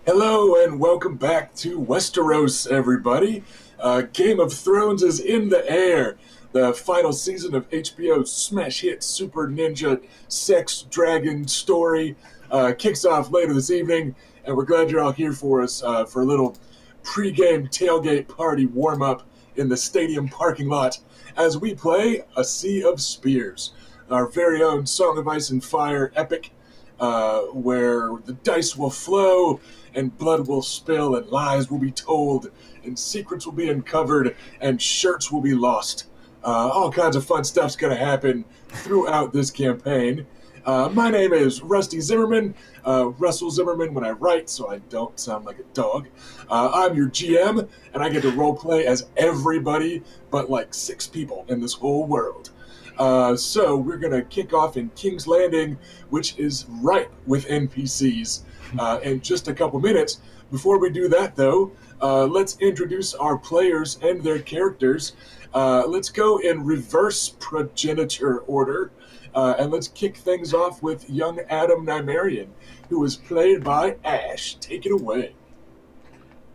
Hello and welcome back to Westeros, everybody. Game of Thrones is in the air. The final season of HBO's smash hit Super Ninja Sex Dragon story kicks off later this evening, and we're glad you're all here for us for a little pre-game tailgate party warm-up in the stadium parking lot as we play A Sea of Spears, our very own Song of Ice and Fire epic, where the dice will flow and blood will spill and lies will be told and secrets will be uncovered and shirts will be lost. All kinds of fun stuff's going to happen throughout this campaign. My name is Rusty Zimmerman, Russell Zimmerman when I write, so I don't sound like a dog. I'm your GM, and I get to roleplay as everybody but like 6 people in this whole world. So we're going to kick off in King's Landing, which is ripe with NPCs, in just a couple minutes. Before we do that, though, let's introduce our players and their characters. Let's go in reverse progenitor order, and let's kick things off with young Adam Nymerian, who is played by Ash. Take it away.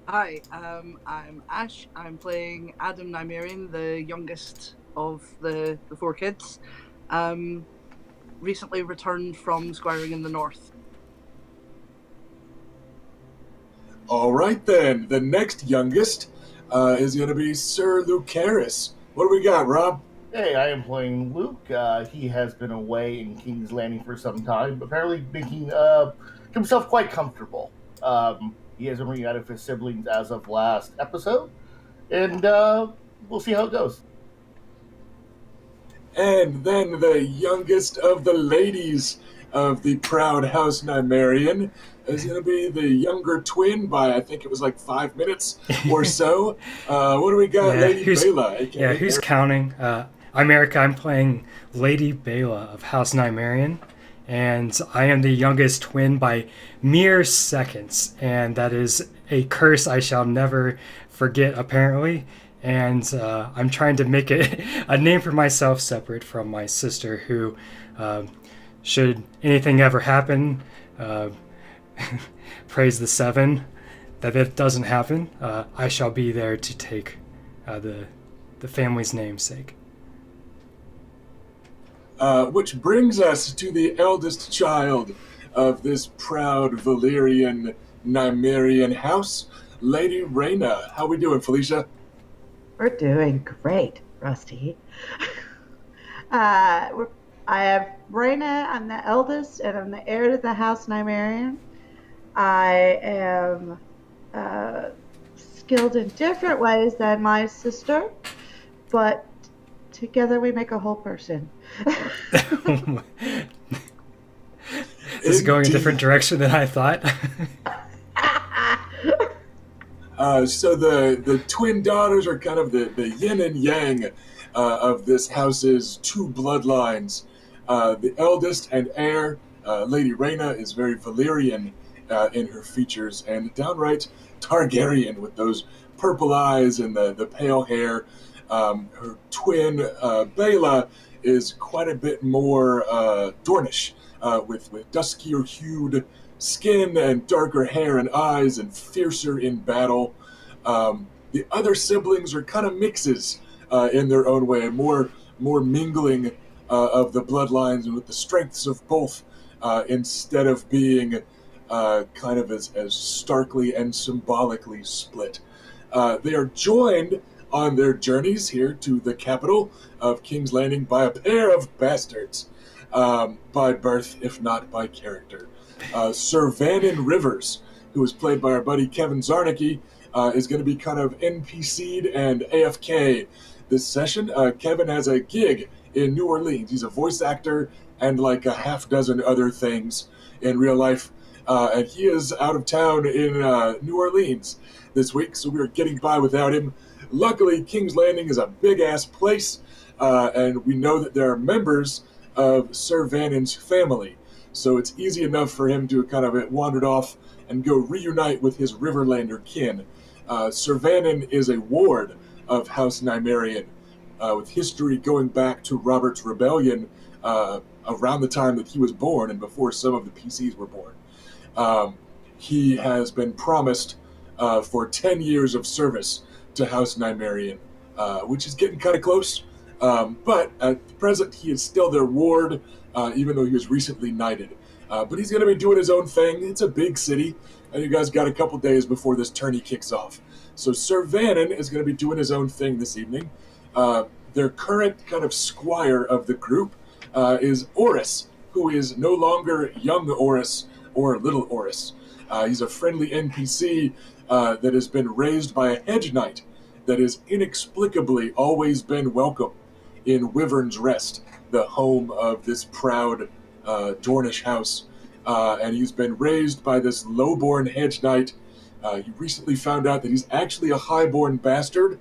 Hi, I'm Ash. I'm playing Adam Nymerian, the youngest of the 4 kids. Recently returned from squiring in the north. All right, then. The next youngest is going to be Sir Lucaris. What do we got, Rob? Hey, I am playing Luke. He has been away in King's Landing for some time, apparently making himself quite comfortable. He has been reunited with his siblings as of last episode, and we'll see how it goes. And then the youngest of the ladies of the proud House Nymerian is going to be the younger twin by, I think it was like 5 minutes or so. What do we got, Lady Bela? Who's counting? I'm Eric. I'm playing Lady Bela of House Nymerian, and I am the youngest twin by mere seconds, and that is a curse I shall never forget, apparently. And I'm trying to make it a name for myself separate from my sister, who, should anything ever happen, praise the 7, that it doesn't happen, I shall be there to take the family's namesake. Which brings us to the eldest child of this proud Valyrian Nymerian house, Lady Rhaena. How we doing, Felicia? We're doing great, Rusty. I have Rhaena. I'm the eldest, and I'm the heir to the House Nymerian. I am skilled in different ways than my sister, but together we make a whole person. This is going a different direction than I thought. So the twin daughters are kind of the yin and yang of this house's 2 bloodlines. The eldest and heir, Lady Rhaena, is very Valyrian in her features and downright Targaryen with those purple eyes and the pale hair. Her twin, Bela, is quite a bit more Dornish, with duskier hued skin and darker hair and eyes and fiercer in battle. The other siblings are kind of mixes in their own way, more mingling of the bloodlines and with the strengths of both, instead of being kind of as starkly and symbolically split. They are joined on their journeys here to the capital of King's Landing by a pair of bastards, by birth, if not by character. Sir Vannon Rivers, who is played by our buddy Kevin Zarnicki, is going to be kind of NPC'd and AFK this session. Kevin has a gig in New Orleans. He's a voice actor and like a half dozen other things in real life. And he is out of town in New Orleans this week, so we are getting by without him. Luckily, King's Landing is a big-ass place, and we know that there are members of Sir Vannon's family, so it's easy enough for him to kind of wandered off and go reunite with his Riverlander kin. Sir Vannon is a ward of House Nymerian, with history going back to Robert's Rebellion around the time that he was born and before some of the PCs were born. he has been promised for 10 years of service to House Nymerian, which is getting kind of close. But at present, he is still their ward, even though he was recently knighted. But he's going to be doing his own thing. It's a big city, and you guys got a couple days before this tourney kicks off. So Sir Vannon is going to be doing his own thing this evening. Their current kind of squire of the group is Oris, who is no longer young Oris or little Oris. He's a friendly NPC that has been raised by a hedge knight that has inexplicably always been welcome in Wyvern's Rest, the home of this proud Dornish house. And he's been raised by this low-born hedge knight. He recently found out that he's actually a high-born bastard,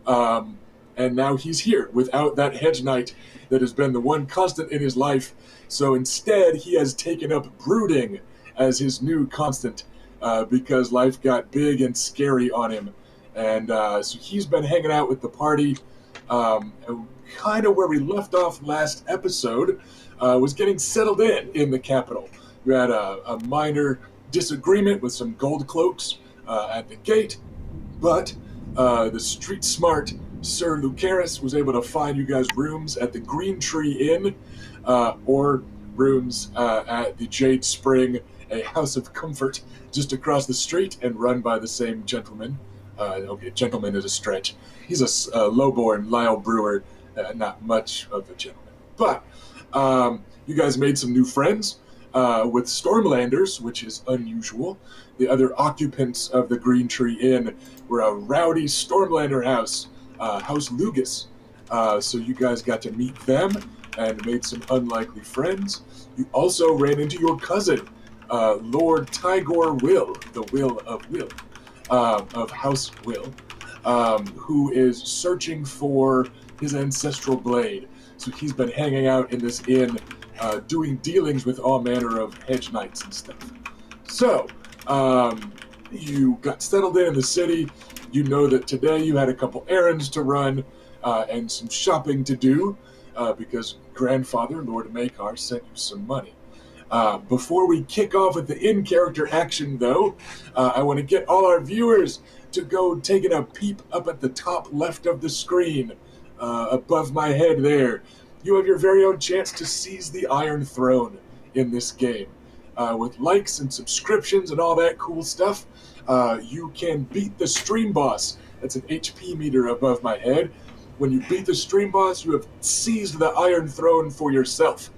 and now he's here without that hedge knight that has been the one constant in his life. So instead, he has taken up brooding as his new constant because life got big and scary on him. And so he's been hanging out with the party. Kind of where we left off last episode was getting settled in the capital. We had a minor disagreement with some gold cloaks at the gate, but the street smart Sir Lucaris was able to find you guys rooms at the Green Tree Inn or rooms at the Jade Spring, a house of comfort just across the street and run by the same gentleman. Okay, gentleman is a stretch. He's a low-born Lyle Brewer, not much of a gentleman. But you guys made some new friends with Stormlanders, which is unusual. The other occupants of the Green Tree Inn were a rowdy Stormlander house, House Lugus. So you guys got to meet them and made some unlikely friends. You also ran into your cousin, Lord Tigor Will, the Will of Will, of House Will, who is searching for his ancestral blade. So he's been hanging out in this inn, doing dealings with all manner of hedge knights and stuff. So, you got settled in the city. You know that today you had a couple errands to run and some shopping to do because grandfather, Lord Makar, sent you some money. Before we kick off with the in-character action, though, I want to get all our viewers to go taking a peep up at the top left of the screen, above my head there. You have your very own chance to seize the Iron Throne in this game. With likes and subscriptions and all that cool stuff, you can beat the stream boss. That's an HP meter above my head. When you beat the stream boss, you have seized the Iron Throne for yourself.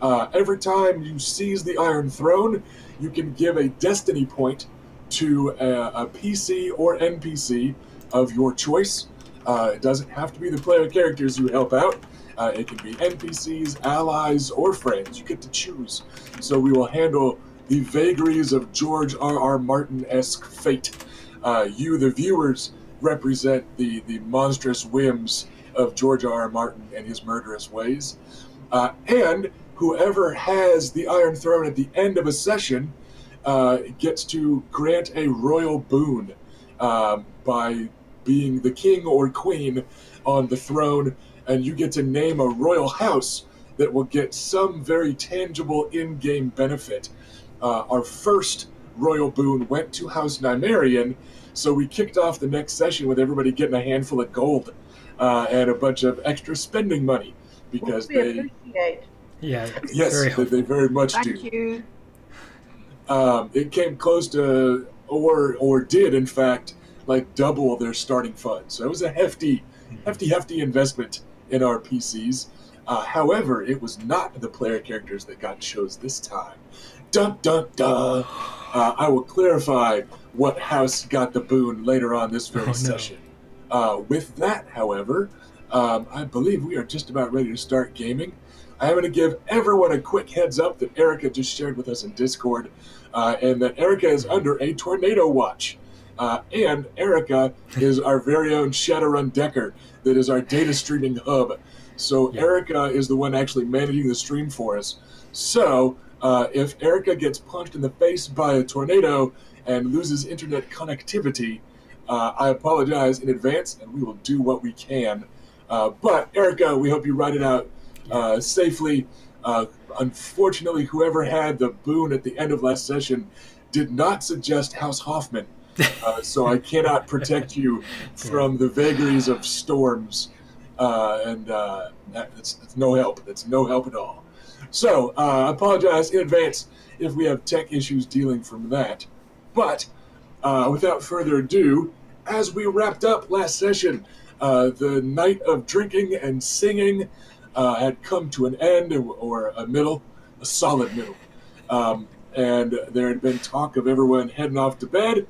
Every time you seize the Iron Throne, you can give a destiny point to a PC or NPC of your choice. It doesn't have to be the player characters you help out. It can be NPCs, allies, or friends. You get to choose. So we will handle the vagaries of George R.R. Martin-esque fate. You, the viewers, represent the monstrous whims of George R.R. Martin and his murderous ways. And whoever has the Iron Throne at the end of a session gets to grant a royal boon by being the king or queen on the throne, and you get to name a royal house that will get some very tangible in-game benefit. Our first royal boon went to House Nymerian, so we kicked off the next session with everybody getting a handful of gold and a bunch of extra spending money because we appreciate. Yeah. Yes, they very much do. Thank you. It came close to, or did in fact, like double their starting fund. So it was a hefty investment in our PCs. However, it was not the player characters that got chose this time. Dun dun dun. I will clarify what house got the boon later on this very session. With that, however, I believe we are just about ready to start gaming. I'm going to give everyone a quick heads up that Erica just shared with us in Discord, and that Erica is under a tornado watch. And Erica is our very own Shadowrun Decker that is our data streaming hub. So Erica is the one actually managing the stream for us. So if Erica gets punched in the face by a tornado and loses internet connectivity, I apologize in advance, and we will do what we can. But Erica, we hope you ride it out safely. Unfortunately, whoever had the boon at the end of last session did not suggest House Hoffman, so I cannot protect you from the vagaries of storms, and it's no help. It's no help at all. So I apologize in advance if we have tech issues dealing from that. But without further ado, as we wrapped up last session, the night of drinking and singing had come to an end, or a solid middle. And there had been talk of everyone heading off to bed.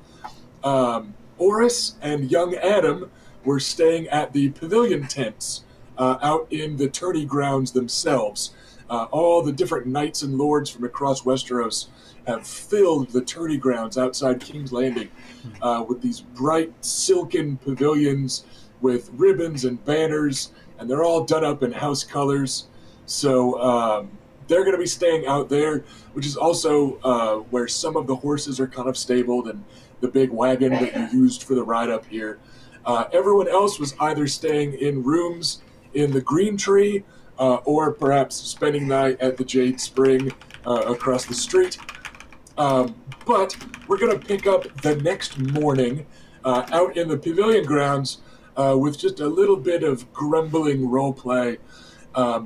Oris and young Adam were staying at the pavilion tents out in the tourney grounds themselves. All the different knights and lords from across Westeros have filled the tourney grounds outside King's Landing with these bright silken pavilions with ribbons and banners, and they're all done up in house colors. So they're going to be staying out there, which is also where some of the horses are kind of stabled and the big wagon that you used for the ride up here. Everyone else was either staying in rooms in the Green Tree or perhaps spending the night at the Jade Spring across the street. But we're going to pick up the next morning out in the pavilion grounds with just a little bit of grumbling roleplay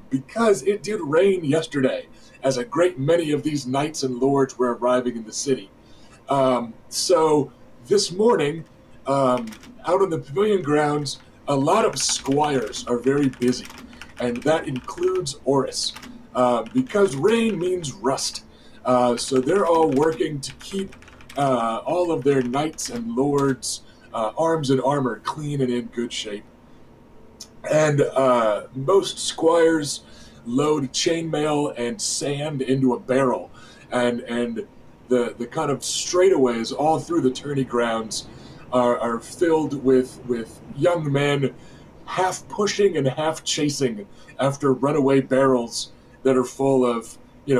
because it did rain yesterday, as a great many of these knights and lords were arriving in the city. So this morning, out on the pavilion grounds, a lot of squires are very busy, and that includes Oris, because rain means rust. So they're all working to keep all of their knights and lords' arms and armor clean and in good shape. And most squires load chainmail and sand into a barrel, and the kind of straightaways all through the tourney grounds are filled with young men half pushing and half chasing after runaway barrels that are full of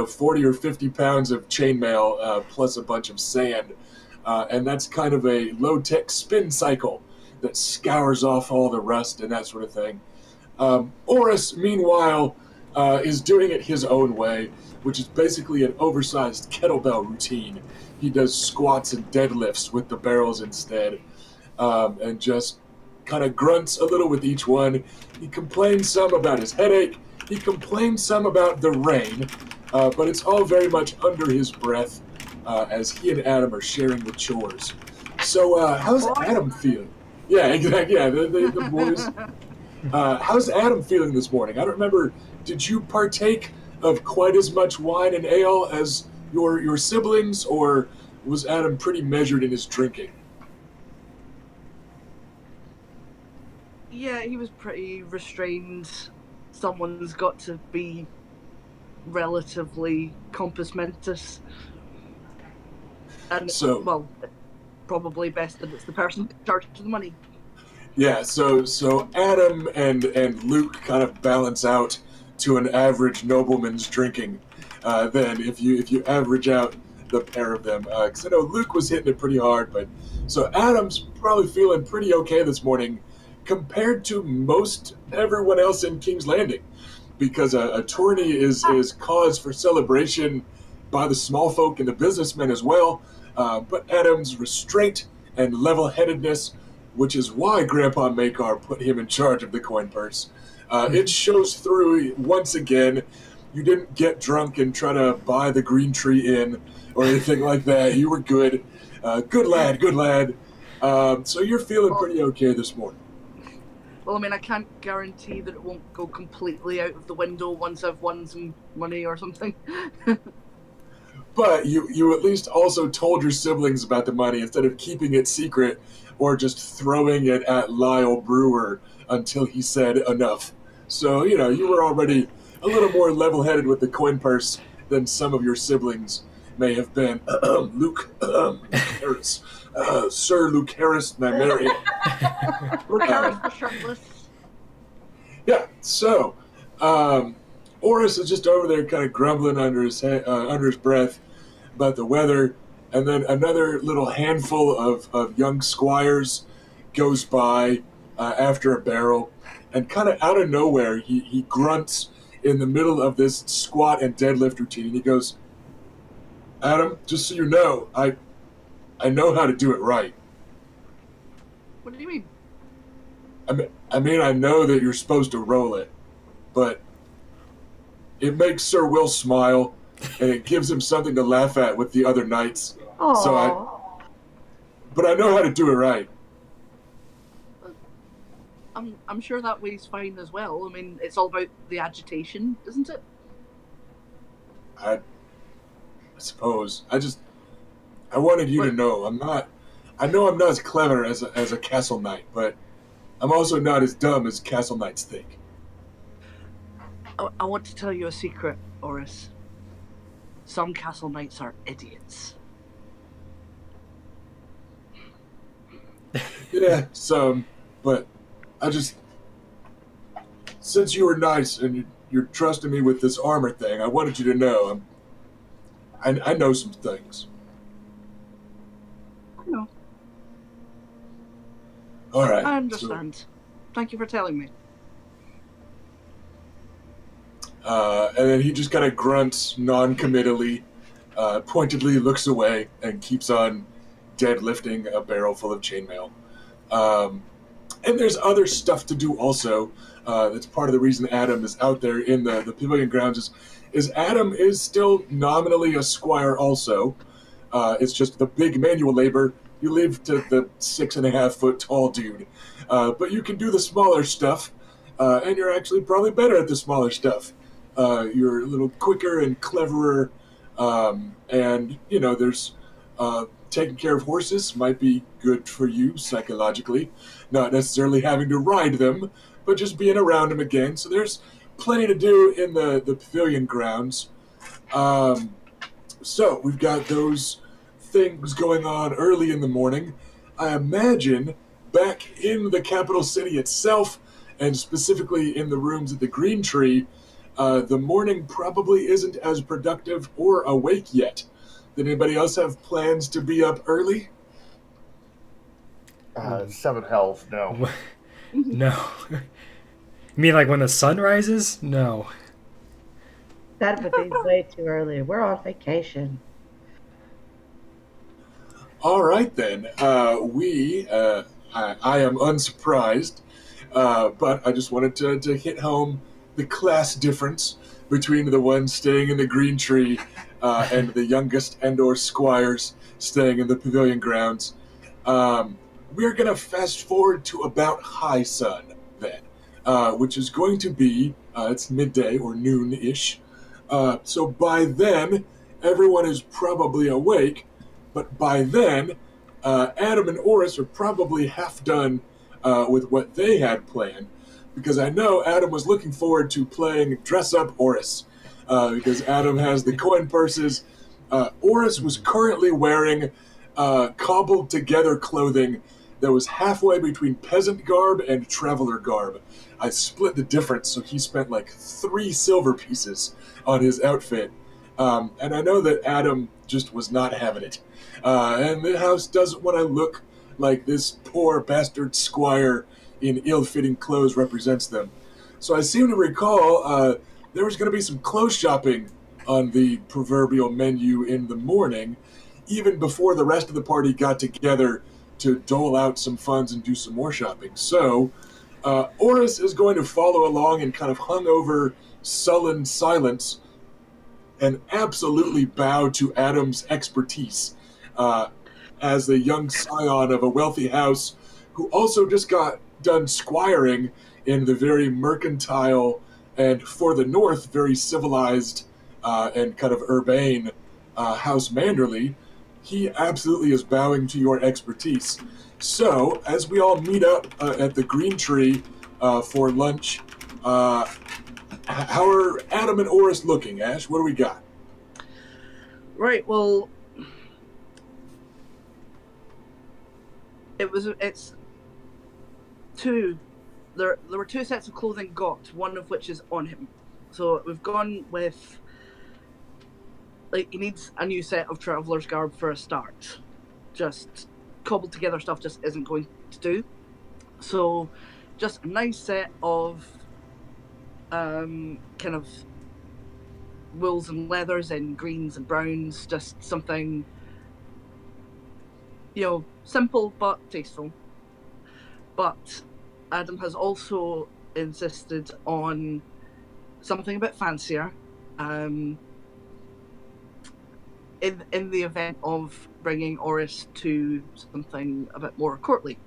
40 or 50 pounds of chainmail plus a bunch of sand. And that's kind of a low-tech spin cycle that scours off all the rust and that sort of thing. Oris, meanwhile, is doing it his own way, which is basically an oversized kettlebell routine. He does squats and deadlifts with the barrels instead, and just kind of grunts a little with each one. He complains some about his headache. He complains some about the rain, but it's all very much under his breath as he and Adam are sharing the chores. So how's Adam feeling? Yeah, exactly. Yeah, the boys. How's Adam feeling this morning? I don't remember. Did you partake of quite as much wine and ale as your siblings, or was Adam pretty measured in his drinking? Yeah, he was pretty restrained. Someone's got to be relatively compos mentis. And, well, probably best that it's the person in charge of the money. Yeah, so Adam and Luke kind of balance out to an average nobleman's drinking. Then if you average out the pair of them, because I know Luke was hitting it pretty hard, but so Adam's probably feeling pretty okay this morning compared to most everyone else in King's Landing, because a tourney is cause for celebration by the small folk and the businessmen as well. But Adam's restraint and level-headedness, which is why Grandpa Makar put him in charge of the coin purse, it shows through once again. You didn't get drunk and try to buy the Green Tree Inn or anything like that. You were good. Good lad. So you're feeling pretty okay this morning. Well, I mean, I can't guarantee that it won't go completely out of the window once I've won some money or something. But you at least also told your siblings about the money instead of keeping it secret or just throwing it at Lyle Brewer until he said enough. So, you were already a little more level-headed with the coin purse than some of your siblings may have been. Luke Harris. Sir Luke Harris, my Mary. Luke Harris the shirtless. Yeah, so Oris is just over there kind of grumbling under his breath about the weather, and then another little handful of young squires goes by after a barrel, and kind of out of nowhere, he grunts in the middle of this squat and deadlift routine, and he goes, Adam, just so you know, I know how to do it right. What do you mean? I mean, I know that you're supposed to roll it, but it makes Sir Will smile, and it gives him something to laugh at with the other knights. Oh. But I know how to do it right. I'm sure that way's fine as well. I mean, it's all about the agitation, isn't it? I suppose. I wanted you to know I know I'm not as clever as a castle knight, but I'm also not as dumb as castle knights think. I want to tell you a secret, Oris. Some castle knights are idiots. Yeah, some, but since you were nice and you're trusting me with this armor thing, I wanted you to know I know some things. I know. All right. I understand. Thank you for telling me. And then he just kind of grunts non-committally, pointedly looks away, and keeps on deadlifting a barrel full of chainmail. And there's other stuff to do also. That's part of the reason Adam is out there in the pavilion grounds is Adam is still nominally a squire also. It's just the big manual labor. You leave to the 6.5 foot tall dude. But you can do the smaller stuff, and you're actually probably better at the smaller stuff. You're a little quicker and cleverer, and, there's taking care of horses might be good for you psychologically. Not necessarily having to ride them, but just being around them again. So there's plenty to do in the pavilion grounds. So we've got those things going on early in the morning. I imagine back in the capital city itself, and specifically in the rooms at the Green Tree, the morning probably isn't as productive or awake yet. Did anybody else have plans to be up early? 7 hells, no. No. You mean like when the sun rises? No. That would be way too early. We're on vacation. All right, then. I am unsurprised, but I just wanted to hit home the class difference between the ones staying in the Green Tree and the youngest and/or squires staying in the pavilion grounds. We're going to fast forward to about high sun then, which is going to be, it's midday or noon-ish. So by then, everyone is probably awake, but by then, Adam and Oris are probably half done with what they had planned, because I know Adam was looking forward to playing Dress Up Oris, because Adam has the coin purses. Oris was currently wearing cobbled together clothing that was halfway between peasant garb and traveler garb. I split the difference, so he spent like 3 silver pieces on his outfit. And I know that Adam just was not having it. And the house doesn't want to look like this poor bastard squire in ill-fitting clothes represents them. So I seem to recall there was going to be some clothes shopping on the proverbial menu in the morning, even before the rest of the party got together to dole out some funds and do some more shopping. So Oris is going to follow along in kind of hungover, sullen silence and absolutely bow to Adam's expertise as the young scion of a wealthy house who also just got done squiring in the very mercantile and, for the North, very civilized and kind of urbane House Manderley. He absolutely is bowing to your expertise. So, as we all meet up at the Green Tree for lunch, how are Adam and Oris looking, Ash? What do we got? Right, well, it's 2. There were 2 sets of clothing got, one of which is on him. So we've gone with, like, he needs a new set of traveler's garb for a start. Just cobbled together stuff just isn't going to do. So just a nice set of kind of wools and leathers in greens and browns, just something simple but tasteful. But Adam has also insisted on something a bit fancier. In the event of bringing Oris to something a bit more courtly.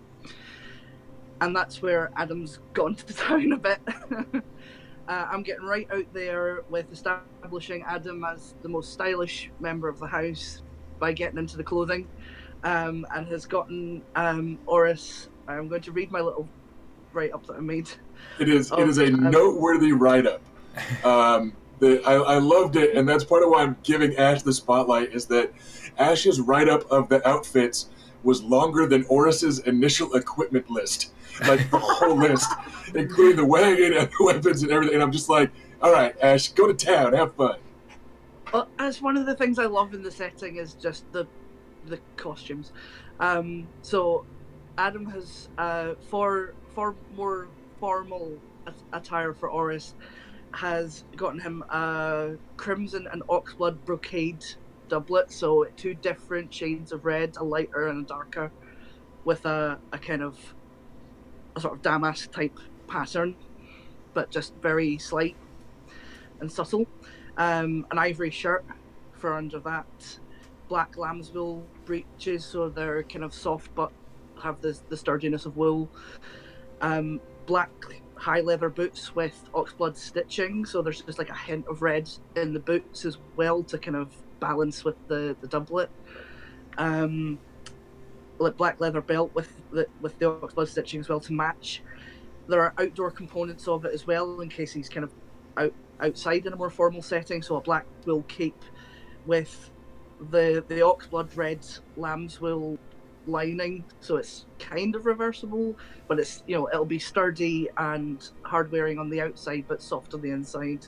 And that's where Adam's gone to the town a bit. I'm getting right out there with establishing Adam as the most stylish member of the house by getting into the clothing, and has gotten Oris. I'm going to read my little write-up that I made. It is a noteworthy write-up. I loved it, and that's part of why I'm giving Ash the spotlight, is that Ash's write-up of the outfits was longer than Oris's initial equipment list. Like, the whole list, including the wagon and the weapons and everything. And I'm just like, all right, Ash, go to town, have fun. Well, that's one of the things I love in the setting is just the costumes. So Adam has, for more formal attire for Oris, has gotten him a crimson and oxblood brocade doublet, so 2 different shades of red, a lighter and a darker, with a kind of a sort of damask type pattern, but just very slight and subtle. An ivory shirt for under that, black lambswool breeches, so they're kind of soft but have the sturdiness of wool. Black high leather boots with oxblood stitching, so there's just like a hint of red in the boots as well to kind of balance with the doublet. Like black leather belt with the oxblood stitching as well to match. There are outdoor components of it as well in case he's kind of outside in a more formal setting, so a black wool cape with the oxblood red lambswool lining, so it's kind of reversible, but it's it'll be sturdy and hard wearing on the outside but soft on the inside.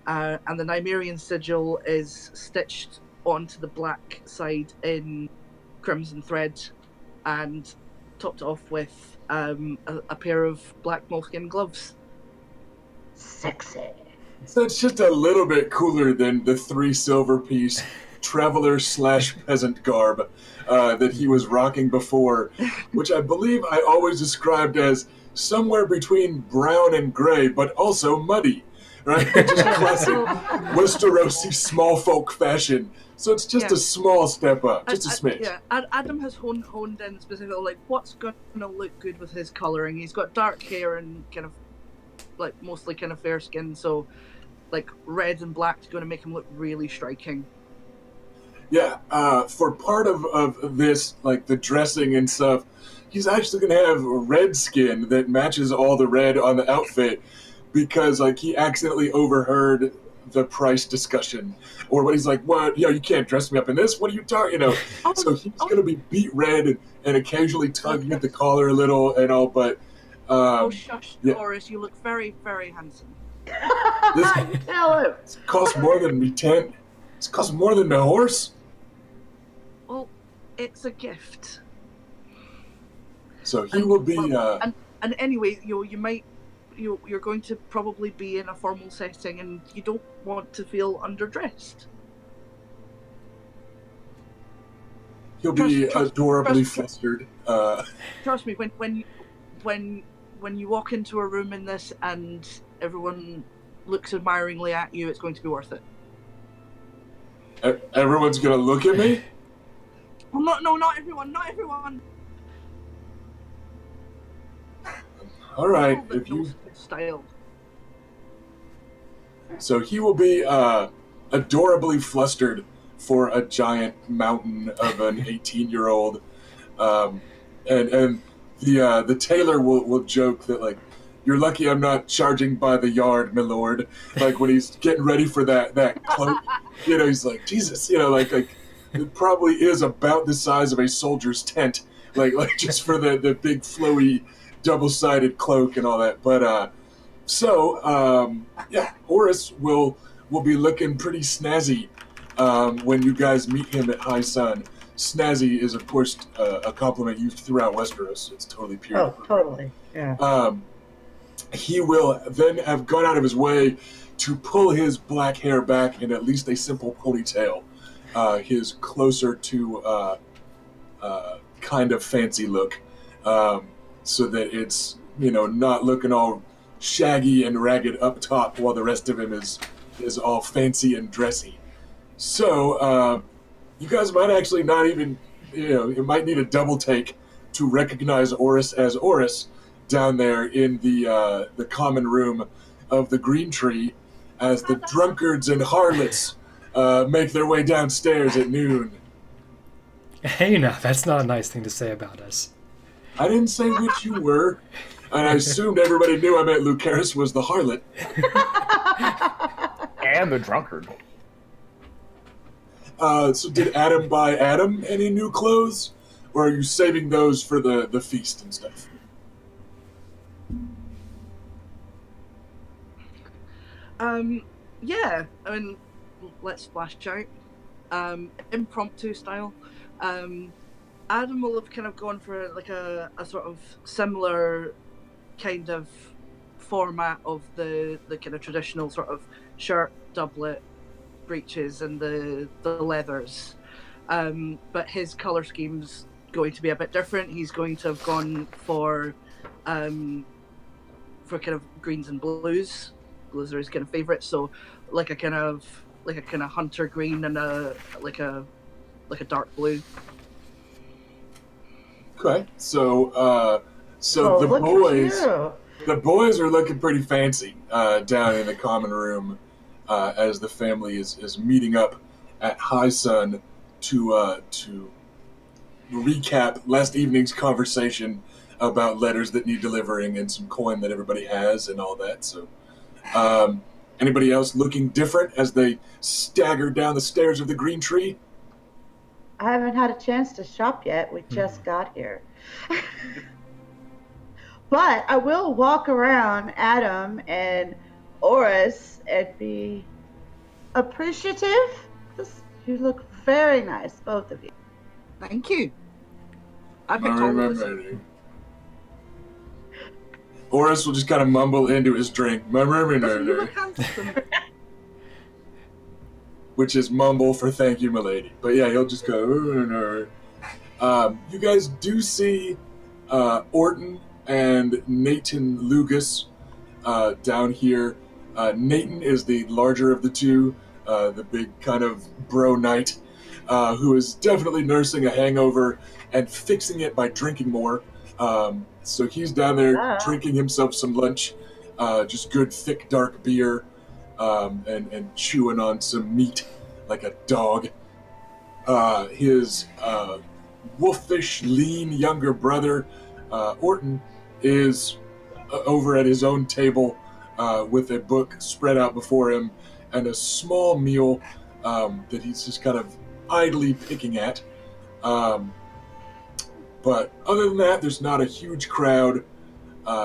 And the Nymerian sigil is stitched onto the black side in crimson thread and topped off with a pair of black moleskin gloves. Sexy. So it's just a little bit cooler than the 3 silver piece traveler/peasant garb that he was rocking before, which I believe I always described as somewhere between brown and gray, but also muddy, right? Just classic Westerosi small folk fashion. So it's just a small step up, just a smidge. Yeah, Adam has honed in specifically, like, what's going to look good with his colouring. He's got dark hair and kind of, like, mostly kind of fair skin, so, like, red and black is going to make him look really striking. Yeah, for part of this, like, the dressing and stuff, he's actually going to have red skin that matches all the red on the outfit because, like, he accidentally overheard the price discussion, or when he's like, "What? You can't dress me up in this. What are you talking?" So he's going to be beat red and occasionally tugging at the collar a little and all. But shush, Oris! You look very, very handsome. You tell him. It costs more than me tent. It's cost more than my horse. Well, it's a gift. So he will be. And anyway, you're going to probably be in a formal setting, and you don't want to feel underdressed. He'll be adorably flustered. Trust me, when you walk into a room in this and everyone looks admiringly at you, it's going to be worth it. Everyone's gonna look at me? Well, not everyone. Not everyone. All right, if you style. So he will be adorably flustered for a giant mountain of an 18-year-old, and the tailor will joke that, like, "You're lucky I'm not charging by the yard, my lord." Like when he's getting ready for that cloak, he's like, Jesus, like it probably is about the size of a soldier's tent, like just for the big flowy double-sided cloak and all that. But Oris will be looking pretty snazzy when you guys meet him at High Sun. Snazzy is, of course, a compliment used throughout Westeros. It's totally pure. Oh, totally. Yeah. He will then have gone out of his way to pull his black hair back in at least a simple ponytail. His closer to kind of fancy look, so that it's, not looking all shaggy and ragged up top while the rest of him is all fancy and dressy. So you guys might actually not even, it might need a double take to recognize Oris as Oris down there in the common room of the Green Tree as the drunkards and harlots make their way downstairs at noon. Hey, now, that's not a nice thing to say about us. I didn't say which you were, and I assumed everybody knew I meant Lucaris was the harlot. And the drunkard. So did Adam buy Adam any new clothes? Or are you saving those for the feast and stuff? Yeah, I mean, let's splash out. Impromptu style. Adam will have kind of gone for like a sort of similar kind of format of the kind of traditional sort of shirt, doublet, breeches, and the leathers. But his colour scheme's going to be a bit different. He's going to have gone for kind of greens and blues. Blues are his kind of favourite. So like a kind of hunter green and a dark blue. Okay, so the boys are looking pretty fancy down in the common room as the family is meeting up at high sun to recap last evening's conversation about letters that need delivering and some coin that everybody has and all that. So, anybody else looking different as they stagger down the stairs of the Green Tree? I haven't had a chance to shop yet. We just got here. But I will walk around Adam and Oris and be appreciative. You look very nice, both of you. Thank you. I picked all of this. Oris will just kind of mumble into his drink, which is mumble for thank you, milady. But yeah, he'll just go. You guys do see Orton and Nathan Lugas down here. Nathan is the larger of the two, the big kind of bro knight, who is definitely nursing a hangover and fixing it by drinking more. So he's down there drinking himself some lunch, just good thick dark beer, and chewing on some meat like a dog. His wolfish, lean younger brother, Orton, is over at his own table with a book spread out before him and a small meal that he's just kind of idly picking at. But other than that, there's not a huge crowd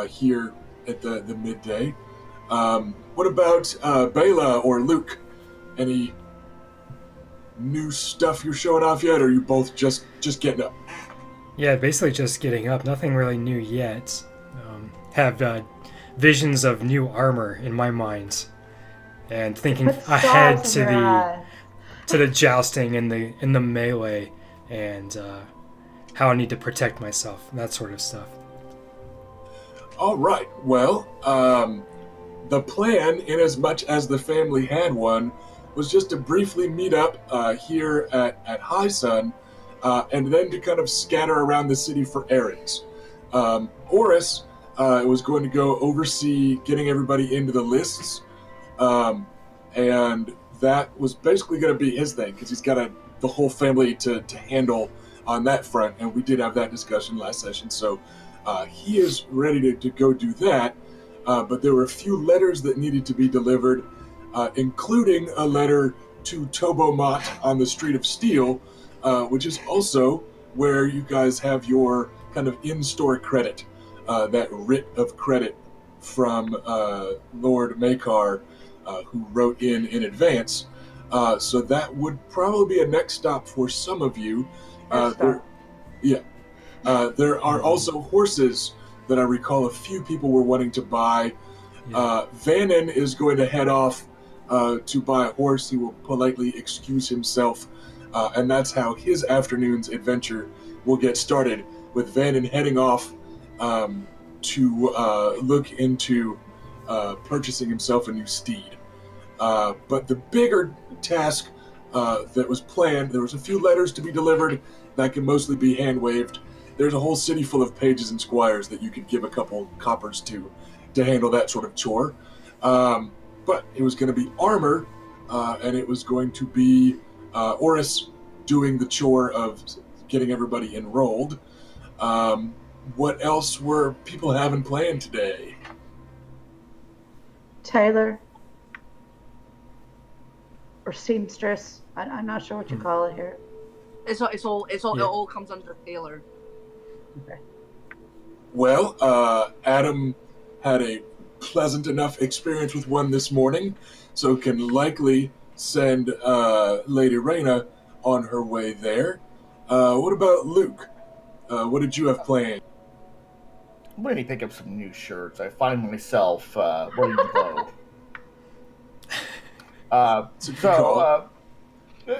here at the midday. What about Bela or Luke? Any new stuff you're showing off yet, or are you both just getting up? Yeah, basically just getting up. Nothing really new yet. Have visions of new armor in my mind, and thinking ahead to the jousting in the melee, and how I need to protect myself, that sort of stuff. All right. Well, the plan, in as much as the family had one, was just to briefly meet up here at High Sun, and then to kind of scatter around the city for errands. Oris was going to go oversee getting everybody into the lists, and that was basically going to be his thing, because he's got the whole family to handle on that front, and we did have that discussion last session, so he is ready to go do that, but there were a few letters that needed to be delivered, including a letter to Tobomot on the Street of Steel, which is also where you guys have your kind of in-store credit, that writ of credit from Lord Makar, who wrote in advance. So that would probably be a next stop for some of you. There are also horses that I recall a few people were wanting to buy. Vannon is going to head off to buy a horse. He will politely excuse himself, and that's how his afternoon's adventure we'll get started with Vannon heading off to look into purchasing himself a new steed. But the bigger task that was planned, there was a few letters to be delivered that can mostly be hand-waved. There's a whole city full of pages and squires that you could give a couple coppers to handle that sort of chore. But it was going to be armor, and it was going to be Oris doing the chore of getting everybody enrolled. What else were people having planned today? Taylor. Or seamstress. I'm not sure what you call it here. It all comes under Taylor. Okay. Well, Adam had a pleasant enough experience with one this morning, so can likely send Lady Reyna on her way there. What about Luke? What did you have planned? I'm going to pick up some new shirts. I find myself wearing low.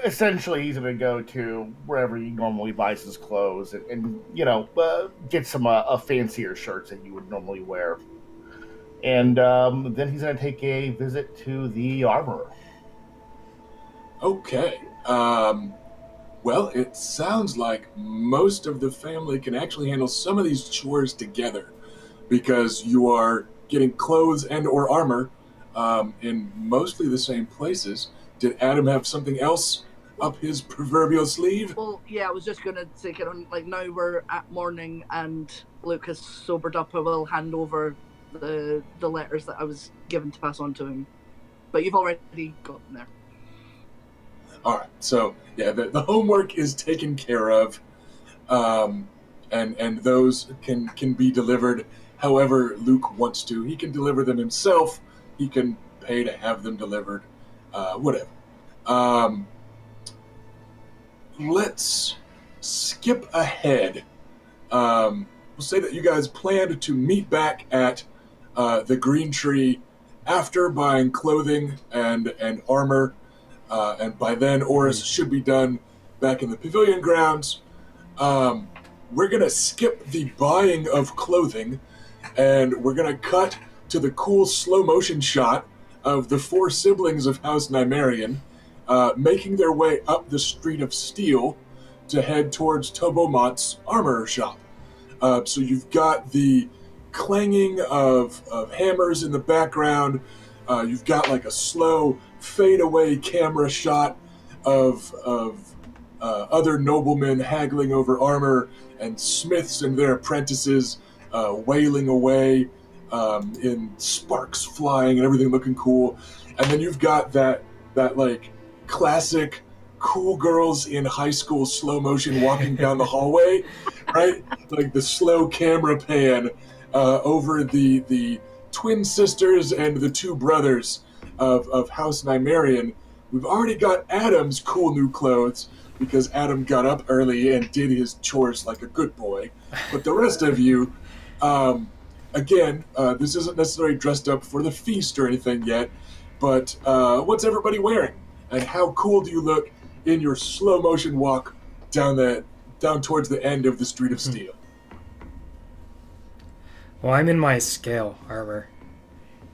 Essentially, he's going to go to wherever he normally buys his clothes and get some fancier shirts that you would normally wear. And then he's going to take a visit to the armorer. Okay. Well, it sounds like most of the family can actually handle some of these chores together because you are getting clothes and or armor in mostly the same places. Did Adam have something else up his proverbial sleeve? Well, yeah, I was just going to take it on, now we're at morning and Luke has sobered up, I will hand over the letters that I was given to pass on to him. But you've already got them there. All right, so yeah, the homework is taken care of, and those can be delivered however Luke wants to. He can deliver them himself. He can pay to have them delivered, whatever. Let's skip ahead. We'll say that you guys planned to meet back at the Green Tree after buying clothing and armor. And by then, Oris should be done back in the pavilion grounds. We're going to skip the buying of clothing, and we're going to cut to the cool slow-motion shot of the four siblings of House Nymerian making their way up the Street of Steel to head towards Tobomont's armor shop. So you've got the clanging of hammers in the background. You've got like a slow fade-away camera shot of other noblemen haggling over armor and smiths and their apprentices wailing away in sparks flying and everything looking cool. And then you've got that like classic cool girls in high school slow motion walking down the hallway, right? Like the slow camera pan over the twin sisters and the two brothers of House Nymerian. We've already got Adam's cool new clothes because Adam got up early and did his chores like a good boy. But the rest of you, again, this isn't necessarily dressed up for the feast or anything yet, but what's everybody wearing? And how cool do you look in your slow motion walk down towards the end of the Street of Steel? Well, I'm in my scale armor,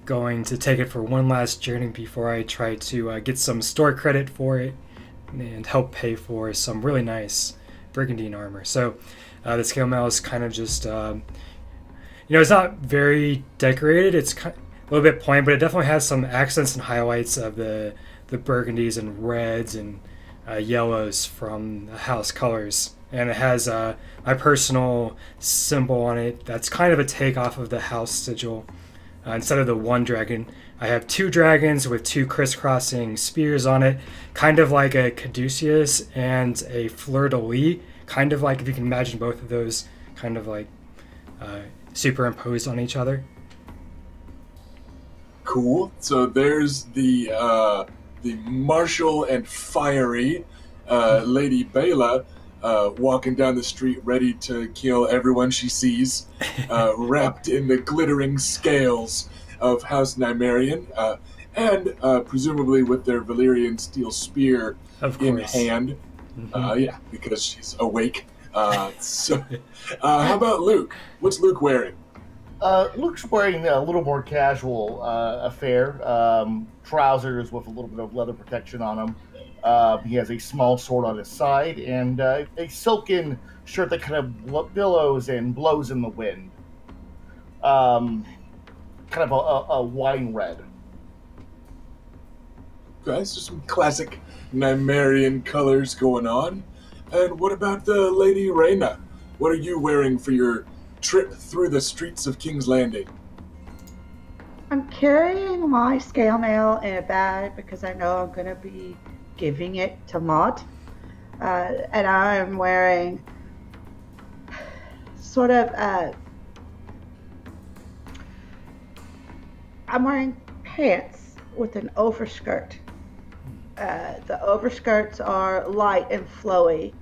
going to take it for one last journey before I try to get some store credit for it and help pay for some really nice brigandine armor. So the scale mail is kind of just, it's not very decorated. It's a little bit plain, but it definitely has some accents and highlights of the burgundies and reds and yellows from the house colors. And it has my personal symbol on it that's kind of a take off of the house sigil. Instead of the one dragon, I have two dragons with two crisscrossing spears on it, kind of like a caduceus and a fleur-de-lis, kind of like, if you can imagine both of those kind of like superimposed on each other. Cool. So there's the martial and fiery Lady Bela walking down the street ready to kill everyone she sees, wrapped in the glittering scales of House Nymerian, and presumably with their Valyrian steel spear in hand. Mm-hmm. Because she's awake How about Luke? What's Luke wearing? Luke's wearing a little more casual affair. Trousers with a little bit of leather protection on them. He has a small sword on his side and a silken shirt that kind of billows and blows in the wind. Kind of a wine red. Okay, so some classic Nymerian colors going on. And what about the Lady Reyna? What are you wearing for your trip through the streets of King's Landing? I'm carrying my scale mail in a bag because I know I'm going to be giving it to Maud. And I'm wearing sort of, I'm wearing pants with an overskirt. The overskirts are light and flowy.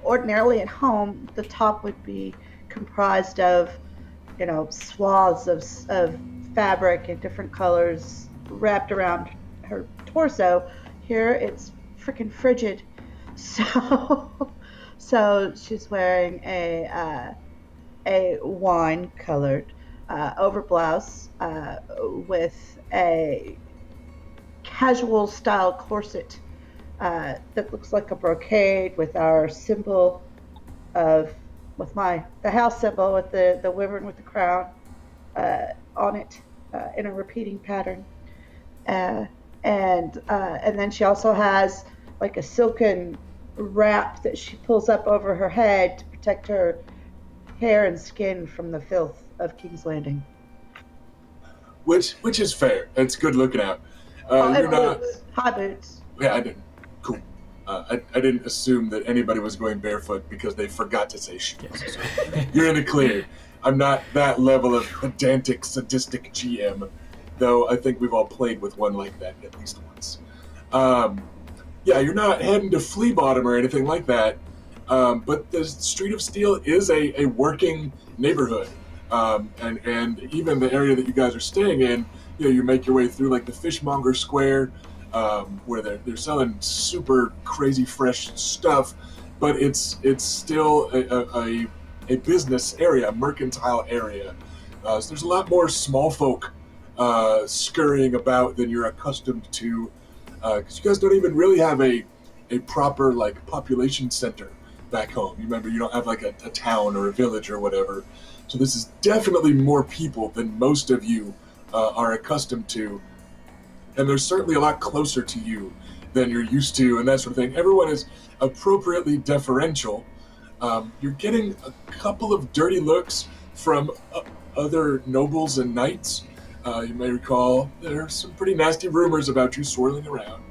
Ordinarily at home, the top would be comprised of, swaths of fabric in different colors wrapped around her torso. Here it's freaking frigid. So she's wearing a wine-colored over blouse with a casual style corset that looks like a brocade with our symbol with the house symbol with the wyvern with the crown on it in a repeating pattern, and then she also has like a silken wrap that she pulls up over her head to protect her hair and skin from the filth of King's Landing. Which is fair. It's good looking out. And boots. High boots. Yeah, I didn't. Cool. I didn't assume that anybody was going barefoot because they forgot to say shoes. So you're in the clear. I'm not that level of pedantic, sadistic GM, though I think we've all played with one like that at least once. Yeah, you're not heading to Flea Bottom or anything like that, but the Street of Steel is a working neighborhood, and even the area that you guys are staying in, you make your way through like the Fishmonger Square, where they're selling super crazy fresh stuff, but it's still a business area, a mercantile area. So there's a lot more small folk scurrying about than you're accustomed to, because you guys don't even really have a proper like population center back home. You remember, you don't have like a town or a village or whatever. So this is definitely more people than most of you are accustomed to. And they're certainly a lot closer to you than you're used to and that sort of thing. Everyone is appropriately deferential. You're getting a couple of dirty looks from other nobles and knights. You may recall there are some pretty nasty rumors about you swirling around.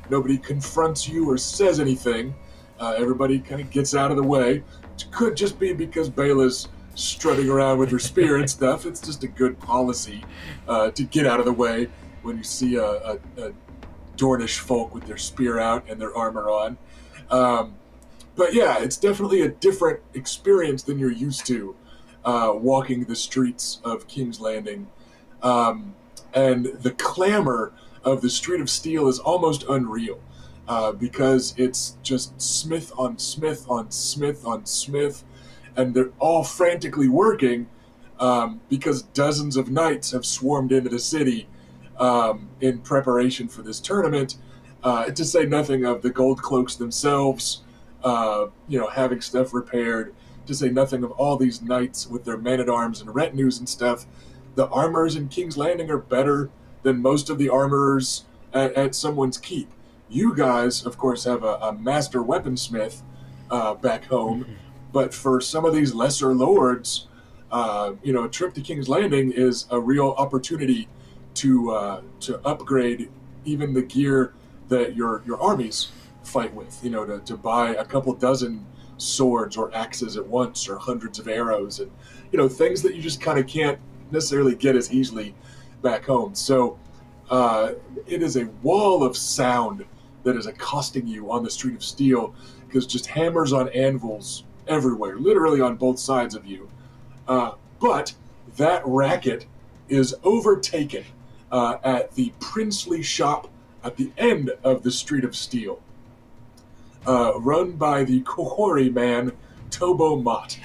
Nobody confronts you or says anything. Everybody kind of gets out of the way. It could just be because Bela's strutting around with her spear and stuff. It's just a good policy to get out of the way when you see a Dornish folk with their spear out and their armor on. But yeah, it's definitely a different experience than you're used to walking the streets of King's Landing. And the clamor of the Street of Steel is almost unreal because it's just smith on smith on smith on smith, and they're all frantically working because dozens of knights have swarmed into the city in preparation for this tournament, to say nothing of the gold cloaks themselves, having stuff repaired, to say nothing of all these knights with their men-at-arms and retinues and stuff. The armorers in King's Landing are better than most of the armorers at someone's keep. You guys, of course, have a master weaponsmith back home, but for some of these lesser lords, a trip to King's Landing is a real opportunity to upgrade even the gear that your armies fight with. To buy a couple dozen swords or axes at once, or hundreds of arrows, and things that you just kind of can't necessarily get as easily back home. So it is a wall of sound that is accosting you on the Street of Steel, because just hammers on anvils everywhere, literally on both sides of you. But that racket is overtaken at the princely shop at the end of the Street of Steel. run by the quarryman Tobo Mott.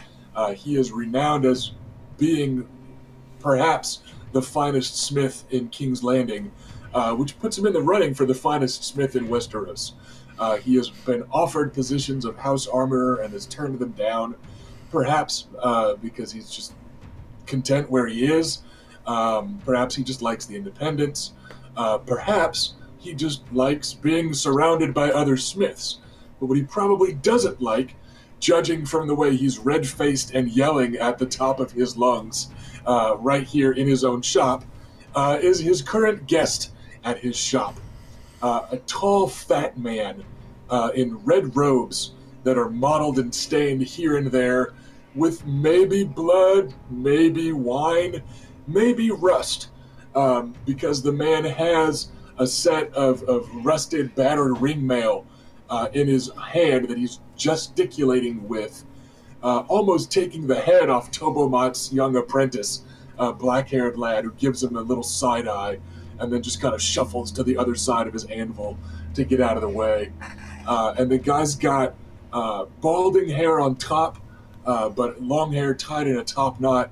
He is renowned as being perhaps the finest smith in King's Landing, which puts him in the running for the finest smith in Westeros. He has been offered positions of house armorer and has turned them down, perhaps because he's just content where he is. Perhaps he just likes the independence. Perhaps he just likes being surrounded by other smiths. But what he probably doesn't like, judging from the way he's red-faced and yelling at the top of his lungs right here in his own shop, is his current guest at his shop. A tall, fat man in red robes that are mottled and stained here and there with maybe blood, maybe wine, maybe rust, because the man has a set of rusted, battered ring mail in his hand that he's gesticulating with, almost taking the head off Tobo Mott's young apprentice, a black-haired lad who gives him a little side eye and then just kind of shuffles to the other side of his anvil to get out of the way. And the guy's got balding hair on top, but long hair tied in a top knot,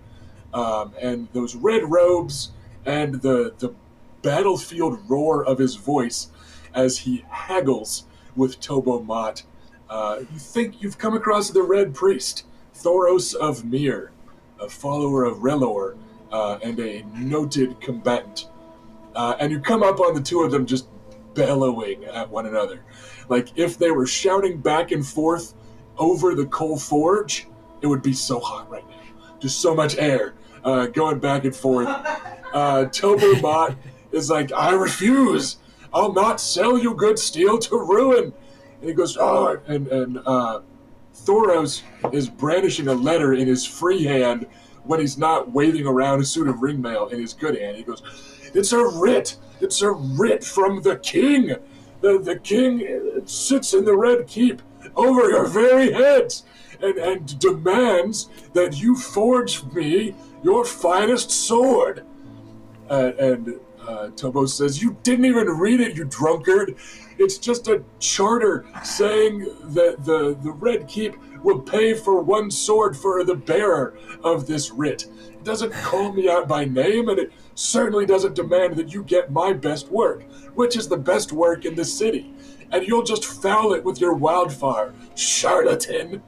and those red robes and the battlefield roar of his voice as he haggles with Tobo Mott. You think you've come across the Red Priest, Thoros of Myr, a follower of Relor, and a noted combatant. And you come up on the two of them just bellowing at one another. Like, if they were shouting back and forth over the coal forge, it would be so hot right now. Just so much air going back and forth. Tobo Mott is like, I refuse. I'll not sell you good steel to ruin. And he goes, oh, and Thoros is brandishing a letter in his free hand when he's not waving around a suit of ring mail in his good hand. He goes, it's a writ. It's a writ from the king. The king sits in the Red Keep over your very heads and demands that you forge me your finest sword. Tobo says, you didn't even read it, you drunkard. It's just a charter saying that the Red Keep will pay for one sword for the bearer of this writ. It doesn't call me out by name, and it certainly doesn't demand that you get my best work, which is the best work in the city. And you'll just foul it with your wildfire. Charlatan!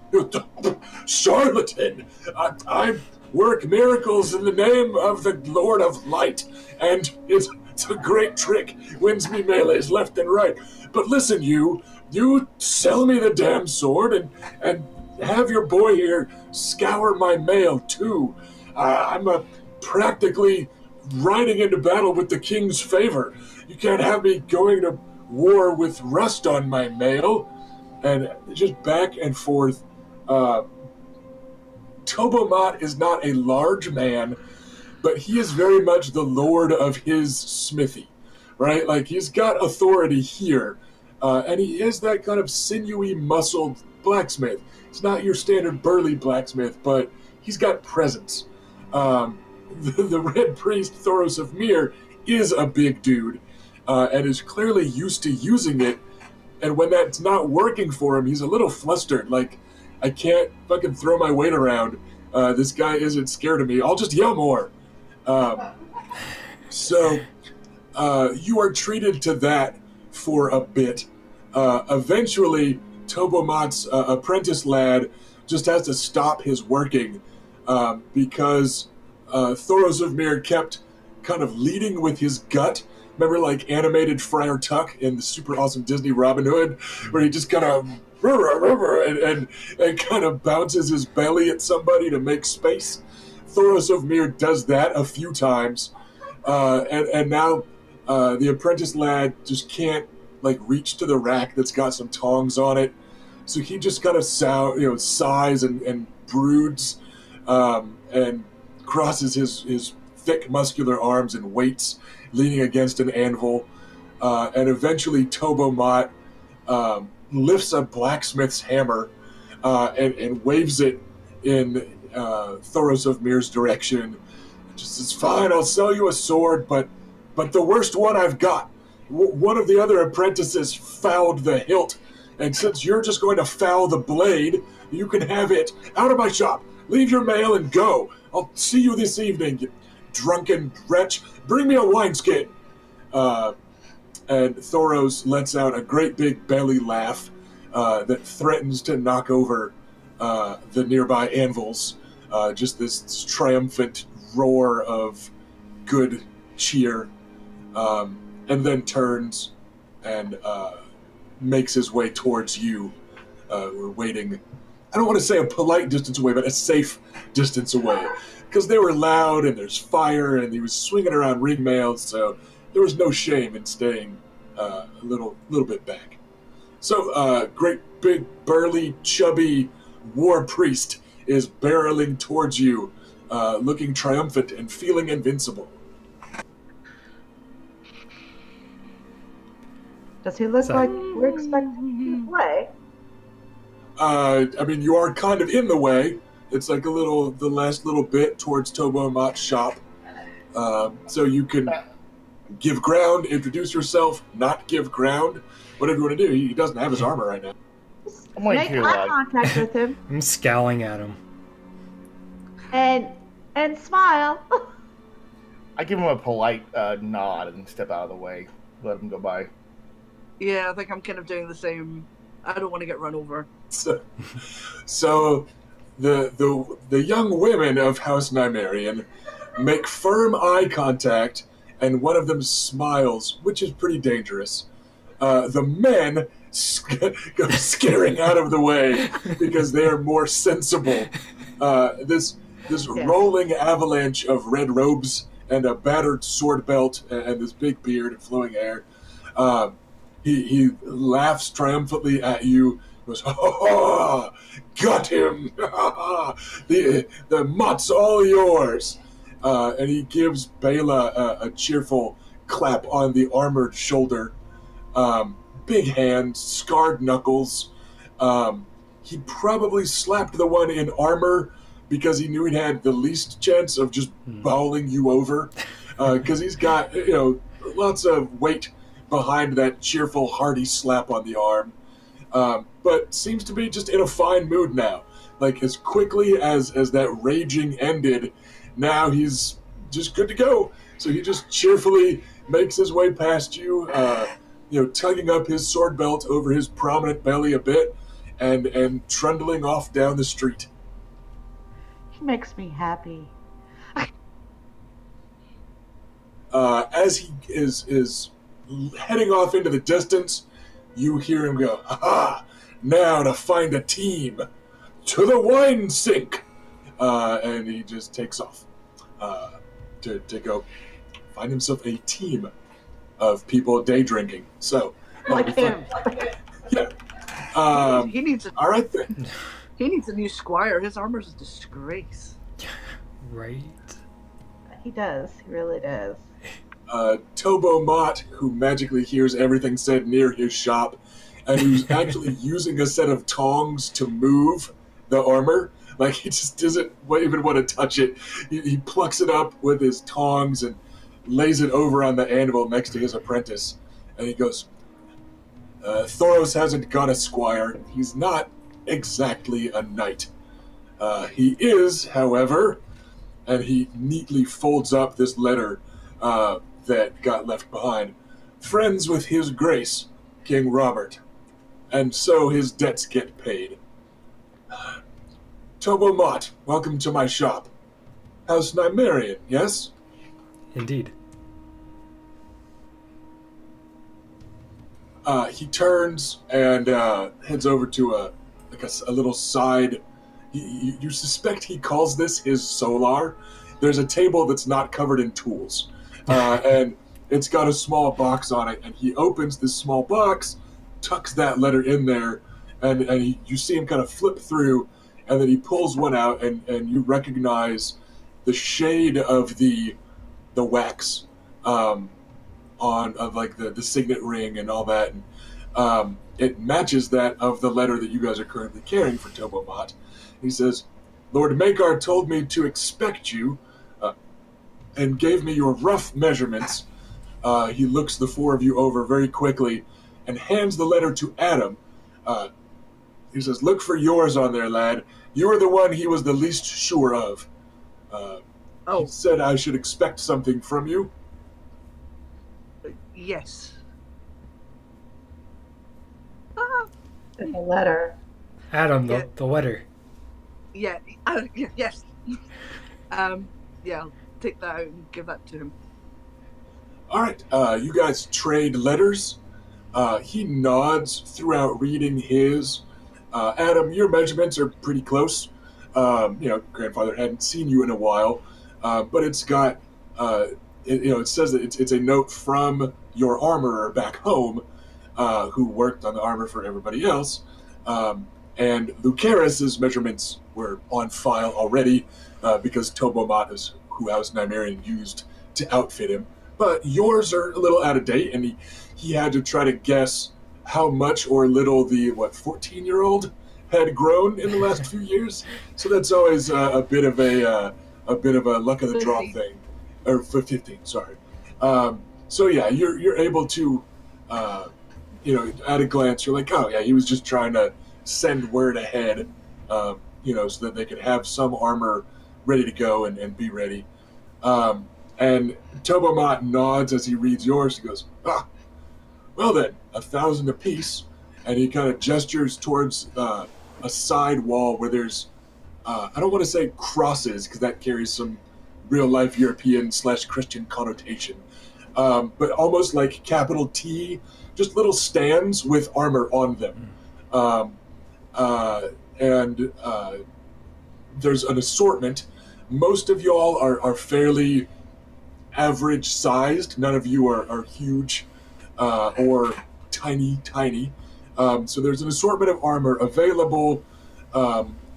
Charlatan! I work miracles in the name of the Lord of Light, and it's a great trick. Wins me melees left and right. But listen, you sell me the damn sword and have your boy here scour my mail too. I'm practically riding into battle with the king's favor. You can't have me going to war with rust on my mail. And just back and forth. Tobo Mott is not a large man, but he is very much the lord of his smithy, right? Like, he's got authority here, and he is that kind of sinewy, muscled blacksmith. He's not your standard burly blacksmith, but he's got presence. The Red Priest, Thoros of Myr, is a big dude, and is clearly used to using it, and when that's not working for him, he's a little flustered, like, I can't fucking throw my weight around. This guy isn't scared of me. I'll just yell more. So you are treated to that for a bit. Eventually, Tobo Mott's apprentice lad just has to stop his working because Thoros of Myr kept kind of leading with his gut. Remember, like, animated Friar Tuck in the super awesome Disney Robin Hood, where he just kind of and kind of bounces his belly at somebody to make space? Thoros of Myr does that a few times, and now the apprentice lad just can't, like, reach to the rack that's got some tongs on it, so he just kind of sighs and broods, and crosses his thick muscular arms and waits, leaning against an anvil, and eventually Tobo Mott lifts a blacksmith's hammer and waves it in Thoros of Myr's direction. Just says, fine, I'll sell you a sword, but the worst one I've got. One of the other apprentices fouled the hilt And since you're just going to foul the blade, you can have it out of my shop. Leave your mail and go. I'll see you this evening, you drunken wretch. Bring me a wineskin. And Thoros lets out a great big belly laugh that threatens to knock over the nearby anvils. Just this triumphant roar of good cheer. And then turns and makes his way towards you. We're waiting, I don't want to say a polite distance away, but a safe distance away. Because they were loud and there's fire and he was swinging around ring mails, so there was no shame in staying a little bit back. So, great big burly chubby war priest is barreling towards you, looking triumphant and feeling invincible. Does he look like we're expecting him to play? I mean, you are kind of in the way. It's like the last little bit towards Tobo Mot's shop. So you can give ground, introduce yourself, not give ground, whatever you want to do. He doesn't have his armor right now. Make eye contact with him. I'm scowling at him. And smile. I give him a polite nod and step out of the way. Let him go by. Yeah, I think I'm kind of doing the same. I don't want to get run over. So the young women of House Nymerian make firm eye contact, and one of them smiles, which is pretty dangerous. The men go scaring out of the way because they are more sensible. This rolling avalanche of red robes and a battered sword belt and this big beard and flowing hair. He laughs triumphantly at you. Goes, oh, got him! the mutt's all yours. And he gives Bela a cheerful clap on the armored shoulder. Big hand, scarred knuckles. He probably slapped the one in armor because he knew he had the least chance of just bowling you over. Because he's got, lots of weight behind that cheerful, hearty slap on the arm. But seems to be just in a fine mood now. Like, as quickly as that raging ended, now he's just good to go. So he just cheerfully makes his way past you, tugging up his sword belt over his prominent belly a bit, and trundling off down the street. He makes me happy. As he is heading off into the distance, you hear him go, "Aha! Now to find a team. To the wine sink!" And he just takes off to go find himself a team of people day drinking. So, Like him. Yeah. He needs a All right then. He needs a new squire. His armor's a disgrace. Right? He does. He really does. Tobo Mott, who magically hears everything said near his shop, and who's actually using a set of tongs to move the armor. Like, he just doesn't even want to touch it. He plucks it up with his tongs and lays it over on the anvil next to his apprentice. And he goes, Thoros hasn't got a squire. He's not exactly a knight. He is, however, and he neatly folds up this letter that got left behind. Friends with his grace, King Robert. And so his debts get paid. Tobo Mott, welcome to my shop. House Nymerian, yes? Indeed. He turns and heads over to a little side. You suspect he calls this his solar. There's a table that's not covered in tools, and it's got a small box on it. And he opens this small box, tucks that letter in there, and you see him kind of flip through, and then he pulls one out, and you recognize the shade of the wax of like the signet ring and all that. And it matches that of the letter that you guys are currently carrying for Tobo Mott. He says, Lord Makar told me to expect you and gave me your rough measurements. He looks the four of you over very quickly and hands the letter to Adam, He says, "Look for yours on there, lad. You are the one he was the least sure of. He said I should expect something from you." Yes. The letter. Adam, Yeah. the letter. Yeah. Yes. Yeah, I'll take that out and give that to him. All right, you guys trade letters. He nods throughout reading his. Adam, your measurements are pretty close. Grandfather hadn't seen you in a while, but it's got, it says that it's a note from your armorer back home, who worked on the armor for everybody else. And Lucaris's measurements were on file already, because Tobomat is who House Nymerian used to outfit him. But yours are a little out of date, and he had to try to guess how much or little the 14-year-old had grown in the last few years. So that's always a bit of a luck of the draw 15. thing, or 15. Sorry. So yeah, you're able to, at a glance, you're like, oh yeah, he was just trying to send word ahead, so that they could have some armor ready to go and be ready. And Tobomat nods as he reads yours. He goes, well then, 1,000 apiece. And he kind of gestures towards a side wall where there's, I don't want to say crosses, because that carries some real-life European/Christian connotation, but almost like capital T, just little stands with armor on them. And there's an assortment. Most of y'all are fairly average sized. None of you are huge or tiny. So there's an assortment of armor available,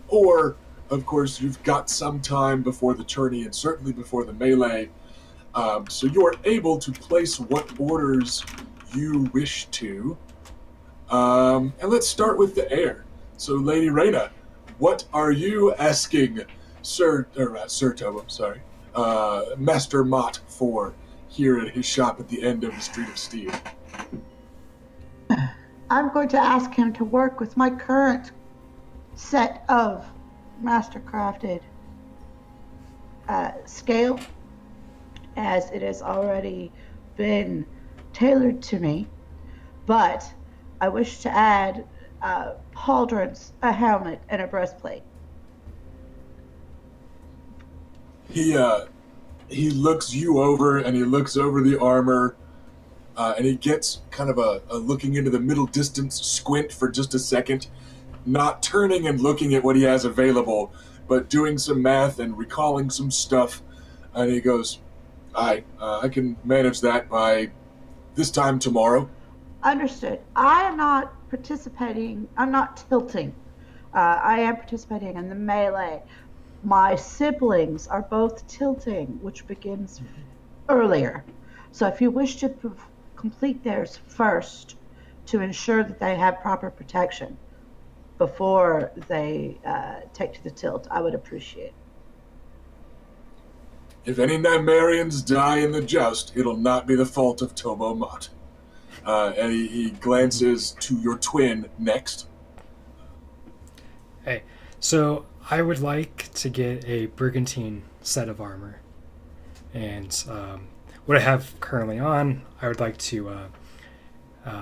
or of course you've got some time before the tourney and certainly before the melee, so you are able to place what orders you wish to. And let's start with the heir. So Lady Reyna, what are you asking Master Mott for here at his shop at the end of the Street of Steel? I'm going to ask him to work with my current set of mastercrafted scale, as it has already been tailored to me, but I wish to add pauldrons, a helmet, and a breastplate. He looks you over, and he looks over the armor, and he gets kind of a looking into the middle distance squint for just a second, not turning and looking at what he has available, but doing some math and recalling some stuff, and he goes, I can manage that by this time tomorrow. Understood. I am not participating. I'm not tilting. I am participating in the melee. My siblings are both tilting, which begins earlier. So if you wish to complete theirs first to ensure that they have proper protection before they take to the tilt, I would appreciate it. If any Nymerians die in the joust, it'll not be the fault of Tobomat. And he glances to your twin next. Hey, so I would like to get a brigantine set of armor. And what I have currently on, I would like to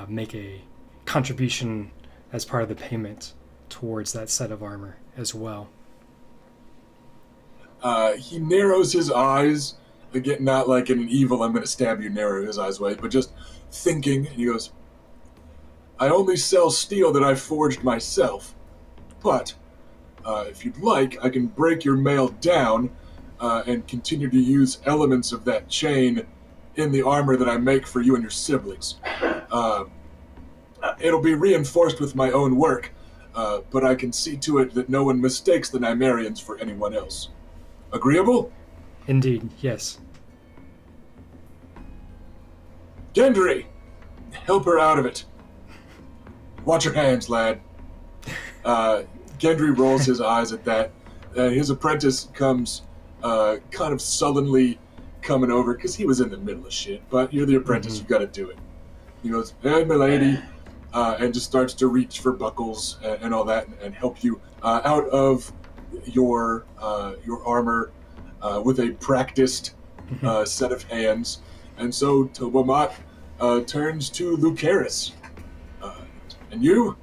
make a contribution as part of the payment towards that set of armor as well. He narrows his eyes, again, not like in an evil, I'm going to stab you, narrow his eyes way, but just thinking, and he goes, I only sell steel that I forged myself, but if you'd like, I can break your mail down and continue to use elements of that chain in the armor that I make for you and your siblings. It'll be reinforced with my own work, but I can see to it that no one mistakes the Nymerians for anyone else. Agreeable? Indeed, yes. Gendry, help her out of it. Watch your hands, lad. Gendry rolls his eyes at that. His apprentice comes kind of sullenly coming over, because he was in the middle of shit, but you're the apprentice, you've got to do it. He goes, hey, milady, and just starts to reach for buckles and all that, and help you out of your armor with a practiced set of hands. And so Tobamat turns to Lucaris. And you?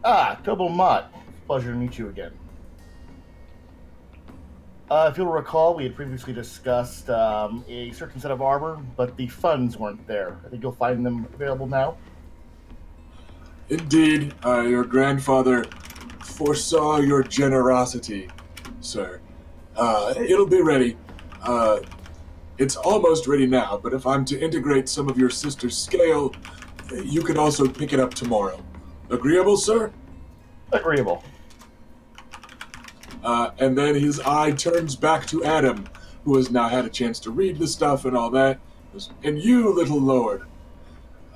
Tobamat. Pleasure to meet you again. If you'll recall, we had previously discussed a certain set of armor, but the funds weren't there. I think you'll find them available now. Indeed, your grandfather foresaw your generosity, sir. It'll be ready. It's almost ready now, but if I'm to integrate some of your sister's scale, you can also pick it up tomorrow. Agreeable, sir? Agreeable. And then his eye turns back to Adam, who has now had a chance to read the stuff and all that. And you, little lord,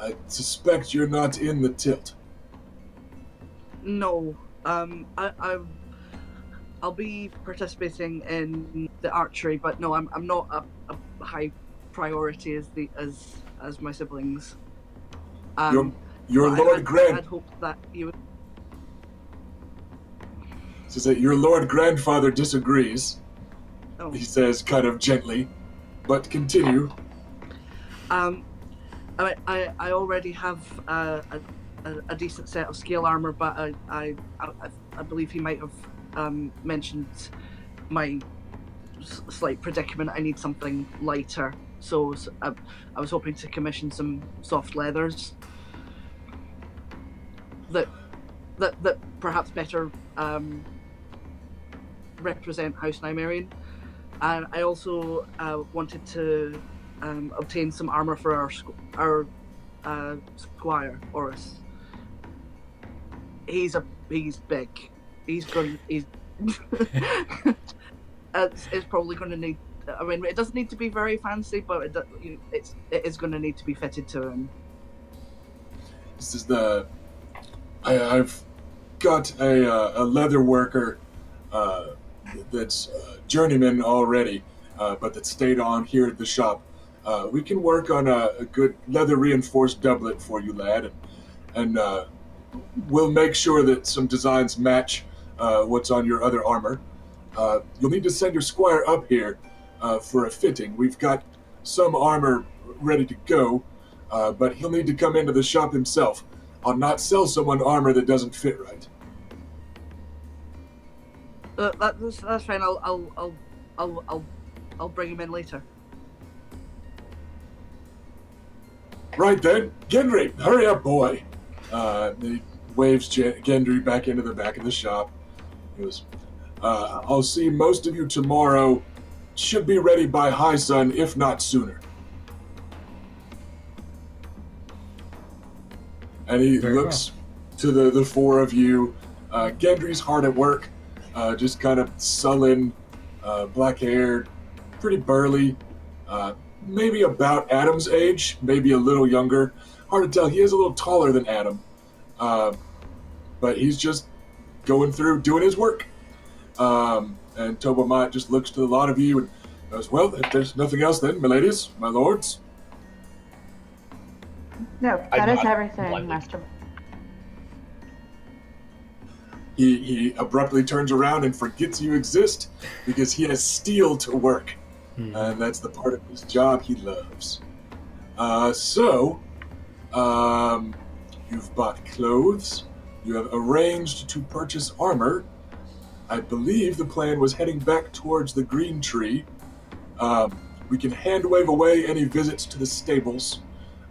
I suspect you're not in the tilt. No. I'll be participating in the archery, but no, I'm not a high priority as my siblings. Your Lord I'd hoped that you would. So that your Lord Grandfather disagrees. Oh. He says, kind of gently, but continue. I already have a decent set of scale armor, but I believe he might have mentioned my slight predicament. I need something lighter, so I was hoping to commission some soft leathers that perhaps better represent House Nymerian. And I also wanted to obtain some armor for our squire, Oris. He's big. He's it's probably going to need. I mean, it doesn't need to be very fancy, but it is going to need to be fitted to him. This is I've got a leather worker that's journeyman already, but that stayed on here at the shop. We can work on a good leather reinforced doublet for you, lad, and we'll make sure that some designs match what's on your other armor. You'll need to send your squire up here for a fitting. We've got some armor ready to go, but he'll need to come into the shop himself. I'll not sell someone armor that doesn't fit right. That's fine. I'll bring him in later. Right then, Gendry, hurry up, boy. He waves Gendry back into the back of the shop. He goes, I'll see most of you tomorrow. Should be ready by high sun, if not sooner. And he looks to the four of you. Gendry's hard at work, just kind of sullen, black-haired, pretty burly, maybe about Adam's age, maybe a little younger. Hard to tell. He is a little taller than Adam, but he's just going through doing his work. And Tobamat just looks to a lot of you and goes, well, if there's nothing else then, my ladies, my lords. No, that is everything, Master. He abruptly turns around and forgets you exist because he has steel to work. And that's the part of his job he loves. You've bought clothes. You have arranged to purchase armor. I believe the plan was heading back towards the green tree. We can hand wave away any visits to the stables.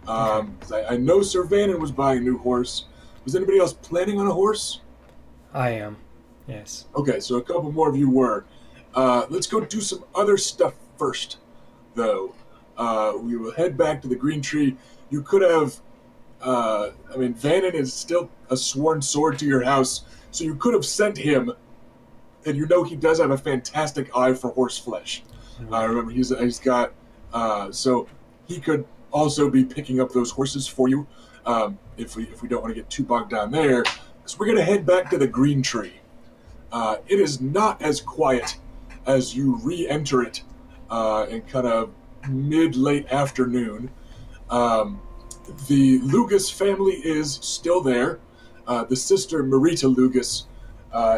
I know Sir Vannon was buying a new horse. Was anybody else planning on a horse? I am, yes. Okay, so a couple more of you were. Let's go do some other stuff first, though. We will head back to the green tree. You could have, Vannon is still a sworn sword to your house, so you could have sent him, and you know he does have a fantastic eye for horse flesh. Remember, he's got, so he could also be picking up those horses for you, if we don't want to get too bogged down there. So we're going to head back to the green tree. It is not as quiet as you re-enter it in kind of mid-late afternoon. The Lugas family is still there. The sister Marita Lugas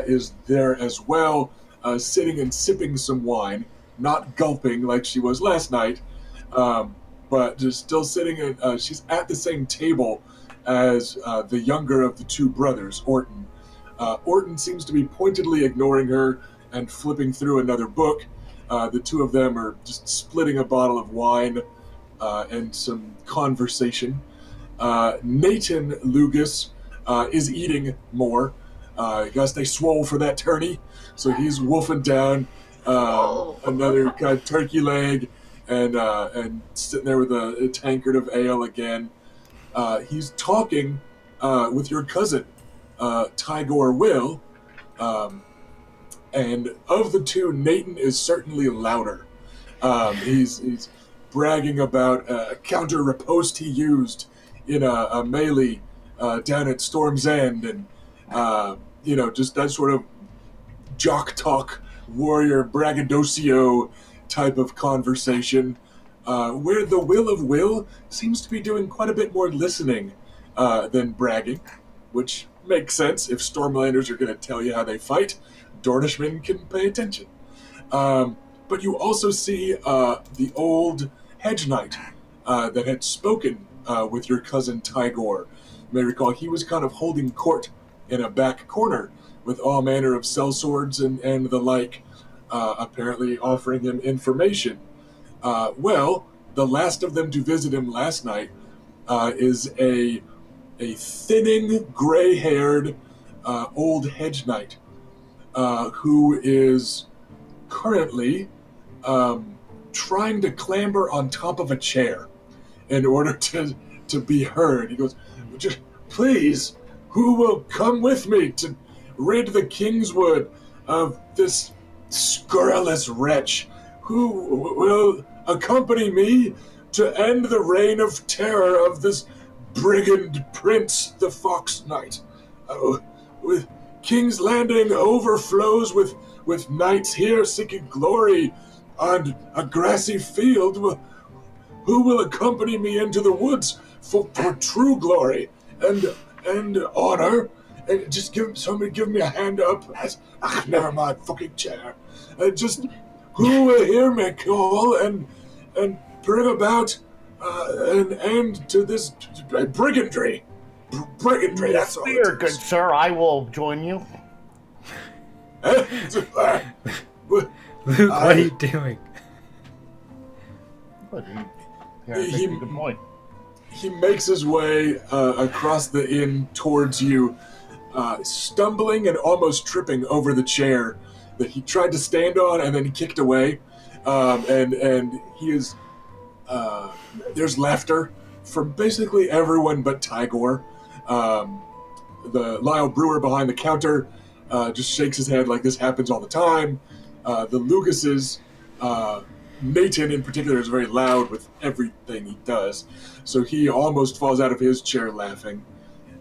is there as well, sitting and sipping some wine, not gulping like she was last night, but just still sitting. She's at the same table as the younger of the two brothers, Orton. Orton seems to be pointedly ignoring her and flipping through another book. The two of them are just splitting a bottle of wine and some conversation. Nathan Lugas is eating more. Gotta stay swole for that tourney, so he's wolfing down another kind of turkey leg and sitting there with a tankard of ale again. He's talking with your cousin, Tigor Will, and of the two, Nathan is certainly louder. He's bragging about a counter riposte he used in a melee down at Storm's End, and just that sort of jock talk, warrior braggadocio type of conversation, where the Will seems to be doing quite a bit more listening than bragging, which makes sense. If Stormlanders are going to tell you how they fight, Dornishmen can pay attention. But you also see the old hedge knight that had spoken with your cousin Tigor. You may recall he was kind of holding court in a back corner with all manner of sellswords and the like, apparently offering him information. Well, the last of them to visit him last night is a thinning, gray-haired old hedge knight who is currently trying to clamber on top of a chair in order to be heard. He goes, "Just please, who will come with me to rid the Kingswood of this scurrilous wretch? Who will accompany me to end the reign of terror of this brigand prince, the Fox Knight? With King's Landing overflows with knights here seeking glory on a grassy field. Who will accompany me into the woods for true glory and honor? And just somebody give me a hand up. Never mind, fucking chair. Just who will hear me call and bring about an end to this brigandry. Brigandry, that's all. Fear, good sir, I will join you. Luke, what are you doing? He a good point. He makes his way across the inn towards you, stumbling and almost tripping over the chair that he tried to stand on and then he kicked away. And he is... there's laughter from basically everyone but Tigor. The Lyle Brewer behind the counter just shakes his head like this happens all the time. The Lugases, Nathan in particular, is very loud with everything he does, so he almost falls out of his chair laughing.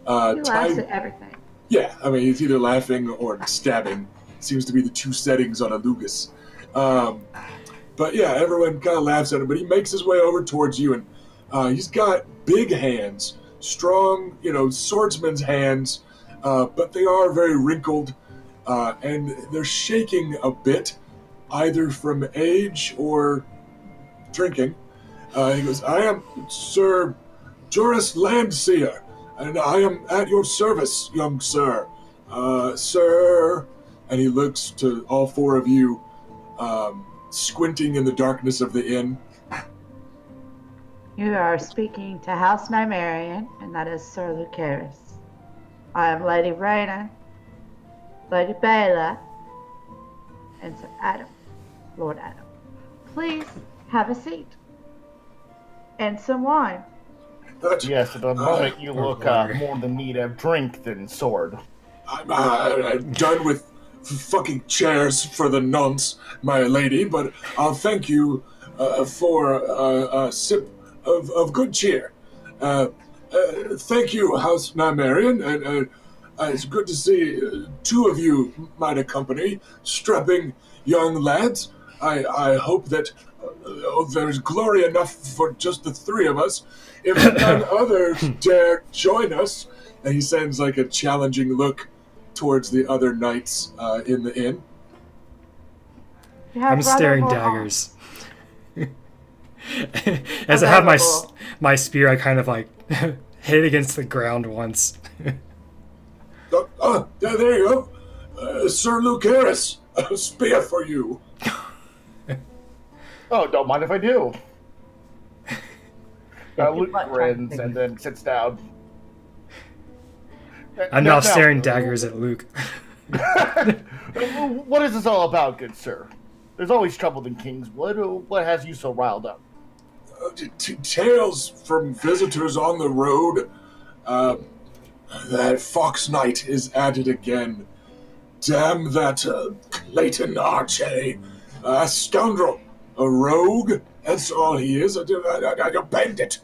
He laughs at everything. Yeah, I mean, he's either laughing or stabbing. Seems to be the two settings on a Lugas. But yeah, everyone kind of laughs at him, but he makes his way over towards you, and he's got big hands, strong, swordsman's hands, but they are very wrinkled, and they're shaking a bit, either from age or drinking. He goes, "I am Sir Joris Landseer, and I am at your service, young sir. Sir," and he looks to all four of you, squinting in the darkness of the inn. You are speaking to House Nymerian, and that is Sir Lucaris. I am Lady Rayna, Lady Bela, and Sir Adam, Lord Adam. Please have a seat. And some wine. Yes, at the moment you look more in the need of drink than sword. I'm done with fucking chairs for the nonce, my lady, but I'll thank you for a sip of good cheer. Thank you, House Nymerian, and it's good to see two of you might accompany, strapping young lads. I hope that there's glory enough for just the three of us. If none others dare join us, and he sends like a challenging look towards the other knights in the inn. I'm staring daggers. As I have my spear, I kind of like hit against the ground once. There you go. Sir Lucaris, a spear for you. Oh, don't mind if I do. Luke grins and then sits down. I'm now staring daggers at Luke. What is this all about, good sir? There's always trouble in Kingswood. What has you so riled up? Tales from visitors on the road. That Fox Knight is at it again. Damn that Clayton Arche. A scoundrel. A rogue. That's all he is. A bandit.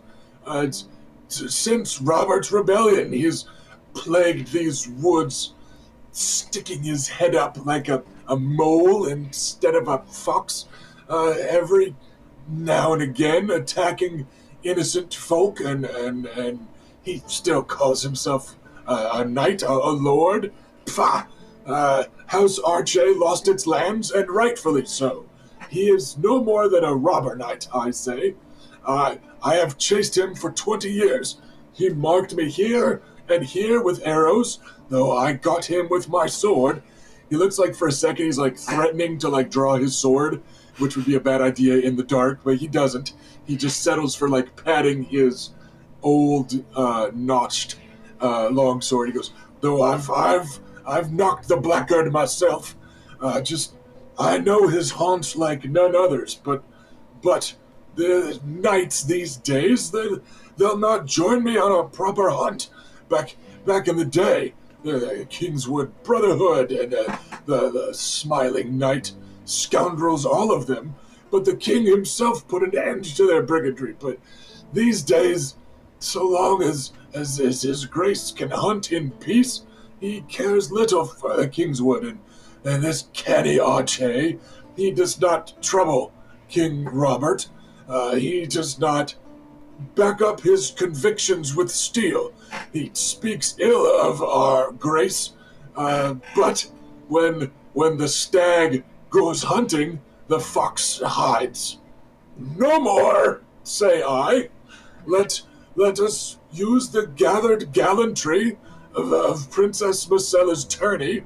Since Robert's rebellion, he's plagued these woods, sticking his head up like a mole instead of a fox. Every now and again attacking innocent folk, and he still calls himself a knight, a lord. Pah! House Arche lost its lands, and rightfully so. He is no more than a robber knight, I say. I have chased him for 20 years. He marked me here and here with arrows, though I got him with my sword. He looks like for a second he's like threatening to like draw his sword, which would be a bad idea in the dark, but he doesn't. He just settles for like patting his old notched long sword. He goes, though I've knocked the blackguard myself. I know his haunts like none others, but the knights these days, they'll not join me on a proper hunt. Back in the day, the Kingswood Brotherhood and the Smiling Knight, scoundrels, all of them. But the king himself put an end to their brigandry. But these days, so long as his grace can hunt in peace, he cares little for the Kingswood. And this canny Arche, he does not trouble King Robert. He does not back up his convictions with steel. He speaks ill of our grace, but when the stag goes hunting, the fox hides. No more, say I. Let us use the gathered gallantry of Princess Marcella's tourney,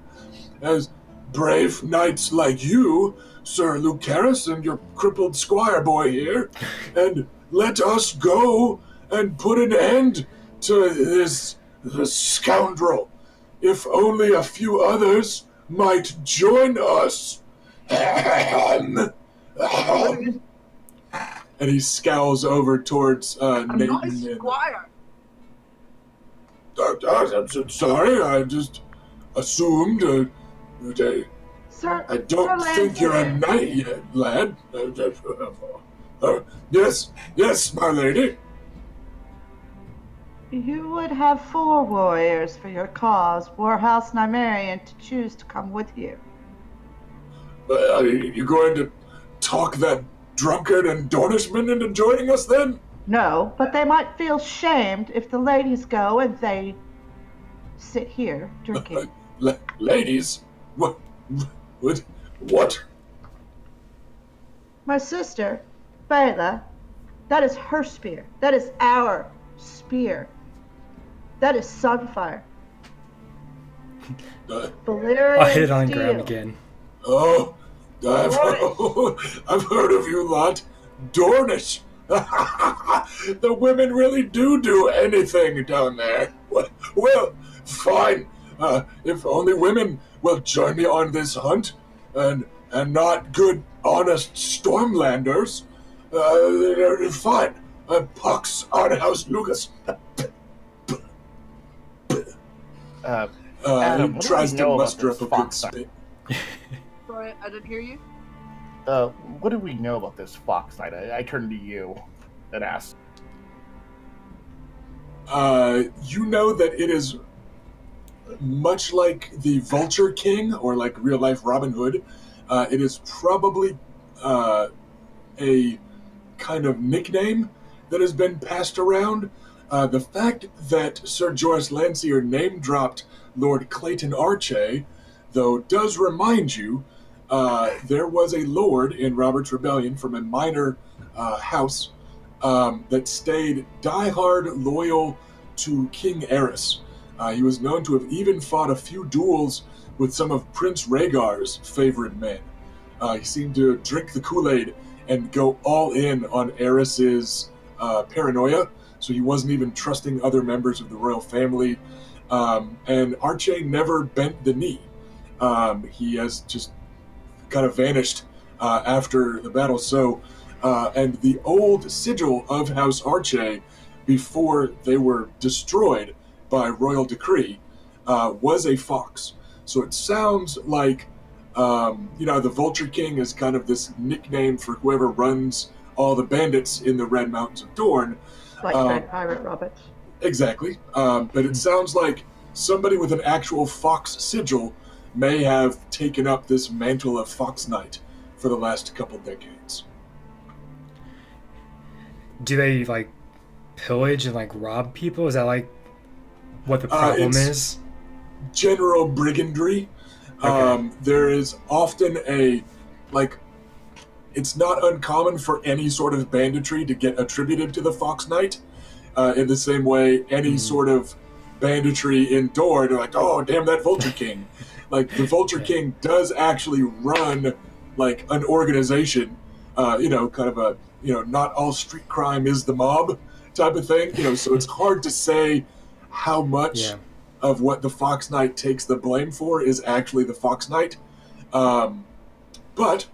as brave knights like you, Sir Lucaris, and your crippled squire boy here, and let us go and put an end to this scoundrel. If only a few others might join us. And he scowls over towards I'm not a Nathan. squire. I'm sorry, I just assumed. Sir, I don't Sir think you're a knight yet, lad. Yes, my lady. You would have 4 warriors for your cause, were House Nymerian to choose to come with you. Are you going to talk that drunkard and Dornishman into joining us then? No, but they might feel shamed if the ladies go and they sit here drinking. Ladies? What? My sister, Bela, that is her spear. That is our spear. That is Sunfire. Valerian I'll hit it on steel. ground again. Oh, I've heard of you lot. Dornish. The women really do anything down there. Well, fine. If only women will join me on this hunt, and not good, honest Stormlanders, fine. Pox on House Lucas. Adam, he tries to muster up a good spit. spit. Sorry, I didn't hear you. What do we know about this Fox Knight? I turn to you and ask. You know that it is much like the Vulture King, or like real life Robin Hood. It is probably a kind of nickname that has been passed around. The fact that Sir Joris Landseer name-dropped Lord Clayton Archay, though, does remind you there was a lord in Robert's Rebellion from a minor house that stayed diehard loyal to King Eris. He was known to have even fought a few duels with some of Prince Rhaegar's favorite men. He seemed to drink the Kool-Aid and go all in on Eris's paranoia, so he wasn't even trusting other members of the royal family. And Archay never bent the knee. He has just kind of vanished after the battle. So, and the old sigil of House Archay, before they were destroyed by royal decree, was a fox. So it sounds like, the Vulture King is kind of this nickname for whoever runs all the bandits in the Red Mountains of Dorne. Like Night Pirate Robert. Exactly. But it sounds like somebody with an actual fox sigil may have taken up this mantle of Fox Knight for the last couple decades. Do they, pillage and, rob people? Is that, what the problem is? General brigandry. Okay. There is often it's not uncommon for any sort of banditry to get attributed to the Fox Knight. In the same way, any sort of banditry in Dorne, they're like, oh, damn that Vulture King. The Vulture King does actually run, an organization, kind of a, not all street crime is the mob type of thing. So it's hard to say how much of what the Fox Knight takes the blame for is actually the Fox Knight. But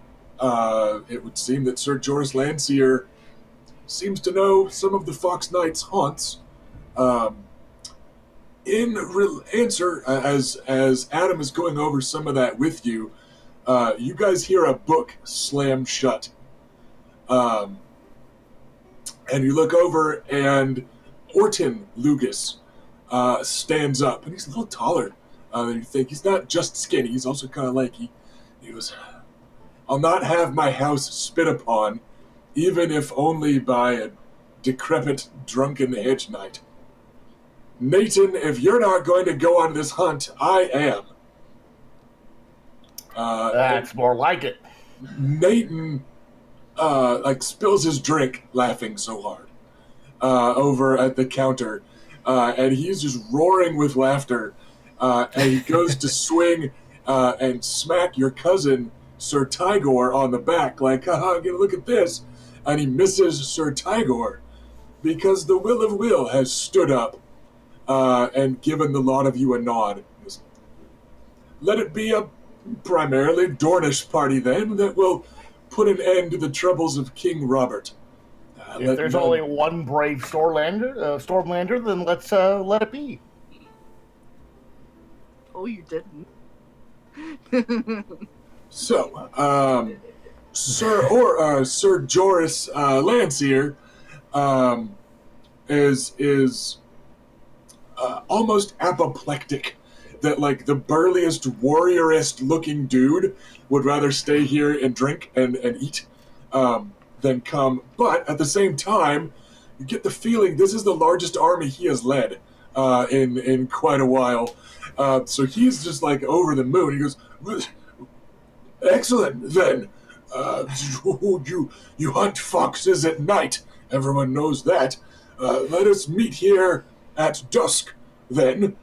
it would seem that Sir Joris Landseer seems to know some of the Fox Knight's haunts. In answer, as Adam is going over some of that with you, you guys hear a book slam shut. And you look over, and Orton Lugas stands up, and he's a little taller than you think. He's not just skinny, he's also kind of lanky. He goes, I'll not have my house spit upon, even if only by a decrepit, drunken hedge knight. Nathan, if you're not going to go on this hunt, I am. That's more like it. Nathan, spills his drink laughing so hard over at the counter. And he's just roaring with laughter. And he goes to swing and smack your cousin, Sir Tygor, on the back, haha, look at this. And he misses Sir Tygor because the Will of Will has stood up and given the lot of you a nod. Let it be a primarily Dornish party, then, that will put an end to the troubles of King Robert. If there's only one brave Stormlander, then let's let it be. Oh, you didn't. So, Sir Joris Landseer is almost apoplectic. That the burliest, warriorist looking dude would rather stay here and drink and eat than come. But at the same time, you get the feeling this is the largest army he has led in quite a while. So he's just over the moon. He goes, excellent, then. You hunt foxes at night. Everyone knows that. Let us meet here at dusk, then.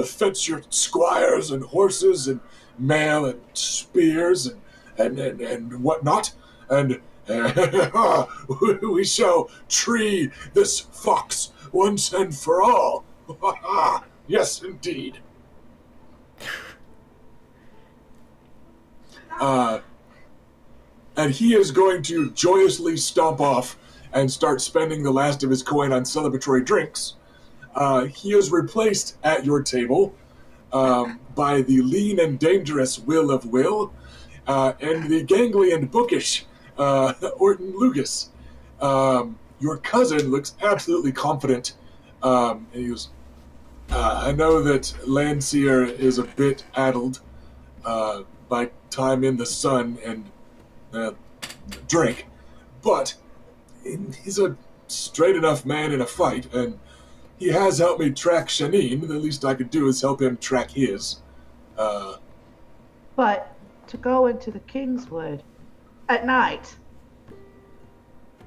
Fetch your squires and horses and mail and spears and whatnot, and we shall tree this fox once and for all. Yes, indeed. And he is going to joyously stomp off and start spending the last of his coin on celebratory drinks. He is replaced at your table by the lean and dangerous Will of Will and the gangly and bookish Orton Lugas. Your cousin looks absolutely confident. And he goes, I know that Landseer is a bit addled by time in the sun and drink, but he's a straight enough man in a fight, and he has helped me track Shanine. The least I could do is help him track his. But to go into the Kingswood at night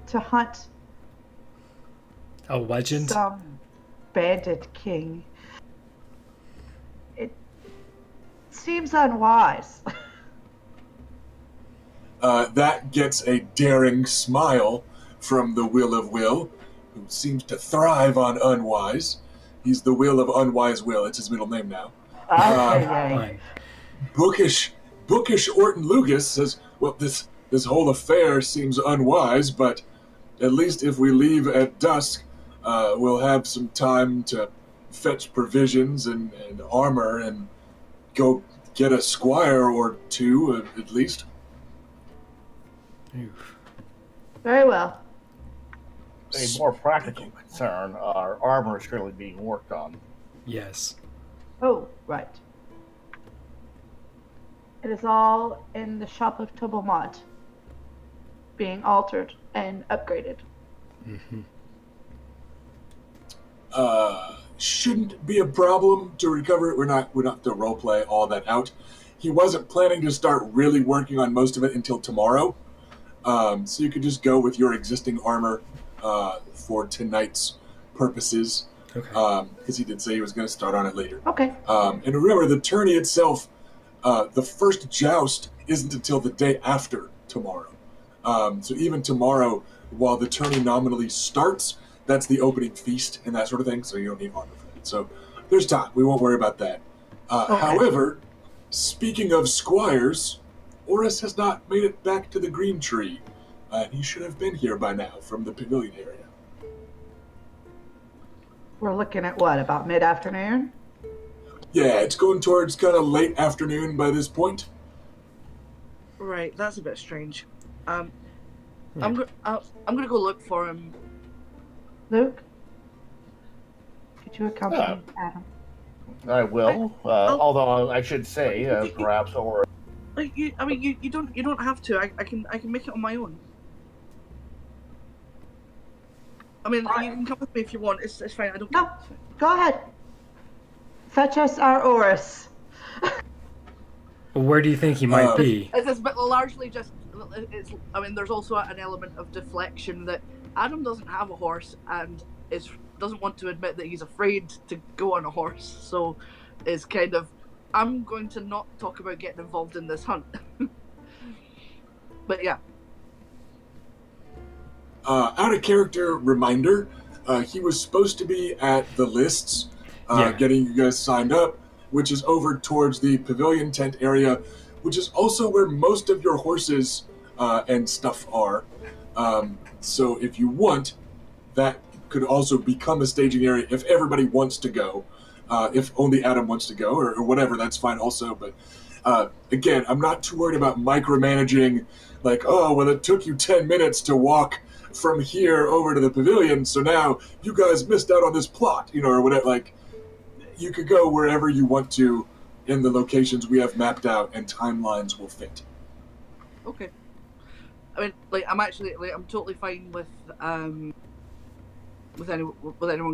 to hunt A legend? some bandit king, it seems unwise. That gets a daring smile from the Will of Will, who seems to thrive on unwise. He's the Will of Unwise Will. It's his middle name now. Fine. Bookish Orton Lucas says, well, this whole affair seems unwise, but at least if we leave at dusk, we'll have some time to fetch provisions and armor and go get a squire or two, at least. Oof. Very well. A more practical concern, our armor is currently being worked on. Yes. Oh, right. It is all in the shop of Tobomont, being altered and upgraded. Mm-hmm. Shouldn't be a problem to recover it. We're not to roleplay all that out. He wasn't planning to start really working on most of it until tomorrow. So you could just go with your existing armor for tonight's purposes. Okay. Because he did say he was going to start on it later. Okay. And remember, the tourney itself, the first joust isn't until the day after tomorrow. So even tomorrow, while the tourney nominally starts, that's the opening feast and that sort of thing, so you don't need armor for that. So there's time. We won't worry about that. Okay. However, speaking of squires, Oris has not made it back to the Green Tree. He should have been here by now from the pavilion area. We're looking at what, about mid-afternoon? Yeah, it's going towards kind of late afternoon by this point. Right, that's a bit strange. Yeah. I'm gonna go look for him. Luke? Could you accompany Adam? I will, although I should say, perhaps, or Like you don't have to. I can make it on my own. I mean, you can come with me if you want. It's fine. I don't. No, go ahead. Fetch us our Oris. Where do you think he might be? It's but largely just. I mean, there's also an element of deflection that Adam doesn't have a horse and doesn't want to admit that he's afraid to go on a horse. So, it's kind of, I'm going to not talk about getting involved in this hunt. But yeah. Out of character reminder, he was supposed to be at the lists, Yeah. getting you guys signed up, which is over towards the pavilion tent area, which is also where most of your horses and stuff are. So if you want, that could also become a staging area if everybody wants to go. If only Adam wants to go, or whatever, that's fine also. But again, I'm not too worried about micromanaging, like, oh, well, it took you 10 minutes to walk from here over to the pavilion, so now you guys missed out on this plot, or whatever. Like, you could go wherever you want to in the locations we have mapped out, and timelines will fit. Okay. I mean, I'm totally fine with anyone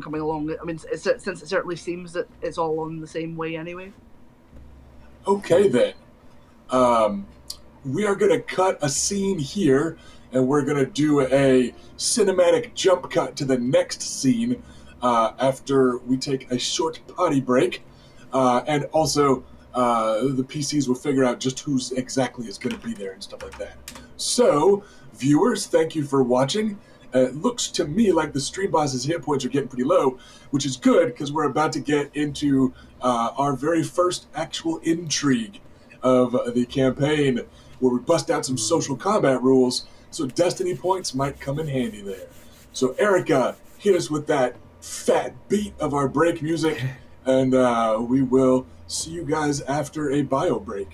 coming along. I mean, since it certainly seems that it's all on the same way anyway. Okay, then. We are going to cut a scene here, and we're going to do a cinematic jump cut to the next scene after we take a short potty break. And also, the PCs will figure out just who exactly is going to be there and stuff like that. So, viewers, thank you for watching. It looks to me like the stream boss's hit points are getting pretty low, which is good because we're about to get into our very first actual intrigue of the campaign, where we bust out some social combat rules, so destiny points might come in handy there. So Erica, hit us with that fat beat of our break music, and we will see you guys after a bio break.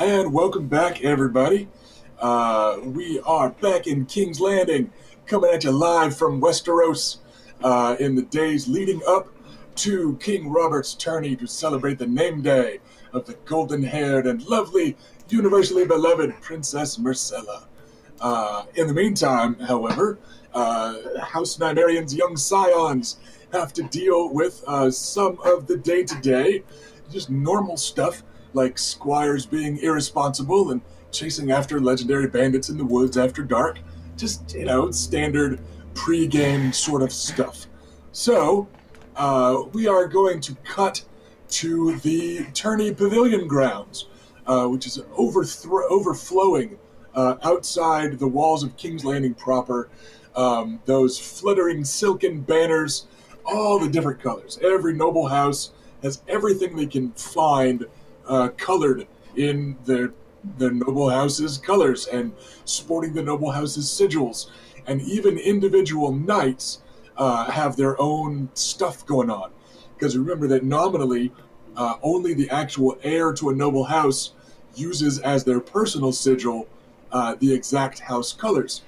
And welcome back, everybody. We are back in King's Landing, coming at you live from Westeros in the days leading up to King Robert's tourney to celebrate the name day of the golden-haired and lovely, universally beloved Princess Myrcella. In the meantime, however, House Nymerion's young scions have to deal with some of the day-to-day, just normal stuff, like squires being irresponsible and chasing after legendary bandits in the woods after dark. Just, standard pre-game sort of stuff. So, we are going to cut to the Tourney Pavilion grounds, which is overflowing outside the walls of King's Landing proper. Those fluttering silken banners, all the different colors. Every noble house has everything they can find colored in the noble house's colors and sporting the noble house's sigils. And even individual knights have their own stuff going on. Because remember that nominally, only the actual heir to a noble house uses as their personal sigil the exact house colors.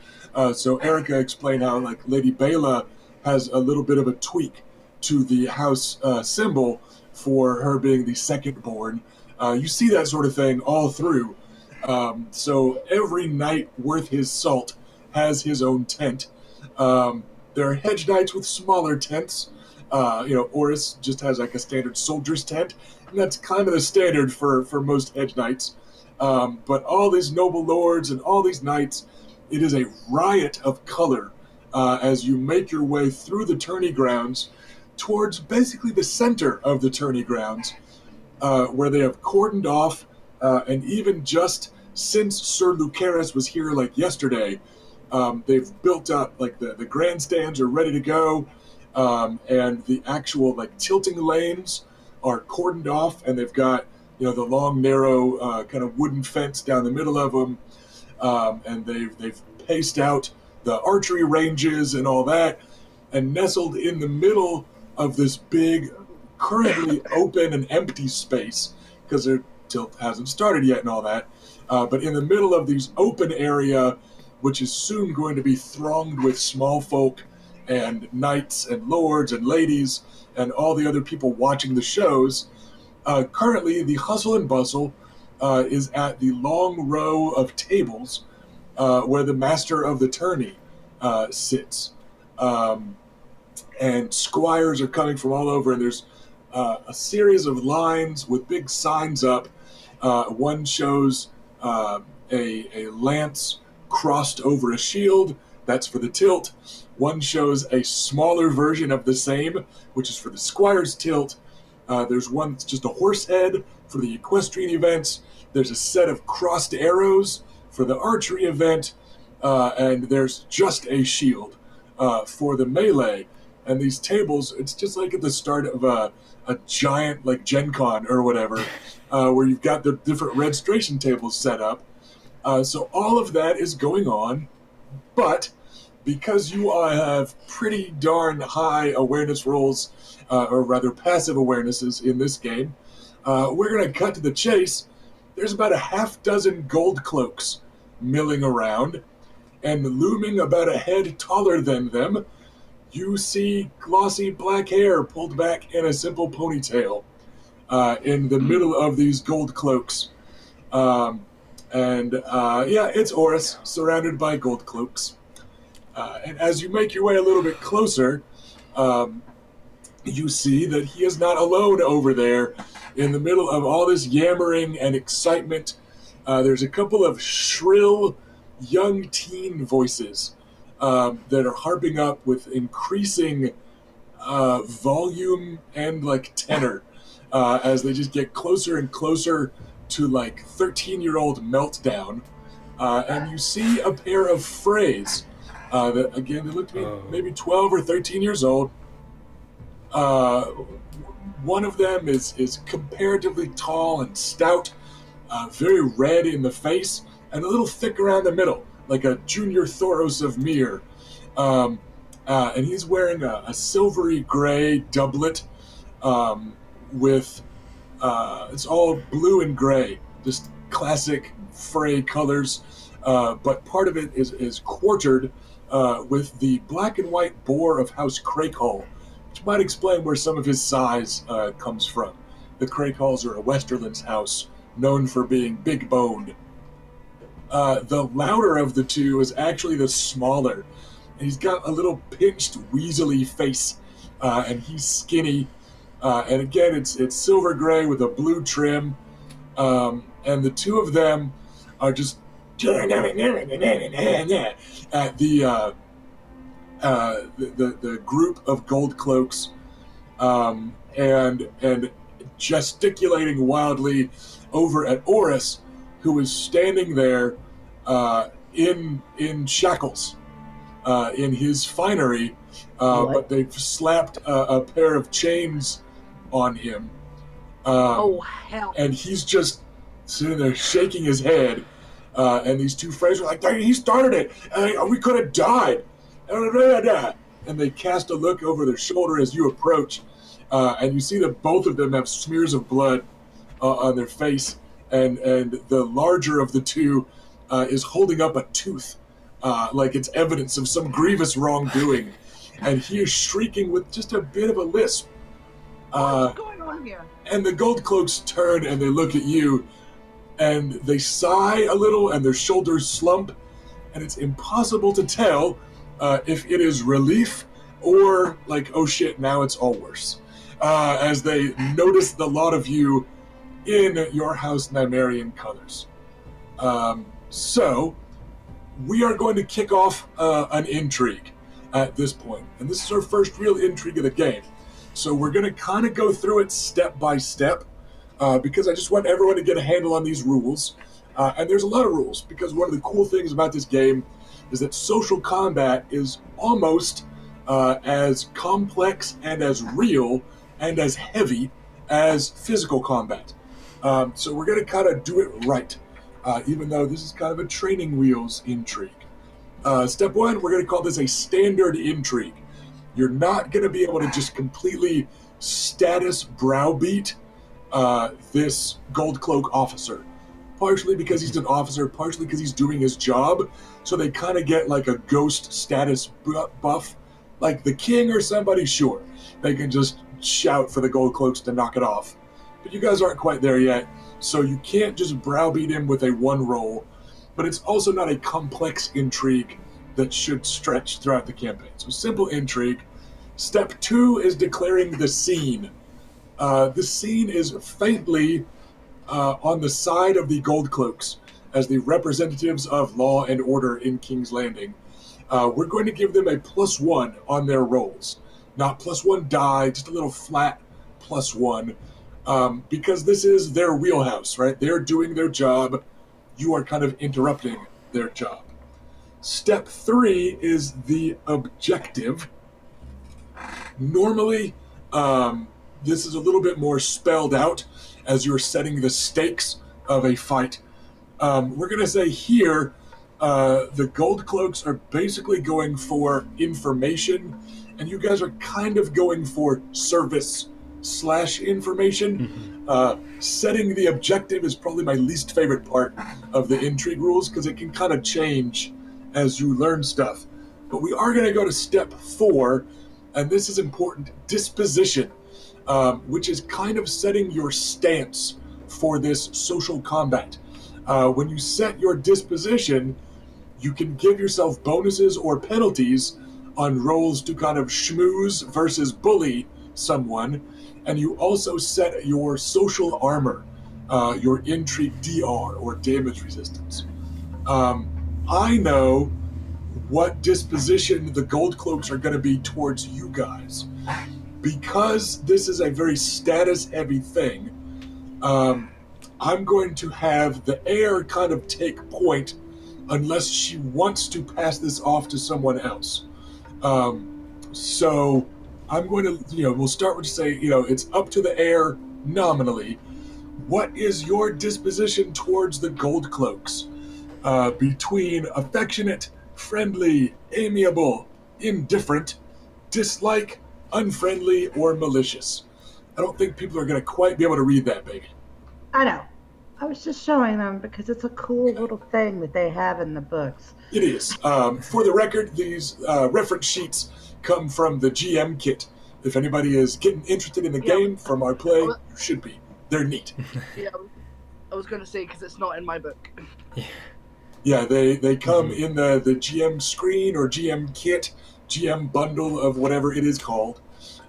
So Erica explained how, like, Lady Bela has a little bit of a tweak to the house symbol for her being the second born. You see that sort of thing all through. So every knight worth his salt has his own tent. There are hedge knights with smaller tents. Oris just has like a standard soldier's tent, and that's kind of the standard for most hedge knights. But all these noble lords and all these knights, it is a riot of color as you make your way through the tourney grounds towards basically the center of the tourney grounds, where they have cordoned off, and even just since Sir Lucaris was here like yesterday, they've built up, like the grandstands are ready to go, and the actual like tilting lanes are cordoned off, and they've got the long narrow kind of wooden fence down the middle of them, and they've paced out the archery ranges and all that, and nestled in the middle of this big, currently open and empty space, because their tilt hasn't started yet and all that, but in the middle of these open area, which is soon going to be thronged with small folk and knights and lords and ladies and all the other people watching the shows, currently the hustle and bustle is at the long row of tables where the master of the tourney sits. And squires are coming from all over, and there's a series of lines with big signs up. One shows a lance crossed over a shield. That's for the tilt. One shows a smaller version of the same, which is for the squire's tilt. There's one that's just a horse head for the equestrian events. There's a set of crossed arrows for the archery event. And there's just a shield for the melee. And these tables, it's just like at the start of a giant, like, Gen Con or whatever, where you've got the different registration tables set up. So all of that is going on, but because you have pretty darn high awareness rolls, or rather passive awarenesses in this game, we're going to cut to the chase. There's about a half dozen gold cloaks milling around, and looming about a head taller than them, you see glossy black hair pulled back in a simple ponytail in the middle of these gold cloaks. It's Oris, surrounded by gold cloaks. And as you make your way a little bit closer, you see that he is not alone over there in the middle of all this yammering and excitement. There's a couple of shrill young teen voices that are harping up with increasing volume and like tenor as they just get closer and closer to like 13-year-old meltdown. And you see a pair of Freys that, again, they look to be maybe 12 or 13 years old. One of them is comparatively tall and stout, very red in the face, and a little thick around the middle, like a junior Thoros of Myr. And he's wearing a silvery gray doublet with, it's all blue and gray, just classic fray colors, but part of it is quartered with the black and white boar of House Crakehall, which might explain where some of his size comes from. The Crakehalls are a Westerlands house known for being big-boned. The louder of the two is actually the smaller. And he's got a little pinched, weaselly face, and he's skinny. And again, it's silver gray with a blue trim. And the two of them are just at the group of gold cloaks, and gesticulating wildly over at Oris, who is standing there in shackles, in his finery, but they've slapped a pair of chains on him. Oh, hell. And he's just sitting there shaking his head, and these two friends are like, he started it, and we could have died. And they cast a look over their shoulder as you approach, and you see that both of them have smears of blood on their face, and the larger of the two is holding up a tooth, like it's evidence of some grievous wrongdoing, and he is shrieking with just a bit of a lisp. What's going on here? And the gold cloaks turn and they look at you, and they sigh a little and their shoulders slump, and it's impossible to tell if it is relief or like, oh shit, now it's all worse, as they notice the lot of you in your House Nymerian colors. So we are going to kick off an intrigue at this point, and this is our first real intrigue of the game. So we're going to kind of go through it step by step, because I just want everyone to get a handle on these rules. And there's a lot of rules, because one of the cool things about this game is that social combat is almost as complex and as real and as heavy as physical combat. So we're going to kind of do it right, even though this is kind of a training wheels intrigue. Step one, we're going to call this a standard intrigue. You're not going to be able to just completely status browbeat this gold cloak officer. Partially because he's an officer, partially because he's doing his job. So they kind of get like a ghost status buff. Like the king or somebody, sure. They can just shout for the gold cloaks to knock it off. But you guys aren't quite there yet. So you can't just browbeat him with a one roll. But it's also not a complex intrigue that should stretch throughout the campaign. So simple intrigue. Step two is declaring the scene. The scene is faintly on the side of the gold cloaks as the representatives of law and order in King's Landing. We're going to give them a +1 on their rolls. Not +1 die, just a little flat +1, because this is their wheelhouse, right? They're doing their job. You are kind of interrupting their job. Step 3 is the objective. Normally, this is a little bit more spelled out as you're setting the stakes of a fight. We're going to say here, the gold cloaks are basically going for information, and you guys are kind of going for service/information. Setting the objective is probably my least favorite part of the intrigue rules, because it can kind of change as you learn stuff. But we are going to go to step 4, and this is important, disposition, which is kind of setting your stance for this social combat. When you set your disposition, you can give yourself bonuses or penalties on rolls to kind of schmooze versus bully someone, and you also set your social armor, your intrigue DR, or damage resistance. I know what disposition the gold cloaks are going to be towards you guys. Because this is a very status-heavy thing, I'm going to have the heir kind of take point unless she wants to pass this off to someone else. So I'm going to, we'll start with say, it's up to the heir nominally. What is your disposition towards the gold cloaks? Between affectionate, friendly, amiable, indifferent, dislike, unfriendly, or malicious. I don't think people are going to quite be able to read that, baby. I know. I was just showing them because it's a cool little thing that they have in the books. It is. For the record, these reference sheets come from the GM kit. If anybody is getting interested in the game from our play, you should be. They're neat. Yeah, I was going to say because it's not in my book. Yeah, they come in the GM screen or GM kit, GM bundle of whatever it is called.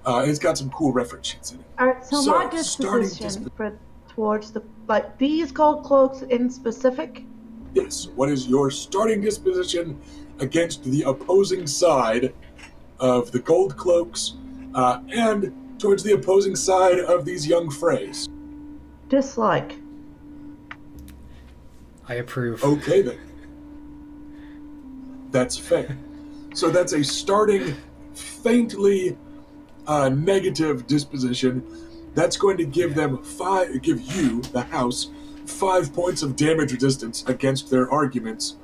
It's got some cool reference sheets in it. All right, so my disposition towards these gold cloaks in specific. Yes. What is your starting disposition against the opposing side of the gold cloaks, and towards the opposing side of these young Freys? Dislike. I approve. Okay then. That's fair. So that's a starting faintly negative disposition. That's going to give them give you, the house, 5 points of damage resistance against their arguments.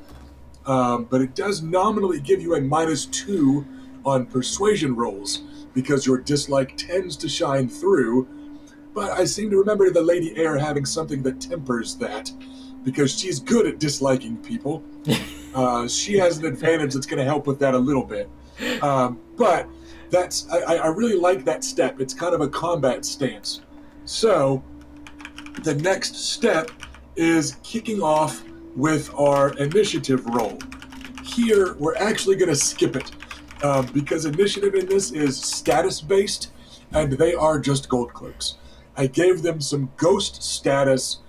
But it does nominally give you a -2 on persuasion rolls because your dislike tends to shine through. But I seem to remember the Lady Air having something that tempers that because she's good at disliking people. She has an advantage that's going to help with that a little bit. But I really like that step. It's kind of a combat stance. So the next step is kicking off with our initiative roll. Here, we're actually going to skip it because initiative in this is status-based, and they are just gold cloaks. I gave them some ghost status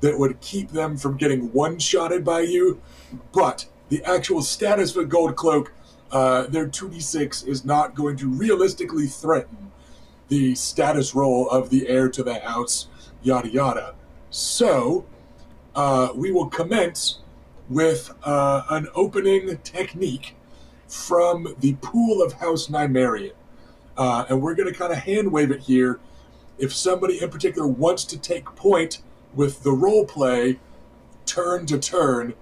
that would keep them from getting one-shotted by you, but the actual status of a gold cloak, their 2d6 is not going to realistically threaten the status roll of the heir to the house, yada yada. So, we will commence with an opening technique from the pool of House Nymerian. And we're going to kind of hand wave it here. If somebody in particular wants to take point with the role play, turn to turn,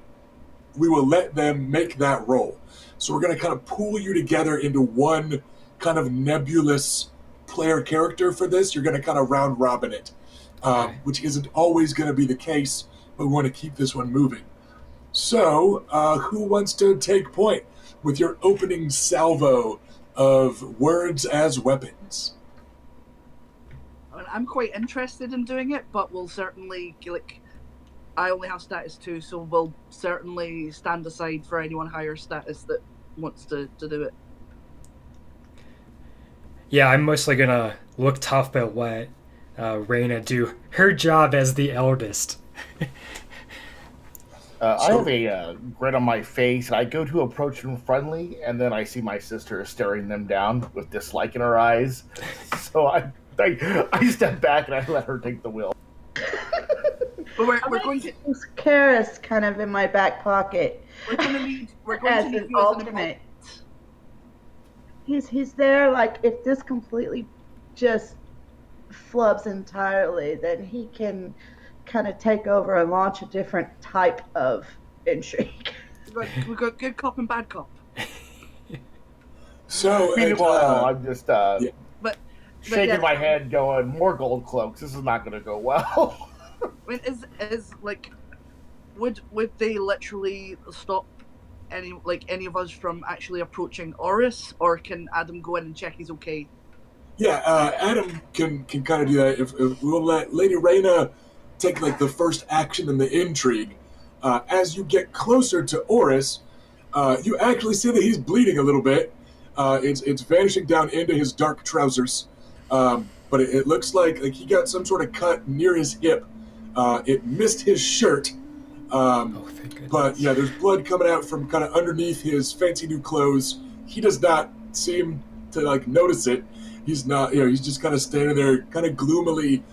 we will let them make that roll. So we're going to kind of pool you together into one kind of nebulous player character for this. You're going to kind of round robin it, which isn't always going to be the case, but we want to keep this one moving. So who wants to take point with your opening salvo of words as weapons? I'm quite interested in doing it, but we'll certainly, I only have status 2, so we'll certainly stand aside for anyone higher status that wants to do it. Yeah, I'm mostly gonna look tough but let Raina do her job as the eldest. I have a grin on my face, and I go to approach them friendly, and then I see my sister staring them down with dislike in her eyes. So I step back and I let her take the wheel. We're going to Karis kind of in my back pocket. We're going to need an alternate. He's there, like, if this completely just flubs entirely, then he can kind of take over and launch a different type of intrigue. We've got good cop and bad cop. So meanwhile, I'm just shaking my head, going, "More gold cloaks. This is not going to go well." I mean, is like, would they literally stop any of us from actually approaching Oris, or can Adam go in and check he's okay? Yeah, Adam can kind of do that. If we'll let Lady Raina take like the first action in the intrigue. As you get closer to Oris, you actually see that he's bleeding a little bit. It's vanishing down into his dark trousers, but it looks like he got some sort of cut near his hip. It missed his shirt, but yeah, there's blood coming out from kind of underneath his fancy new clothes. He does not seem to notice it. He's not, he's just kind of standing there, kind of gloomily,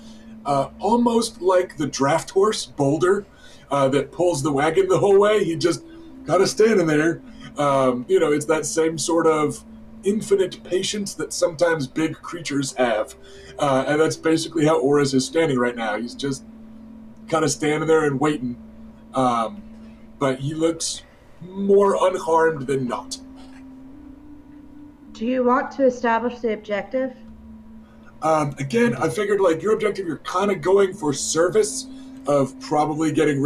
almost like the draft horse Boulder that pulls the wagon the whole way. He just kind of standing there. It's that same sort of infinite patience that sometimes big creatures have, and that's basically how Oris is standing right now. He's just kind of standing there and waiting, but he looks more unharmed than not. Do you want to establish the objective? Again, I figured your objective, you're kind of going for service, of probably getting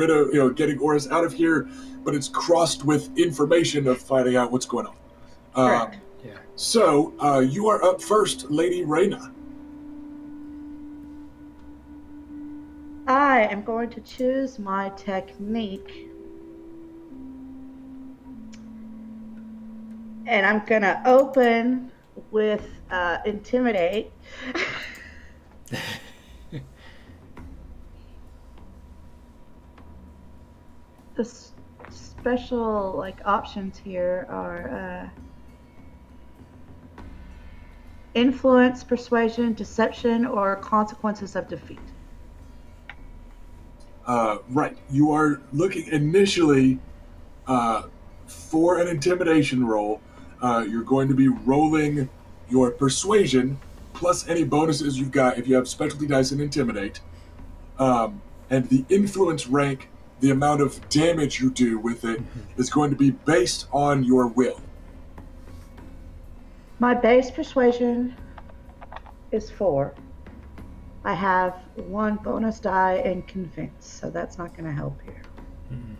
Oris out of here, but it's crossed with information of finding out what's going on. Correct. Yeah. So, you are up first, Lady Reyna. I am going to choose my technique. And I'm going to open with Intimidate. The special options here are influence, persuasion, deception, or consequences of defeat. Right. You are looking initially for an intimidation roll. You're going to be rolling your persuasion plus any bonuses you've got if you have specialty dice and intimidate. And the influence rank, the amount of damage you do with it, is going to be based on your will. My base persuasion is 4. I have 1 bonus die in convince, so that's not going to help here. Mm-hmm.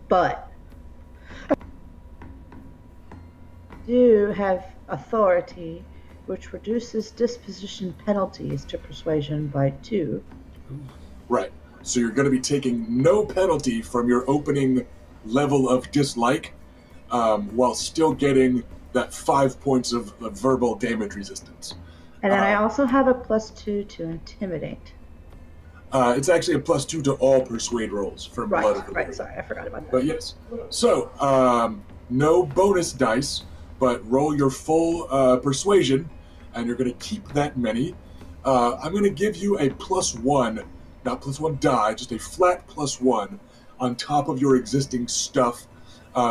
But I do have authority, which reduces disposition penalties to persuasion by 2. Right. So you're going to be taking no penalty from your opening level of dislike, while still getting that 5 points of verbal damage resistance. And then I also have a +2 to intimidate. It's actually a +2 to all persuade rolls from Blood of the Right, Lord. sorry, I forgot about that. But yes. So, no bonus dice, but roll your full persuasion, and you're going to keep that many. I'm going to give you a +1, not +1 die, just a flat +1 on top of your existing stuff,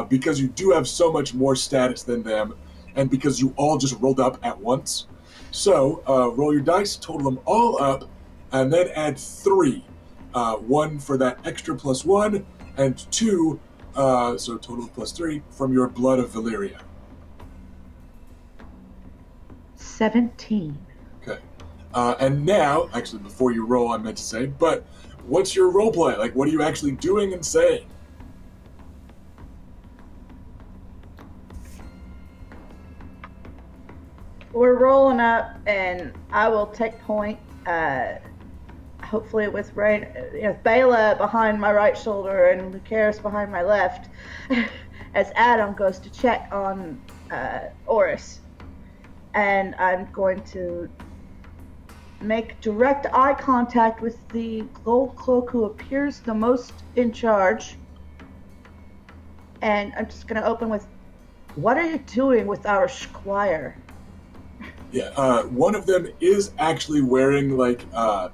because you do have so much more status than them, and because you all just rolled up at once. So, roll your dice, total them all up, and then add 3. 1 for that extra +1, and 2, so total of +3, from your Blood of Valyria. 17. Okay. And now, actually, before you roll, I meant to say, but what's your role play? Like, what are you actually doing and saying? We're rolling up, and I will take point, hopefully with Bela behind my right shoulder and Lucaris behind my left, as Adam goes to check on Oris. And I'm going to make direct eye contact with the gold cloak who appears the most in charge. And I'm just going to open with, "What are you doing with our squire?" Yeah, one of them is actually wearing a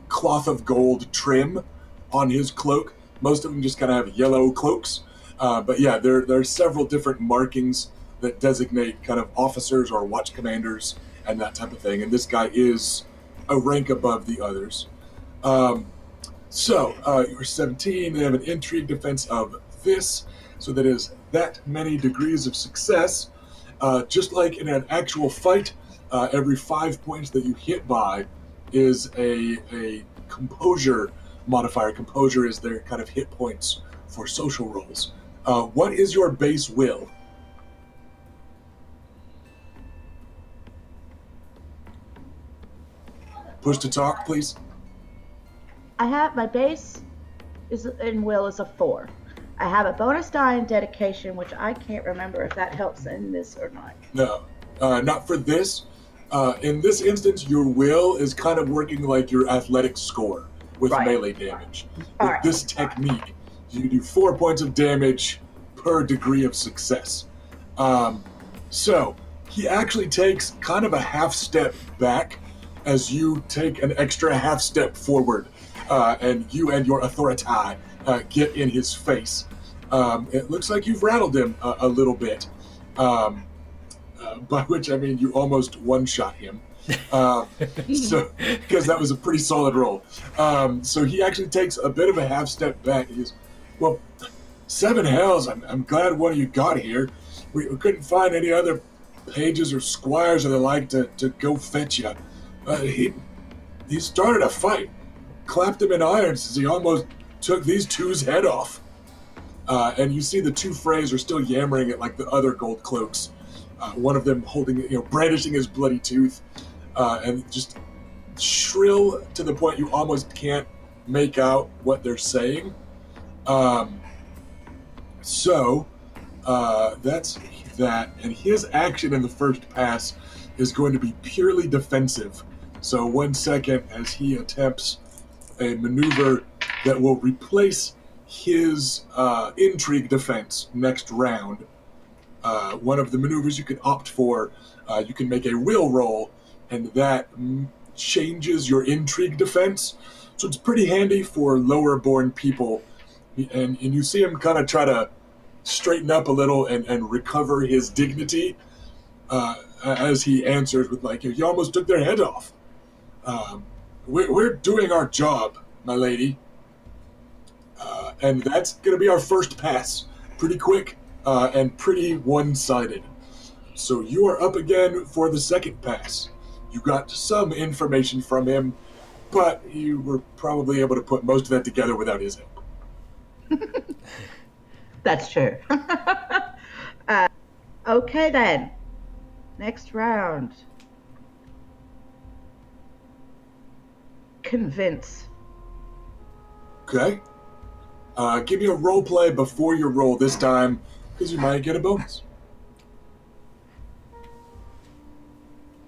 cloth of gold trim on his cloak. Most of them just kind of have yellow cloaks. But yeah, there are several different markings that designate kind of officers or watch commanders and that type of thing. And this guy is a rank above the others. So you're 17. They have an intrigue defense of this. So that is that many degrees of success. Just like in an actual fight, every 5 points that you hit by is a composure modifier. Composure is their kind of hit points for social rolls. What is your base will? Push to talk, please. I have my base in will is a 4. I have a bonus die in dedication, which I can't remember if that helps in this or not. No, not for this. In this instance, your will is kind of working like your athletic score with melee damage. With this technique, you can do 4 points of damage per degree of success. So he actually takes kind of a half step back as you take an extra half step forward, and you and your authority get in his face. It looks like you've rattled him a little bit, by which I mean you almost one-shot him. So, because that was a pretty solid roll. So he actually takes a bit of a half step back. He goes, "Well, 7 hells, I'm glad one of you got here. We couldn't find any other pages or squires or the like to go fetch you. He started a fight. clapped him in irons as he almost took these two's head off. And you see the two Freys are still yammering at like the other gold cloaks. One of them holding, brandishing his bloody tooth, and just shrill to the point you almost can't make out what they're saying. So that's that. And his action in the first pass is going to be purely defensive. So 1 second as he attempts a maneuver that will replace his intrigue defense next round. One of the maneuvers you can opt for, you can make a will roll, and that changes your intrigue defense. So it's pretty handy for lower born people. And you see him kind of try to straighten up a little and recover his dignity as he answers with like, you almost took their head off. We're doing our job, my lady. And that's going to be our first pass. Pretty quick and pretty one-sided. So you are up again for the second pass. You got some information from him, but you were probably able to put most of that together without his help. That's true. Okay then. Next round. Convince. Okay. Give me a role play before your roll this time, because you might get a bonus.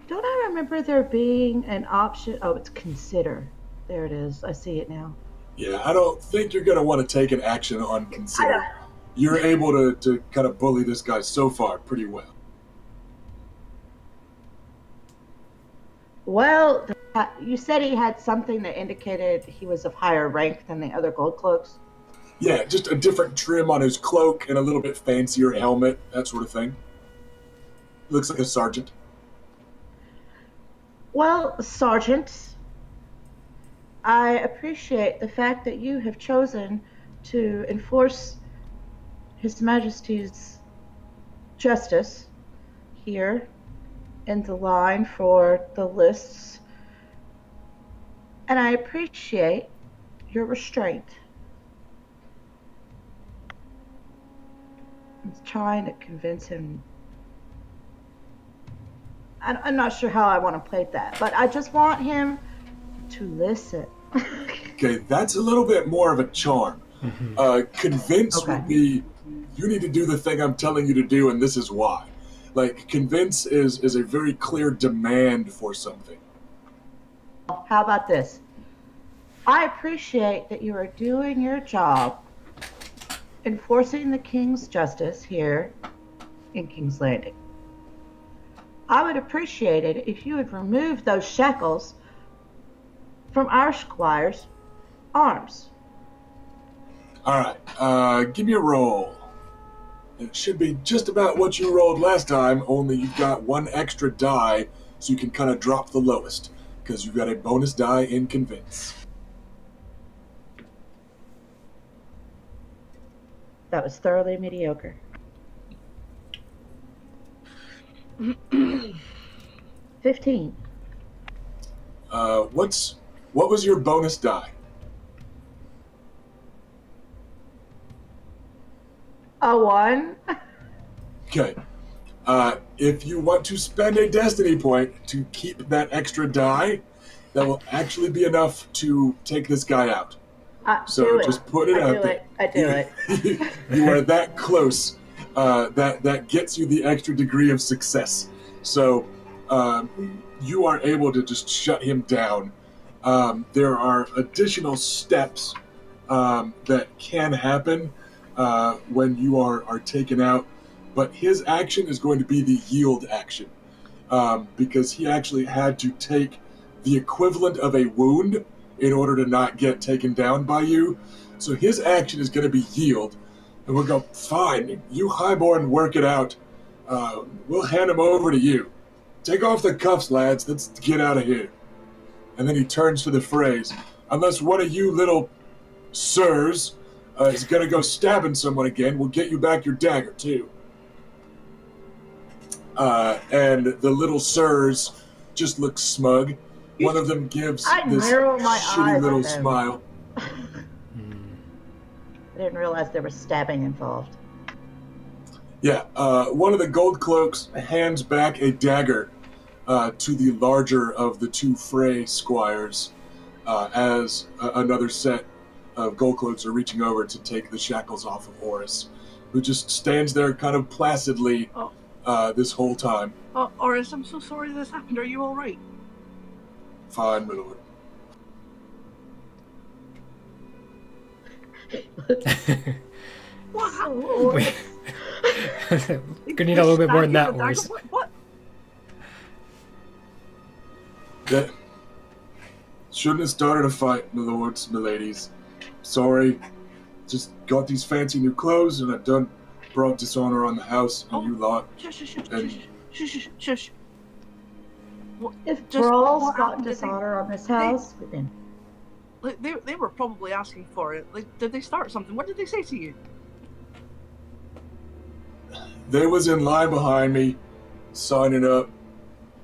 Don't I remember there being an option? Oh, it's consider. There it is. I see it now. Yeah, I don't think you're going to want to take an action on consider. You're able to kind of bully this guy so far pretty well. Well, you said he had something that indicated he was of higher rank than the other gold cloaks? Yeah, just a different trim on his cloak and a little bit fancier helmet, that sort of thing. Looks like a sergeant. Well, Sergeant, I appreciate the fact that you have chosen to enforce His Majesty's justice here in the line for the lists. And I appreciate your restraint. I'm trying to convince him. I'm not sure how I want to play that, but I just want him to listen. Okay, that's a little bit more of a charm. Convince would be, you need to do the thing I'm telling you to do, and this is why. Like, convince is a very clear demand for something. How about this? I appreciate that you are doing your job enforcing the King's justice here in King's Landing. I would appreciate it if you would remove those shackles from our squire's arms. All right, give me a roll. It should be just about what you rolled last time, only you've got one extra die, so you can kind of drop the lowest, because you've got a bonus die in Convince. That was thoroughly mediocre. 15. What was your bonus die? A 1. Okay. If you want to spend a destiny point to keep that extra die, that will actually be enough to take this guy out. So just put it out there. I do it. You are that close. That gets you the extra degree of success. So you are able to just shut him down. There are additional steps that can happen when you are taken out, but his action is going to be the yield action because he actually had to take the equivalent of a wound in order to not get taken down by you. So his action is going to be yield, and we'll go, fine, you highborn work it out. We'll hand him over to you. Take off the cuffs, lads. Let's get out of here. And then he turns to the phrase, unless one of you little sirs is going to go stabbing someone again, we'll get you back your dagger, too. And the little sirs just look smug, One of them gives I this narrow my shitty eyes little at them. smile. I didn't realize there was stabbing involved. Yeah, one of the gold cloaks hands back a dagger to the larger of the two Frey squires as another set of gold cloaks are reaching over to take the shackles off of Horus, who just stands there kind of placidly this whole time. Horus, I'm so sorry this happened. Are you all right? Fine, my lord. What happened? Wait. Gonna need a little bit more than that, Horus. What? That shouldn't have started a fight, my lords, my ladies. Sorry. Just got these fancy new clothes and I've brought dishonor on the house and you lot. Shush. If Just Brawl's what gotten happened? dishonor on this house, we can. Like, they were probably asking for it. Like, did they start something? What did they say to you? They was in line behind me, signing up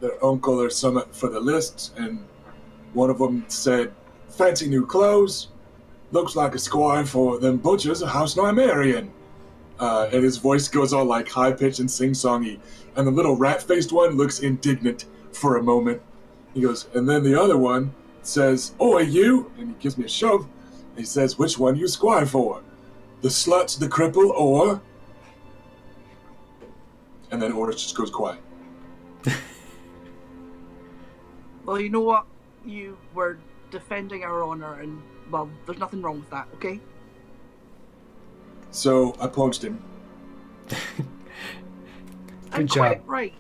their uncle or something for the lists, and one of them said, "Fancy new clothes. Looks like a squire for them butchers of House Nymerian." And his voice goes all like high-pitched and sing-songy, and the little rat-faced one looks indignant for a moment. He goes, and then the other one says, "Oi, you!" And he gives me a shove. And he says, "Which one you squire for? The sluts, the cripple, or..." And then Horus just goes quiet. Well, you know what? You were defending our honor, and, well, there's nothing wrong with that, okay? So I punched him. I'm job. quite right.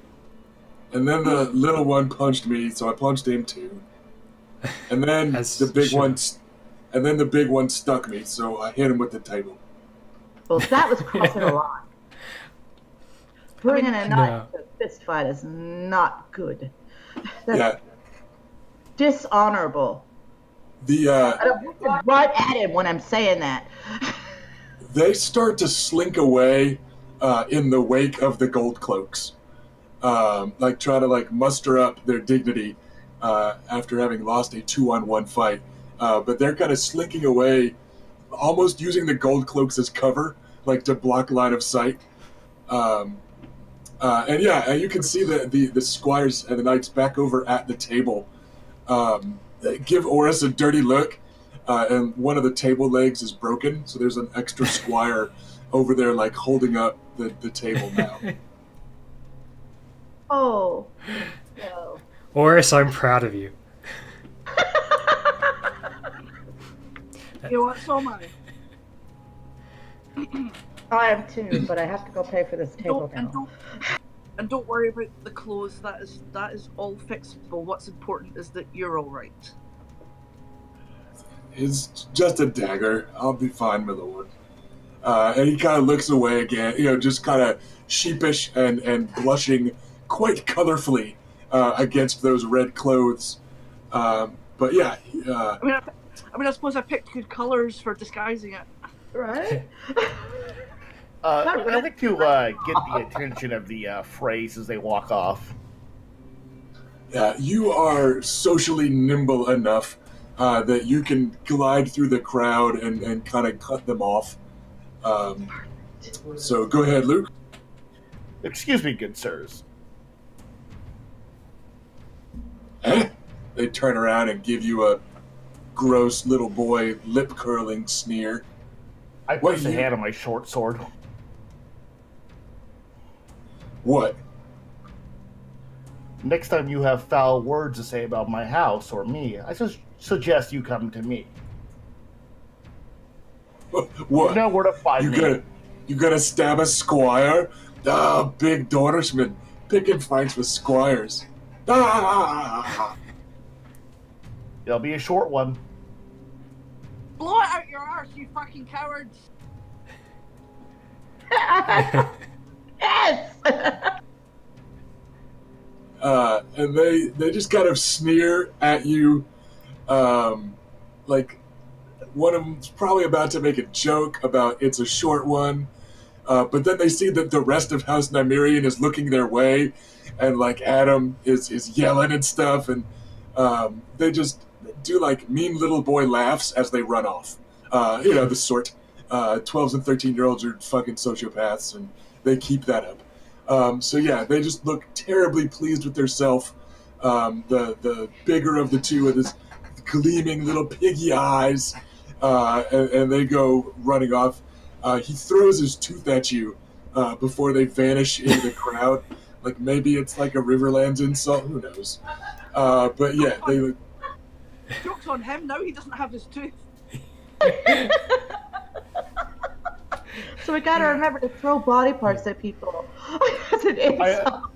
And then the little one punched me, so I punched him too. And then As the big should. one, and then the big one stuck me, so I hit him with the table. Well, that was crossing a line. Bringing a knife No. to a fist fight is not good. That's Yeah, dishonorable. the I'm looking right at him when I'm saying that. they start to slink away in the wake of the gold cloaks, like try to like muster up their dignity after having lost a 2-on-1 fight. But they're kind of slinking away, almost using the gold cloaks as cover, like to block line of sight. And yeah, you can see the squires and the knights back over at the table. They give Horus a dirty look, and one of the table legs is broken, so there's an extra squire over there, like holding up the table now. Oh, no. Horus, I'm proud of you. You know what? So am I. I am too, but I have to go pay for this table now. And don't worry about the clothes. That is all fixable. What's important is that you're all right. It's just a dagger. I'll be fine, my lord. And he kind of looks away again, just kind of sheepish and blushing quite colorfully against those red clothes. But yeah, I suppose I picked good colors for disguising it. Right? I'd like to get the attention of the Freys as they walk off. yeah, you are socially nimble enough that you can glide through the crowd and kind of cut them off. So go ahead, Luke. Excuse me, good sirs. They turn around and give you a gross little boy lip-curling sneer. I What place a you- hand on my short sword. What? Next time you have foul words to say about my house or me, I suggest you come to me. What? You know where to find me. You gonna stab a squire? Ah, big Dornishman, picking fights with squires. Ah! It'll be a short one. Blow it out your arse, you fucking cowards! Yes! And they just kind of sneer at you, like one of them's probably about to make a joke about it's a short one, but then they see that the rest of House Nymerian is looking their way, and like Adam is yelling and stuff, and They just do like mean little boy laughs as they run off. The sort. 12s and 13-year-olds are fucking sociopaths, and they keep that up. They just look terribly pleased with themselves. The bigger of the two with his gleaming little piggy eyes, and they go running off. He throws his tooth at you before they vanish into the crowd. Like maybe it's like a Riverlands insult, who knows? They. Joke's on him, now he doesn't have his tooth. So we gotta remember to throw body parts at people. As an insult.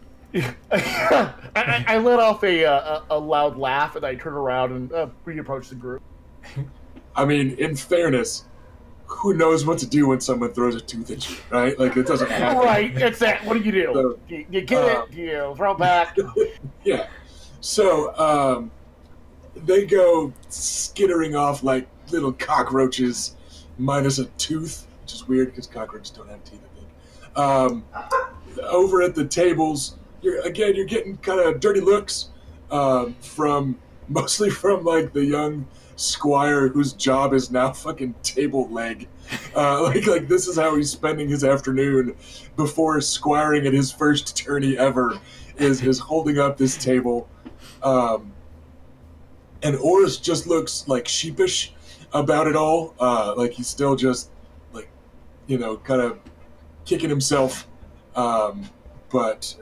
I let off a loud laugh, and I turn around and re-approach the group. I mean, in fairness, who knows what to do when someone throws a tooth at you, right? Like, it doesn't happen. Right, it's that. What do you do? So, you get it? You throw it back? Yeah. So, they go skittering off like little cockroaches, minus a tooth, which is weird because cockroaches don't have teeth, I think. Over at the tables, you're getting kind of dirty looks mostly from like the young squire whose job is now fucking table leg. Like this is how he's spending his afternoon before squiring at his first tourney ever, is holding up this table. And Oris just looks like sheepish about it all. Like he's still just like, kind of kicking himself. But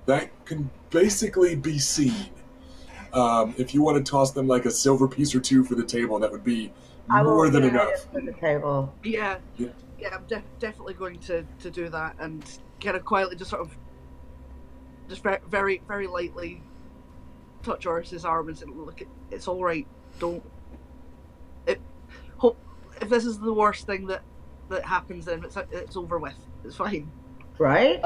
that can basically be seen. If you want to toss them like a silver piece or two for the table, that would be more than enough. For the table. Yeah, I'm definitely going to do that, and kind of quietly just sort of just very, very lightly touch Oris's arm and say, look, it's all right. Don't... If this is the worst thing that happens, then it's over with. It's fine. Right?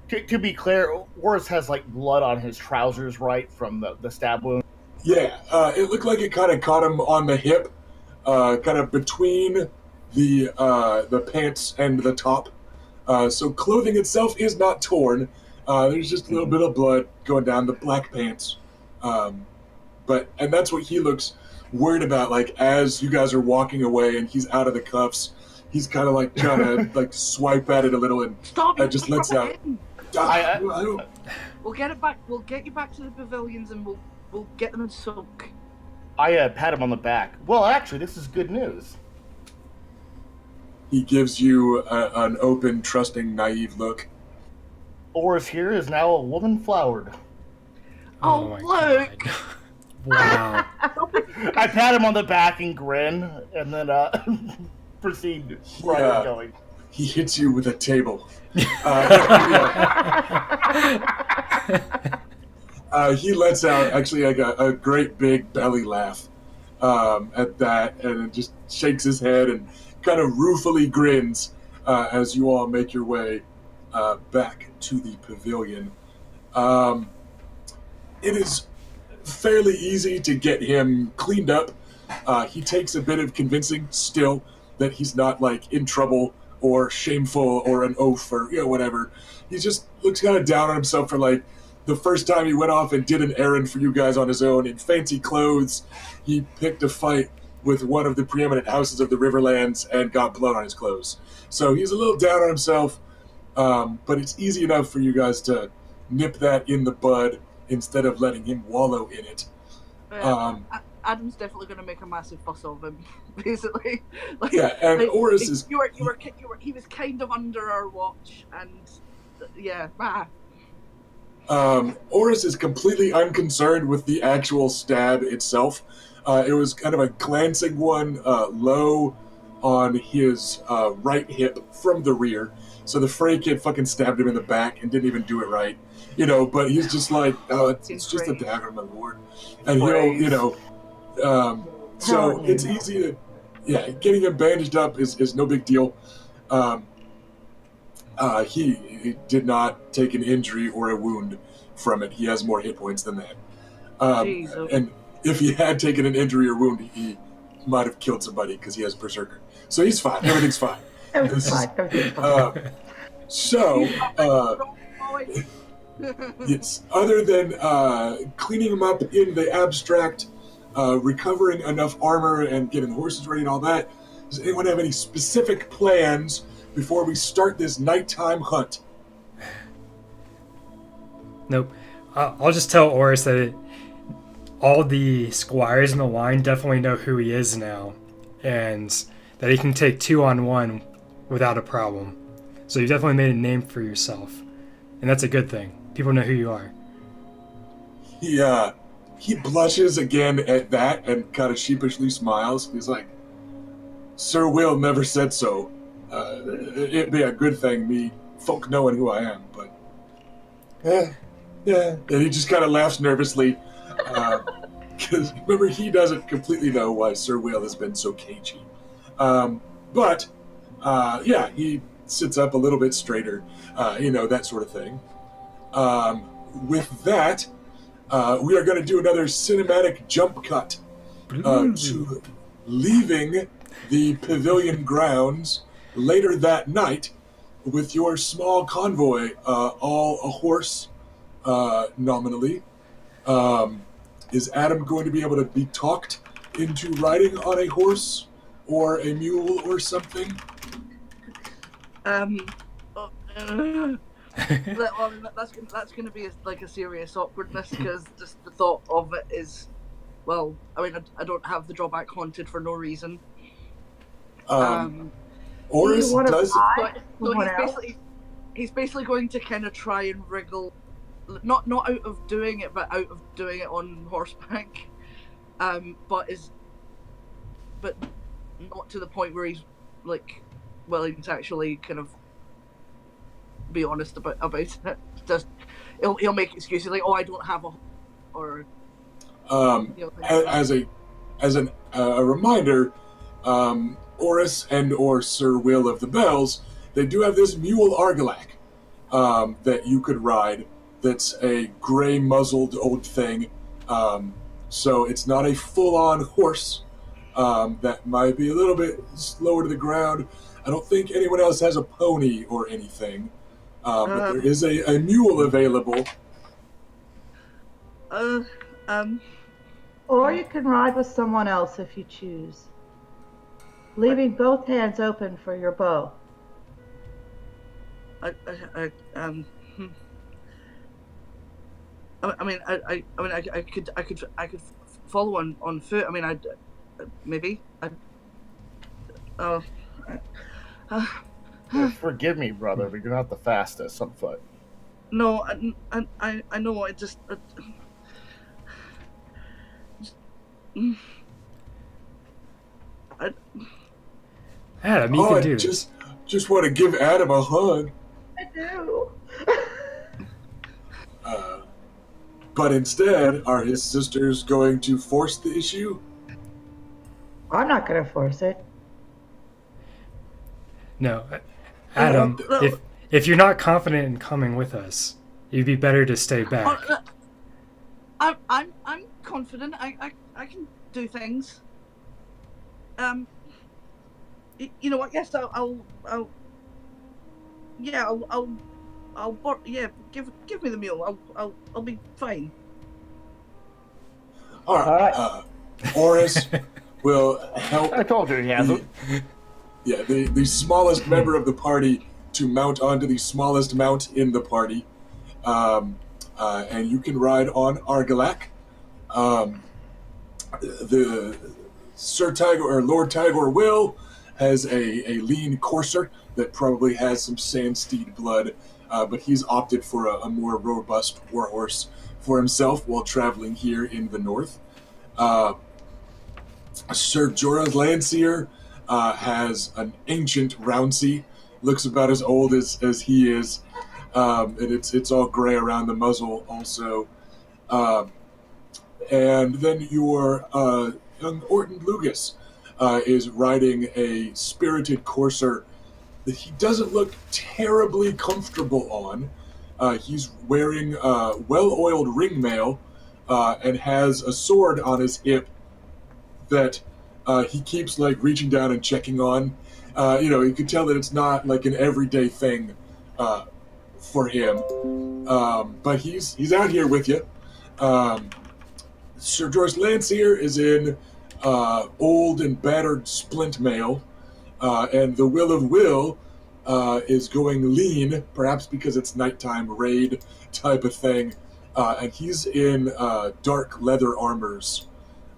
To be clear, Oris has like blood on his trousers, right, from the stab wound. Yeah, it looked like it kind of caught him on the hip, kind of between the pants and the top. So clothing itself is not torn. There's just a little bit of blood going down the black pants. And that's what he looks worried about. Like as you guys are walking away and he's out of the cuffs, he's kind of like trying to like swipe at it a little and just lets out. We'll get it back. We'll get you back to the pavilions and we'll get them in soak. I pat him on the back. Well, actually, this is good news. He gives you an open, trusting, naive look. Oris here is now a woman flowered. Oh, look! Wow. I pat him on the back and grin, and then proceed where I was going. He hits you with a table. He lets out actually like a great big belly laugh at that, and it just shakes his head and kind of ruefully grins as you all make your way back to the pavilion. It is fairly easy to get him cleaned up. He takes a bit of convincing still that he's not like in trouble or shameful or an oaf or whatever. He just looks kind of down on himself for like the first time he went off and did an errand for you guys on his own in fancy clothes. He picked a fight with one of the preeminent houses of the Riverlands and got blood on his clothes. So he's a little down on himself, but it's easy enough for you guys to nip that in the bud instead of letting him wallow in it. Adam's definitely going to make a massive fuss of him, basically. Oris is... He was kind of under our watch, and yeah, Oris is completely unconcerned with the actual stab itself. It was kind of a glancing one, low on his right hip from the rear. So the Frey kid fucking stabbed him in the back and didn't even do it right. But he's just like, oh, it's just a dagger, my lord. And so it's easy to, getting him bandaged up is no big deal. He did not take an injury or a wound from it. He has more hit points than that. And if he had taken an injury or wound, he might have killed somebody because he has Berserker. So he's fine. Everything's fine. It's other than cleaning them up in the abstract, recovering enough armor and getting the horses ready and all that. Does anyone have any specific plans before we start this nighttime hunt? Nope. I'll just tell Oris that all the squires in the line definitely know who he is now, and that he can take 2-on-1 without a problem. So you definitely made a name for yourself, and that's a good thing. People know who you are. He blushes again at that and kind of sheepishly smiles. He's like, Sir Will never said so. It'd be a good thing, me folk knowing who I am, but... Yeah. And he just kind of laughs nervously. Because remember, he doesn't completely know why Sir Will has been so cagey. But he sits up a little bit straighter, that sort of thing. With that, we are going to do another cinematic jump cut to leaving the pavilion grounds later that night with your small convoy, all a horse, nominally. Is Adam going to be able to be talked into riding on a horse or a mule or something? That's going to be a serious awkwardness, because just the thought of it is, well, I mean, I don't have the drawback haunted for no reason. Oris does. So he's basically going to kind of try and wriggle, not out of doing it, but out of doing it on horseback. But not to the point where he's willing to actually kind of be honest about it. Just he'll make excuses like, "Oh, I don't have a," or as a reminder, Oris and or Sir Will of the Bells, they do have this mule Argilac that you could ride. That's a gray muzzled old thing. So it's not a full-on horse. That might be a little bit slower to the ground. I don't think anyone else has a pony or anything. But there is a mule available. Or you can ride with someone else if you choose, leaving both hands open for your bow. I could follow on foot. I mean, Forgive me, brother, but you're not the fastest on foot. No, I know. Adam, you can do this. Just want to give Adam a hug. I do. But instead, are his sisters going to force the issue? I'm not going to force it. No, Adam. If you're not confident in coming with us, you'd be better to stay back. I'm confident. I can do things. You know what? Yes, give me the mule. I'll be fine. All right. Oris will help. I told you he hasn't. The smallest member of the party to mount onto the smallest mount in the party, and you can ride on Argilac. The Sir Tiger or Lord Tiger Will has a lean courser that probably has some sandsteed blood, but he's opted for a more robust warhorse for himself while traveling here in the north. Sir Jorah's Landseer has an ancient Roundsea, looks about as old as he is, and it's all gray around the muzzle also. And then your young Orton Lugas is riding a spirited courser that he doesn't look terribly comfortable on. He's wearing well-oiled ringmail and has a sword on his hip that he keeps reaching down and checking on. You could tell that it's not like an everyday thing for him, but he's out here with you. Sir George Lancier is in old and battered splint mail, and the Will of Will is going lean, perhaps because it's nighttime raid type of thing, and he's in dark leather armors,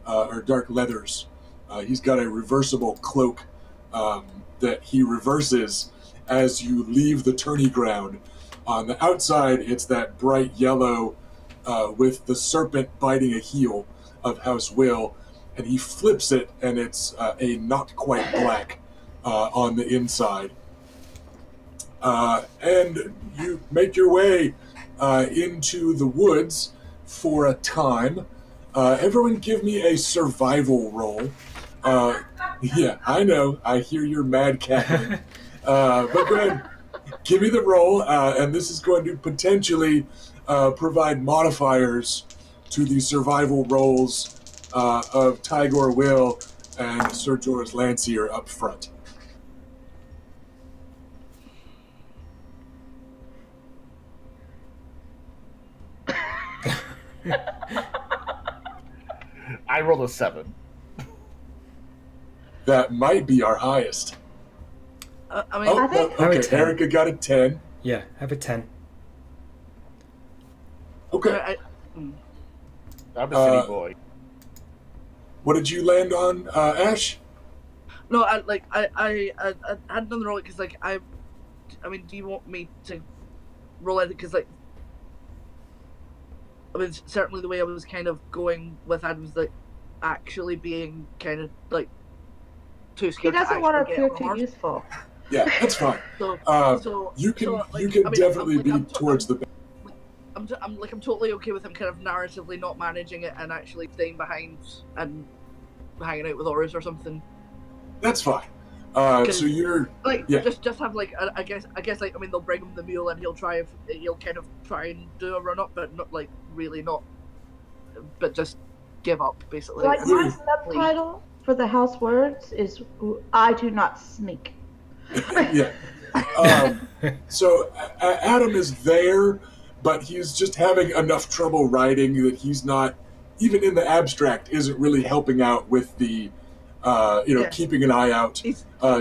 or dark leathers. He's got a reversible cloak that he reverses as you leave the tourney ground. On the outside, it's that bright yellow with the serpent biting a heel of House Will, and he flips it, and it's a not quite black on the inside. And you make your way into the woods for a time. Everyone give me a survival roll. Yeah, I know. I hear you're mad cackling. But go ahead, give me the roll, and this is going to potentially provide modifiers to the survival rolls of Tigor Will and Sir George Lancier up front. I rolled a 7. That might be our highest. I mean, I think- okay, 10. Erica got a 10. Yeah, I have a 10. Okay, I'm a city boy. what did you land on, Ash? no, I had done the roll because I mean, do you want me to roll it? Because I mean, certainly the way I was kind of going with that was actually being kind of too He scared. doesn't to want to actually get appear on too horse. useful. Yeah, that's fine. So, You can I mean, definitely be I'm towards the. I'm totally okay with him kind of narratively not managing it and actually staying behind and hanging out with Oris or something. That's fine. So you're yeah. Just have I guess I mean they'll bring him the mule and he'll kind of try and do a run up, but not really not, but just give up basically. Like my subtitle for the house words is "I do not sneak." Yeah. So Adam is there, but he's just having enough trouble writing that he's not, even in the abstract, isn't really helping out with the, keeping an eye out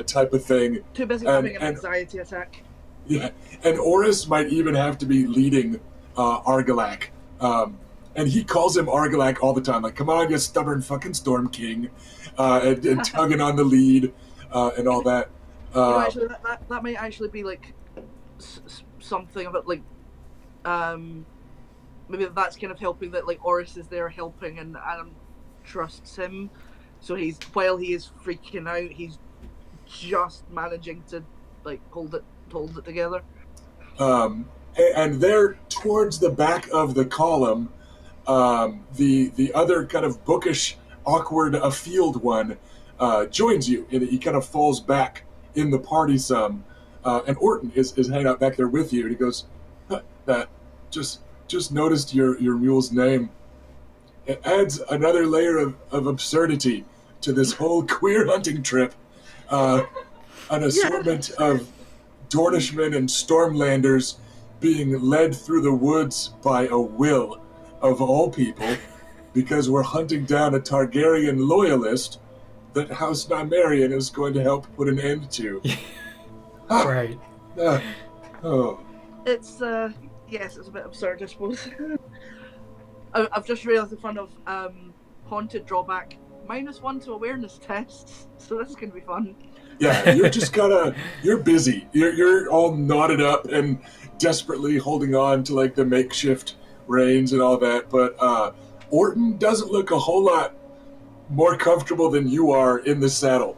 type of thing. Too busy having an anxiety attack. Yeah, and Oris might even have to be leading Argalac. And he calls him Argalac all the time, like, come on, you stubborn fucking Storm King, and tugging on the lead and all that. Actually, that might actually be something of it, maybe that's kind of helping that Oris is there helping and Adam trusts him, so while he is freaking out, he's just managing to hold it together. And there towards the back of the column, the other kind of bookish, awkward afield one joins you, and he kind of falls back in the party some, and Orton is hanging out back there with you, and he goes, just noticed your mule's name. It adds another layer of absurdity to this whole queer hunting trip. An assortment of Dornishmen and Stormlanders being led through the woods by a will of all people, because we're hunting down a Targaryen loyalist that House Nymerian is going to help put an end to. Right. It's yes, it's a bit absurd, I suppose. I've just realised the fun of haunted drawback -1 to awareness tests, so this is gonna be fun. Yeah, you're just you're busy. You're all knotted up and desperately holding on to the makeshift reins and all that, but Orton doesn't look a whole lot more comfortable than you are in the saddle.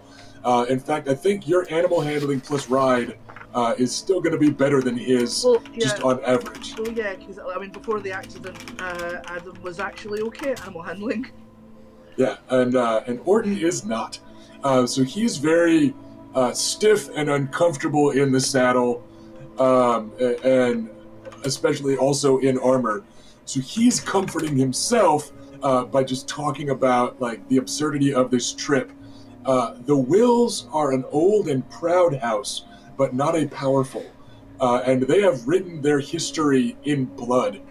In fact, I think your animal handling plus ride is still going to be better than his, just on average. Oh yeah, because I mean, before the accident, Adam was actually okay at animal handling. Yeah, and Orton is not. So he's very stiff and uncomfortable in the saddle, and especially also in armor. So he's comforting himself by just talking about the absurdity of this trip. The Wills are an old and proud house, but not a powerful. and they have written their history in blood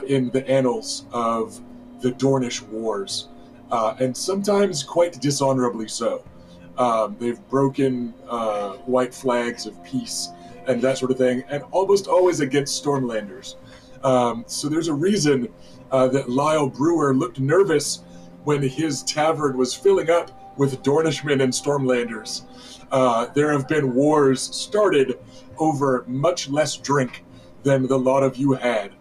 in the annals of the Dornish Wars, and sometimes quite dishonorably so. They've broken white flags of peace and that sort of thing, and almost always against Stormlanders. So there's a reason that Lyle Brewer looked nervous when his tavern was filling up with Dornishmen and Stormlanders. There have been wars started over much less drink than the lot of you had.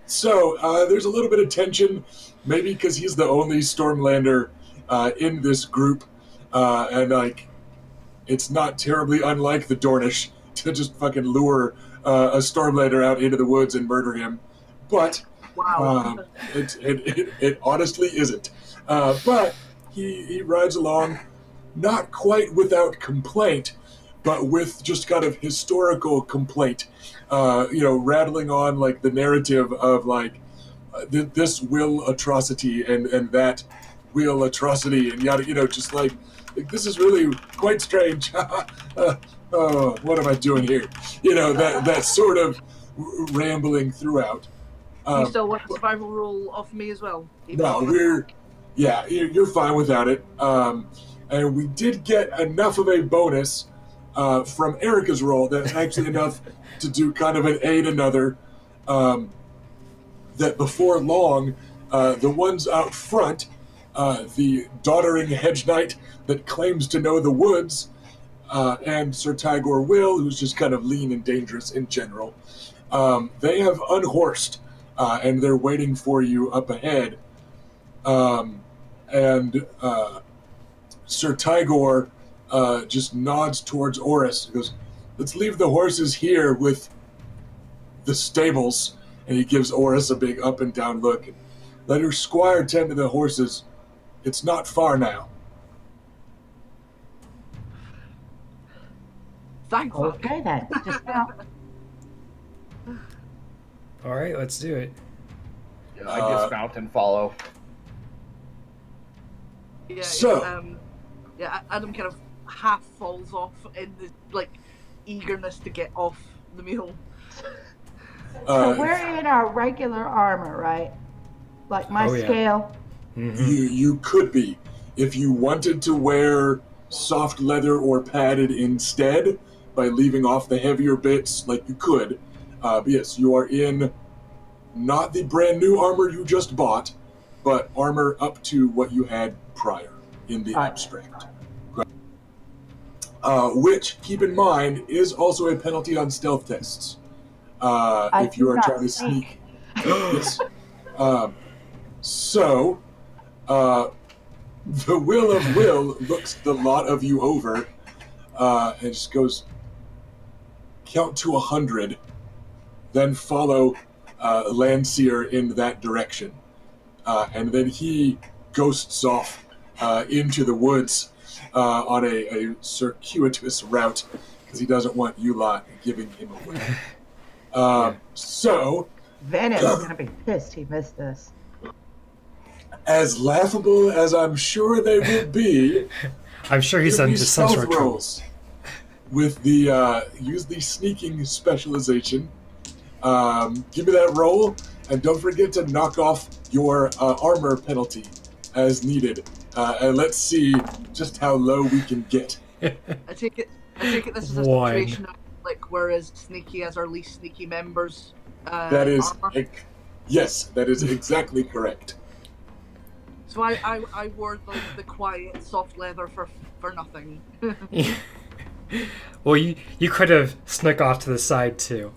So there's a little bit of tension, maybe because he's the only Stormlander in this group, and like, it's not terribly unlike the Dornish to just fucking lure a Stormlander out into the woods and murder him. But Wow. it honestly isn't. But he rides along, not quite without complaint, but with just kind of historical complaint. Rattling on like the narrative of like this will atrocity and that will atrocity and yada, just like this is really quite strange. Oh, what am I doing here? That sort of rambling throughout. You still want a survival roll off me as well? No, you're fine without it. And we did get enough of a bonus from Erica's roll that's actually enough to do kind of an aid another. That before long, the ones out front, the doddering hedge knight that claims to know the woods, and Sir Tygor Will, who's just kind of lean and dangerous in general, they have unhorsed. And they're waiting for you up ahead. And Sir Tygor just nods towards Oris. He goes, "Let's leave the horses here with the stables." And he gives Oris a big up and down look. "Let your squire tend to the horses. It's not far now." Thanks. Okay then. Just now. All right, let's do it. I dismount and follow. Yeah, So- Adam kind of half falls off in the eagerness to get off the mule. So we're in our regular armor, right? Like my Oh, yeah. scale. You could be. If you wanted to wear soft leather or padded instead, by leaving off the heavier bits, you could. But yes, you are in not the brand new armor you just bought, but armor up to what you had prior in the abstract. Which, keep in mind, is also a penalty on stealth tests. If you are trying to sneak. Yes. So, the Will of Will looks the lot of you over and just goes, "Count to 100, then follow Landseer in that direction." And then he ghosts off into the woods on a circuitous route because he doesn't want you lot giving him away. So, Venice is gonna be pissed he missed this. as laughable as I'm sure they will be, I'm sure he's give me into some sort stealth of trouble. rolls with the use the sneaking specialization. Give me that roll, and don't forget to knock off your armor penalty as needed. And let's see just how low we can get. I take it this is a One. situation of we're as sneaky as our least sneaky members. That is, armor. yes, that is exactly correct. So I wore the quiet soft leather for nothing. Well, you could have snuck off to the side too.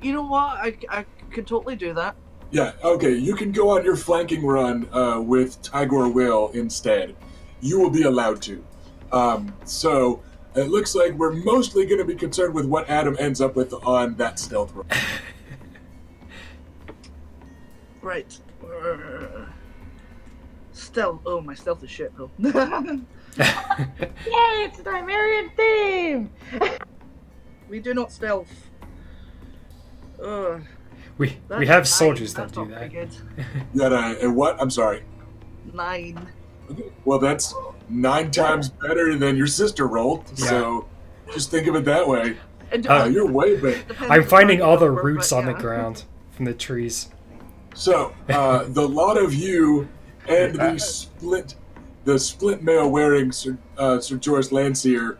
You know what? I could totally do that. Yeah, okay, you can go on your flanking run with Tygor Will instead. You will be allowed to. So, it looks like we're mostly going to be concerned with what Adam ends up with on that stealth roll. Right. Stealth. Oh, my stealth is shit though. Yay, it's a Nymerian theme! We do not stealth. We That's have 9. soldiers that That's do not very that. good. You got a what? I'm sorry. 9. Okay. Well, that's 9 times better than your sister rolled, Yeah. so just think of it that way. And, You're way better. I'm finding all the But, roots on the yeah. ground from the trees. So, the lot of you and the split mail wearing Sir Joris Landseer,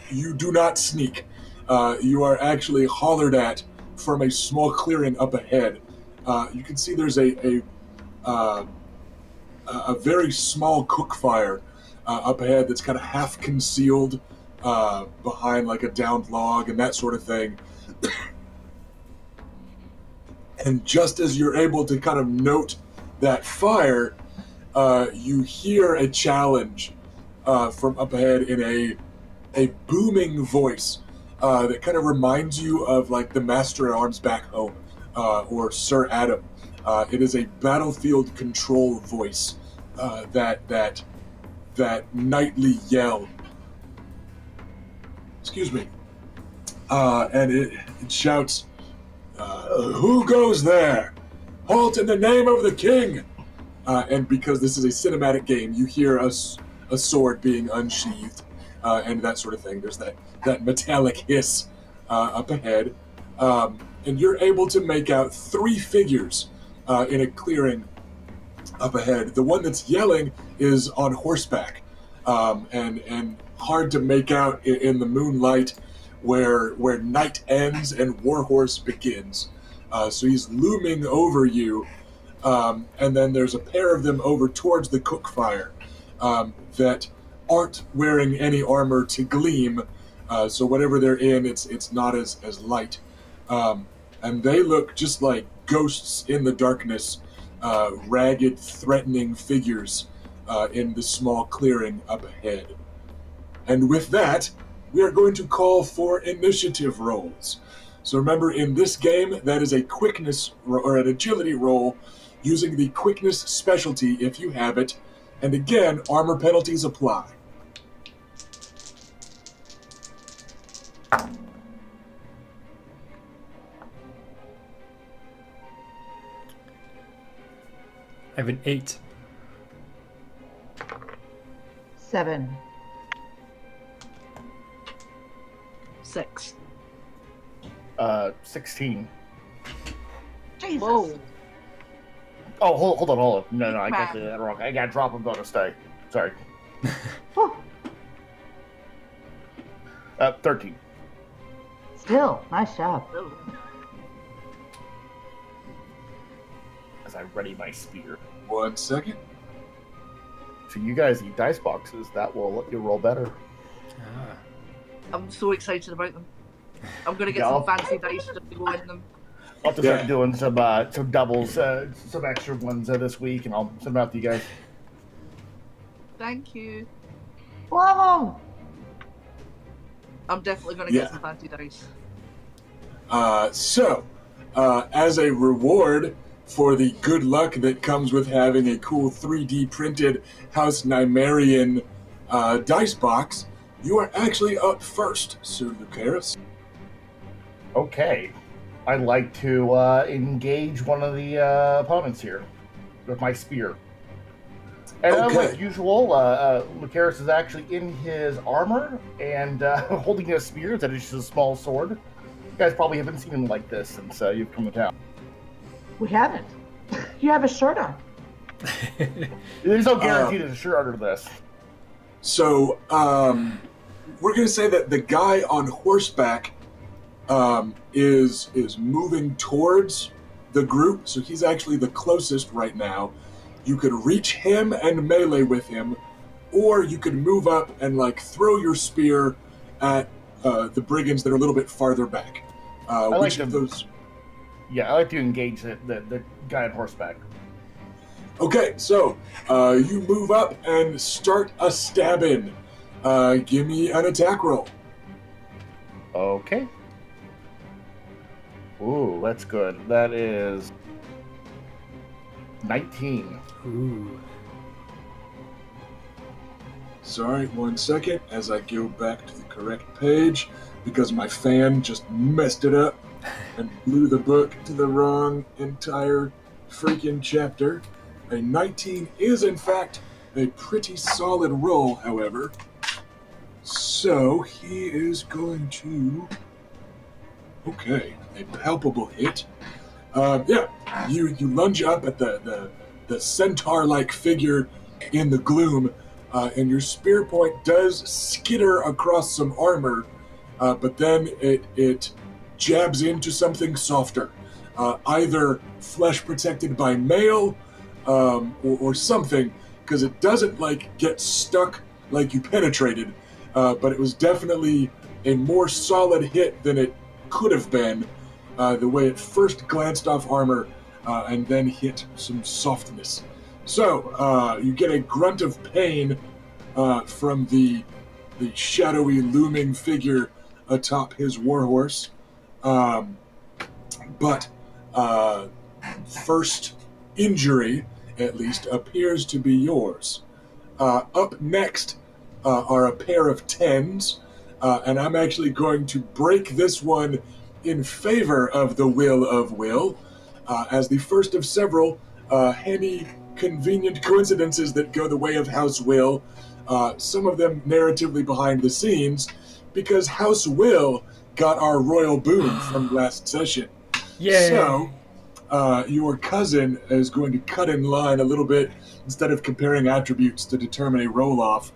you do not sneak. You are actually hollered at from a small clearing up ahead. You can see there's a very small cook fire up ahead that's kind of half concealed behind like a downed log and that sort of thing. And just as you're able to kind of note that fire, you hear a challenge from up ahead in a booming voice that kind of reminds you of like the Master at Arms back home or Sir Adam. It is a battlefield control voice that nightly yell. Excuse me. And it shouts, "Who goes there? Halt in the name of the king!" And because this is a cinematic game, you hear a sword being unsheathed and that sort of thing. There's that metallic hiss up ahead. And you're able to make out 3 figures in a clearing up ahead. The one that's yelling is on horseback and hard to make out in the moonlight where night ends and Warhorse begins. So he's looming over you, and then there's a pair of them over towards the cook fire that aren't wearing any armor to gleam, so whatever they're in, it's not as light. And they look just like ghosts in the darkness, ragged, threatening figures in the small clearing up ahead. And with that, we are going to call for initiative rolls. So remember, in this game, that is a quickness or an agility roll using the quickness specialty if you have it. And again, armor penalties apply. I have an 8. 7. 6. 16. Jesus. Whoa. Oh, hold on. No, I got that wrong. I got to drop a bonus die. Sorry. Whew. 13. Still, nice job. Oh. As I ready my spear. 1 second. So you guys eat dice boxes. That will let you roll better. Ah. I'm so excited about them. I'm going to get Yeah, some fancy dice to go in them. I'll have to start doing some doubles, some extra ones this week, and I'll send them out to you guys. Thank you. Love them. I'm definitely going to get some fancy dice. So, as a reward for the good luck that comes with having a cool 3D printed House Nymerian dice box, you are actually up first, Sir Lucaris. Okay. I'd like to engage one of the opponents here with my spear. And Okay. like usual, Lucaris is actually in his armor and holding a spear that is just a small sword. You guys probably haven't seen him like this since you've come to town. We haven't. You have a shirt on. There's no guarantee there's a shirt under this. So, we're going to say that the guy on horseback is moving towards the group, so he's actually the closest right now. You could reach him and melee with him, or you could move up and like throw your spear at the brigands that are a little bit farther back. Which of those? Yeah, I like to engage the guy on horseback. Okay, so you move up and start a stabbing. Give me an attack roll. Okay. Ooh, that's good. That is 19. Ooh. Sorry, 1 second as I go back to the correct page because my fan just messed it up and blew the book to the wrong entire freaking chapter. A 19 is, in fact, a pretty solid roll, however. So he is going to... Okay, a palpable hit. You lunge up at the centaur-like figure in the gloom, and your spear point does skitter across some armor, but then it jabs into something softer, either flesh protected by mail or something, because it doesn't get stuck like you penetrated, but it was definitely a more solid hit than it could have been, the way it first glanced off armor and then hit some softness. So you get a grunt of pain from the shadowy looming figure atop his warhorse, but first injury, at least, appears to be yours. Up next are a pair of 10s, and I'm actually going to break this one in favor of the Will of Will, as the first of several handy, convenient coincidences that go the way of House Will, some of them narratively behind the scenes, because House Will got our royal boon from last session. Yay. So, your cousin is going to cut in line a little bit instead of comparing attributes to determine a roll-off.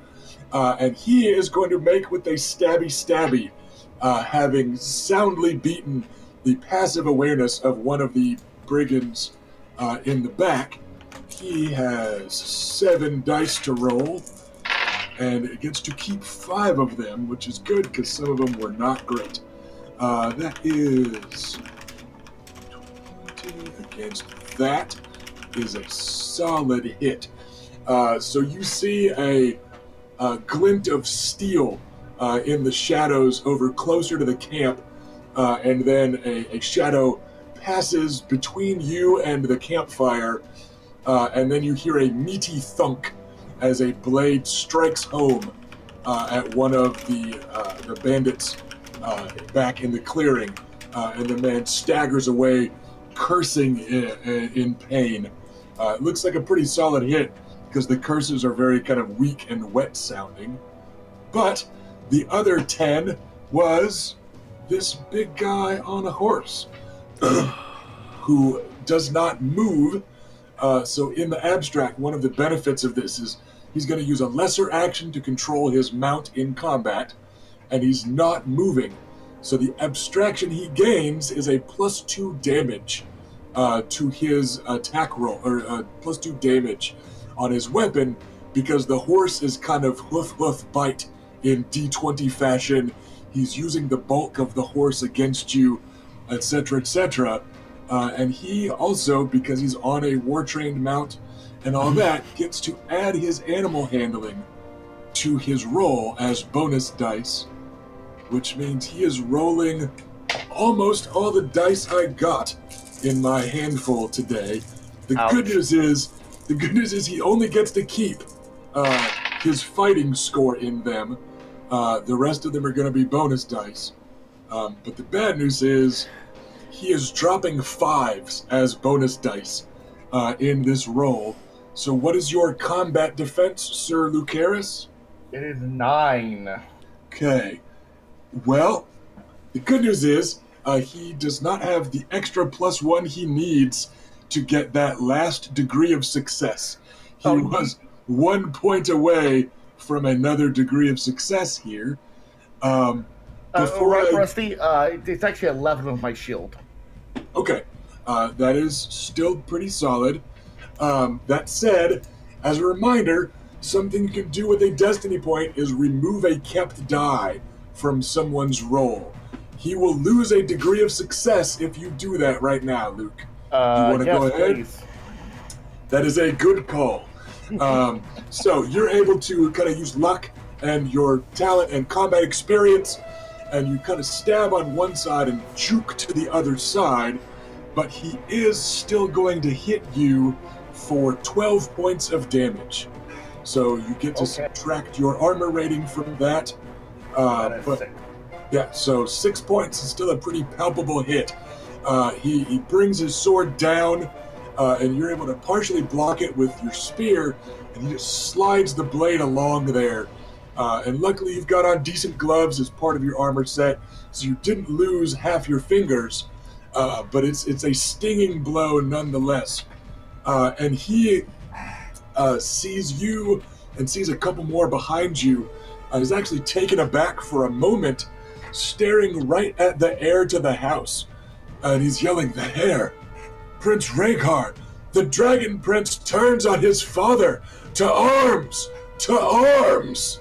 And he is going to make with a stabby, having soundly beaten the passive awareness of one of the brigands in the back. He has 7 dice to roll, and it gets to keep 5 of them, which is good because some of them were not great. That is 20 against that is a solid hit. So you see a glint of steel in the shadows over closer to the camp, and then a shadow passes between you and the campfire, and then you hear a meaty thunk as a blade strikes home at one of the bandits back in the clearing, and the man staggers away, cursing in pain. It looks like a pretty solid hit, because the curses are very kind of weak and wet sounding. But the other 10 was this big guy on a horse who does not move. So in the abstract, one of the benefits of this is he's going to use a lesser action to control his mount in combat, and he's not moving. So the abstraction he gains is a +2 damage to his attack roll, or +2 damage on his weapon, because the horse is kind of hoof bite in D20 fashion. He's using the bulk of the horse against you, etc., etc. And he also, because he's on a war-trained mount and all that, gets to add his animal handling to his roll as bonus dice, which means he is rolling almost all the dice I got in my handful today. The good news is he only gets to keep his fighting score in them. The rest of them are going to be bonus dice. But the bad news is he is dropping 5s as bonus dice in this roll. So what is your combat defense, Sir Lucaris? It is 9. Okay. Well, the good news is he does not have the extra +1 he needs to get that last degree of success. He was 1 point away from another degree of success here. Rusty, it's actually 11 with my shield. Okay, that is still pretty solid. That said, as a reminder, something you can do with a destiny point is remove a kept die from someone's roll. He will lose a degree of success if you do that right now, Luke. You want to go ahead? Please. That is a good call. So you're able to kind of use luck and your talent and combat experience, and you kind of stab on one side and juke to the other side, but he is still going to hit you for 12 points of damage. So you get to subtract your armor rating from that. Yeah, so 6 points is still a pretty palpable hit. He brings his sword down, and you're able to partially block it with your spear, and he just slides the blade along there, And luckily you've got on decent gloves as part of your armor set, so you didn't lose half your fingers, but it's a stinging blow nonetheless. And he sees you and sees a couple more behind you, is actually taken aback for a moment, staring right at the heir to the house. And he's yelling, "The heir! Prince Rhaegar! The Dragon Prince turns on his father! To arms! To arms!"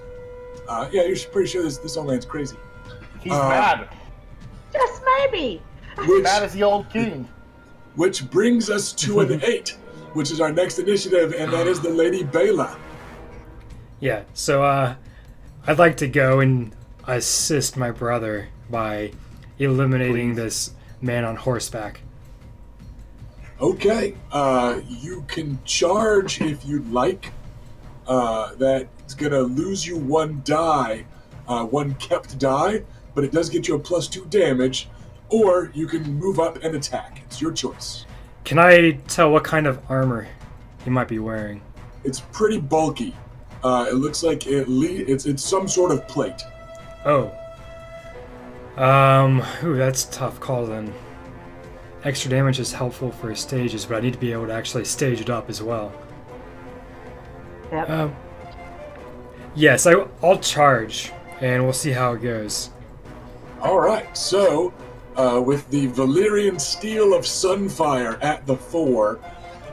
Yeah, you're pretty sure this old man's crazy. He's mad. Just maybe. Mad as the old king. Which brings us to an 8, which is our next initiative, and that is the Lady Bela. Yeah, so I'd like to go and assist my brother by eliminating this man on horseback. Okay, you can charge if you'd like. That's gonna lose you one die, one kept die, but it does get you a +2 damage, or you can move up and attack. It's your choice. Can I tell what kind of armor he might be wearing? It's pretty bulky. It looks like it's some sort of plate. Oh. Ooh, that's a tough call then. Extra damage is helpful for stages, but I need to be able to actually stage it up as well. Yep. Yes, I'll charge, and we'll see how it goes. All right, so with the Valyrian steel of Sunfire at the fore,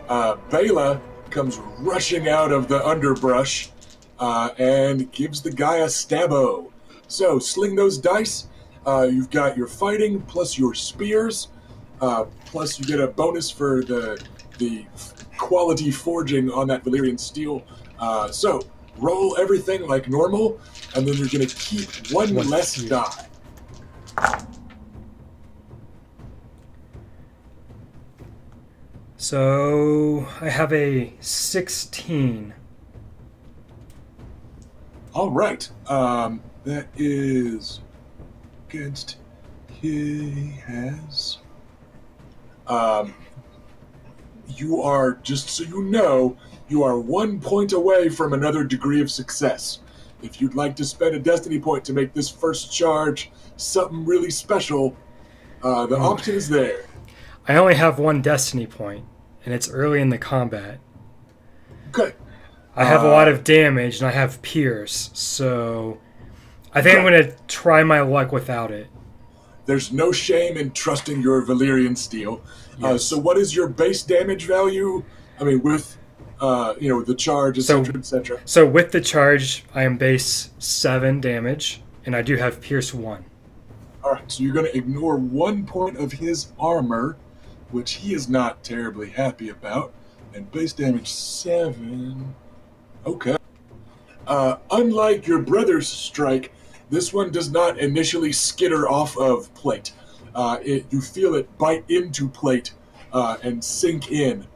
Bela comes rushing out of the underbrush and gives the guy a stabbo. So sling those dice. You've got your fighting plus your spears, plus you get a bonus for the quality forging on that Valyrian steel. So roll everything like normal, and then you're going to keep one less die. So I have a 16. All right. That is against he has. You are, just so you know, you are 1 point away from another degree of success. If you'd like to spend a destiny point to make this first charge something really special, the option is there. I only have one destiny point, and it's early in the combat. Okay. I have a lot of damage, and I have pierce, so I think I'm going to try my luck without it. There's no shame in trusting your Valyrian steel. Yes. So what is your base damage value? I mean, with the charge, etc., etc. So with the charge, I am base 7 damage, and I do have pierce 1. All right, so you're going to ignore 1 point of his armor, which he is not terribly happy about, and base damage 7. Okay. Unlike your brother's strike, this one does not initially skitter off of plate. You feel it bite into plate and sink in,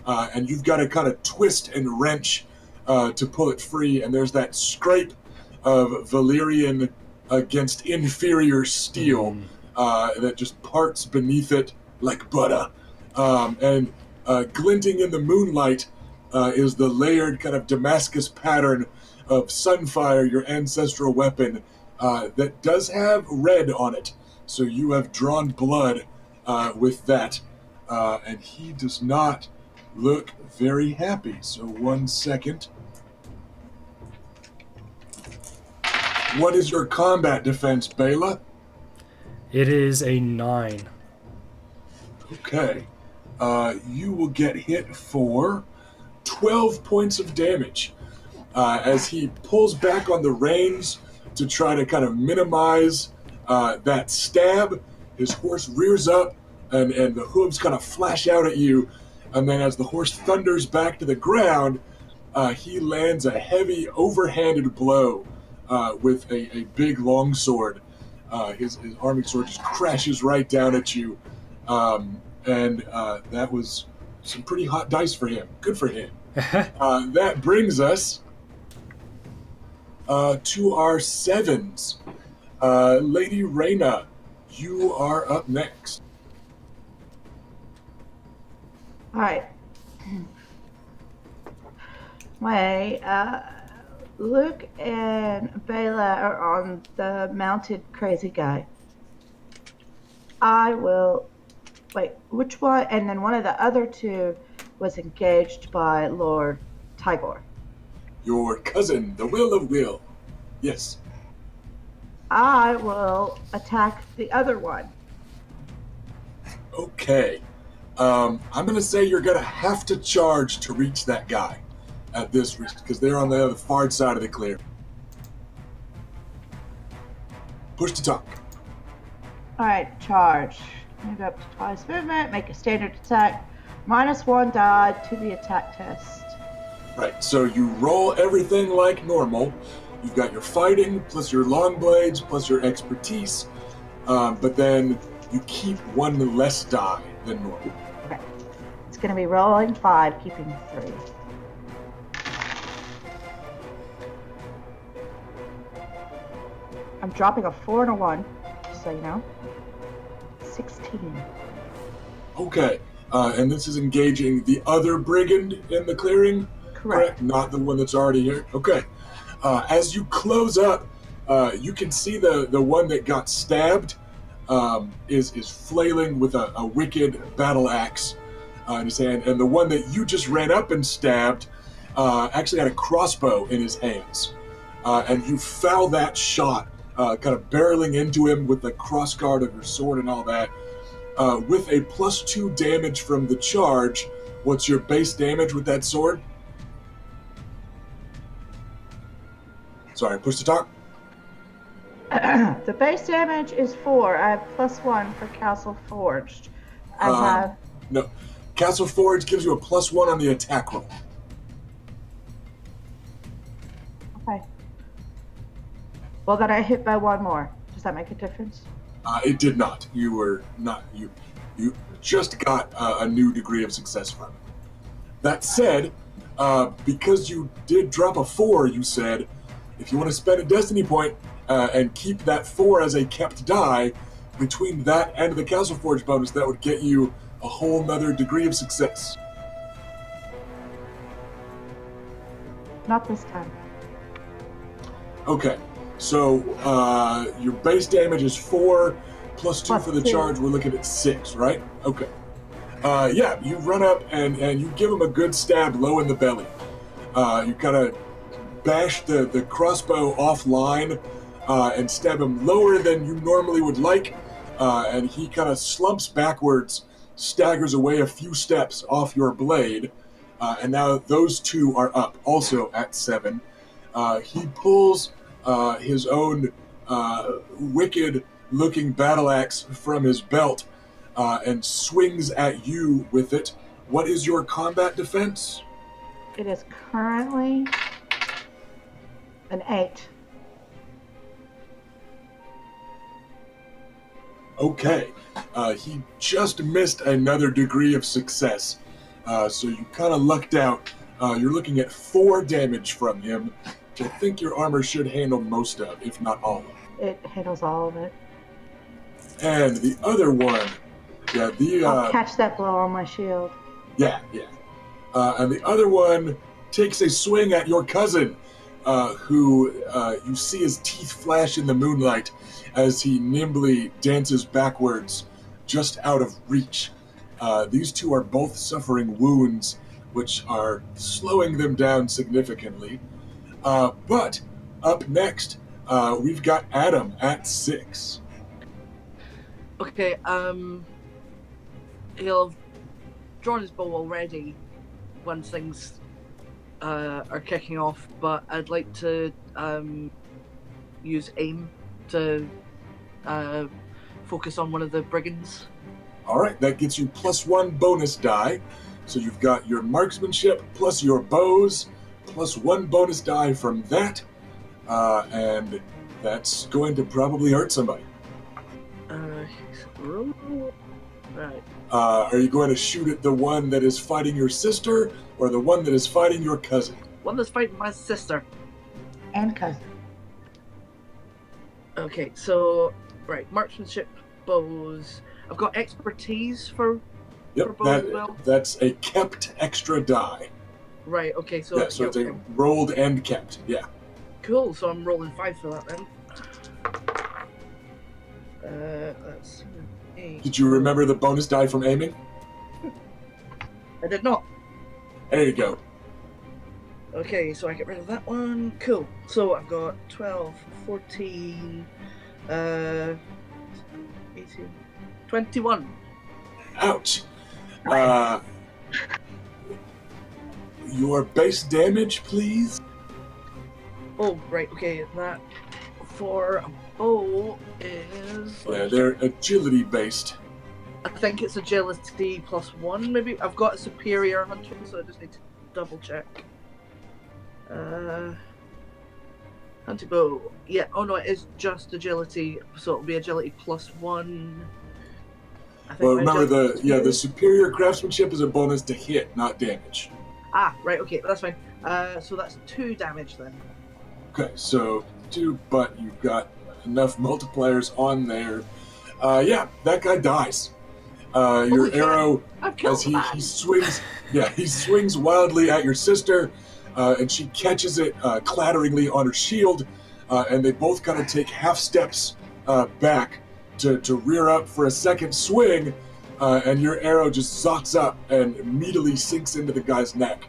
and you've got to kind of twist and wrench to pull it free, and there's that scrape of Valyrian against inferior steel that just parts beneath it like butter. And glinting in the moonlight is the layered kind of Damascus pattern of Sunfire, your ancestral weapon, that does have red on it. So you have drawn blood with that. And he does not look very happy. So 1 second. What is your combat defense, Bela? It is a 9. Okay. You will get hit for 12 points of damage as he pulls back on the reins to try to kind of minimize that stab. His horse rears up and the hooves kind of flash out at you. And then as the horse thunders back to the ground, he lands a heavy overhanded blow with a big long sword. His arming sword just crashes right down at you. And that was some pretty hot dice for him. Good for him. That brings us to our 7s. Lady Reyna, you are up next. All right. My Luke and Bela are on the mounted crazy guy. I will... Wait, which one? And then one of the other two was engaged by Lord Tigor. Your cousin, the Will of Will. Yes. I will attack the other one. Okay. I'm going to say you're going to have to charge to reach that guy at this risk, because they're on the other far side of the clear. Push to talk. Alright, charge. Move up to twice movement, make a standard attack. -1 die to the attack test. Right, so you roll everything like normal. You've got your fighting, plus your long blades, plus your expertise, but then you keep one less die than normal. Okay. It's going to be rolling 5, keeping 3. I'm dropping a 4 and a 1, just so you know. 16. Okay, and this is engaging the other brigand in the clearing? Correct. Not the one that's already here? Okay. As you close up, you can see the one that got stabbed is flailing with a wicked battle axe in his hand, and the one that you just ran up and stabbed actually had a crossbow in his hands. And you foul that shot, kind of barreling into him with the crossguard of your sword and all that. With a +2 damage from the charge, what's your base damage with that sword? Sorry, push to talk. The base damage is 4. I have +1 for Castle Forged. I have... No. Castle Forge gives you a +1 on the attack roll. Okay. Well, then I hit by 1 more. Does that make a difference? It did not. You were not. You just got a new degree of success from it. That said, because you did drop a 4, you said, if you want to spend a destiny point and keep that 4 as a kept die, between that and the Castle Forge bonus, that would get you a whole nother degree of success. Not this time. Okay, so your base damage is 4, +2 for the +2. charge. We're looking at 6, right? Okay. Yeah, you run up and you give him a good stab low in the belly. You kind of bash the crossbow offline and stab him lower than you normally would like, and he kind of slumps backwards, staggers away a few steps off your blade, and now those two are up, also at 7. He pulls his own wicked-looking battle axe from his belt and swings at you with it. What is your combat defense? It is currently an 8. Okay. He just missed another degree of success. So you kind of lucked out. You're looking at 4 damage from him, which I think your armor should handle most of, if not all of. It handles all of it. And the other one, I'll catch that blow on my shield. Yeah. And the other one takes a swing at your cousin, who you see his teeth flash in the moonlight as he nimbly dances backwards, just out of reach. These two are both suffering wounds, which are slowing them down significantly. But up next, we've got Adam at 6. Okay, he'll have drawn his bow already when things are kicking off, but I'd like to use aim to focus on one of the brigands. All right, that gets you +1 bonus die. So you've got your marksmanship plus your bows, +1 bonus die from that, and that's going to probably hurt somebody. Right. Are you going to shoot at the one that is fighting your sister, or the one that is fighting your cousin? One that's fighting my sister. And cousin. Okay, so right, marksmanship, bows. I've got expertise for bows as well. That's a kept extra die. Right. Okay. So So it's a rolled and kept. Yeah. Cool, so I'm rolling 5 for that then. That's 7, 8. Did you remember the bonus die from aiming? I did not. There you go. Okay, so I get rid of that one. Cool. So I've got 12, 14, 18, 21. Ouch. Your base damage, please. Oh, right, okay, that for a bow is... Yeah, they're agility based. I think it's agility +1, maybe? I've got a superior hunter, so I just need to double check. Hunting bow. Yeah, oh no, it is just agility, so it'll be agility +1. I think Well, my remember agility- the superior craftsmanship is a bonus to hit, not damage. Ah, right, okay, that's fine. So that's 2 damage then. Okay, so 2, but you've got enough multipliers on there. Yeah, that guy dies. Your Holy shit. arrow, I've killed as the man. he swings, he swings wildly at your sister, and she catches it clatteringly on her shield, and they both kind of take half steps back to rear up for a second swing, and your arrow just zots up and immediately sinks into the guy's neck,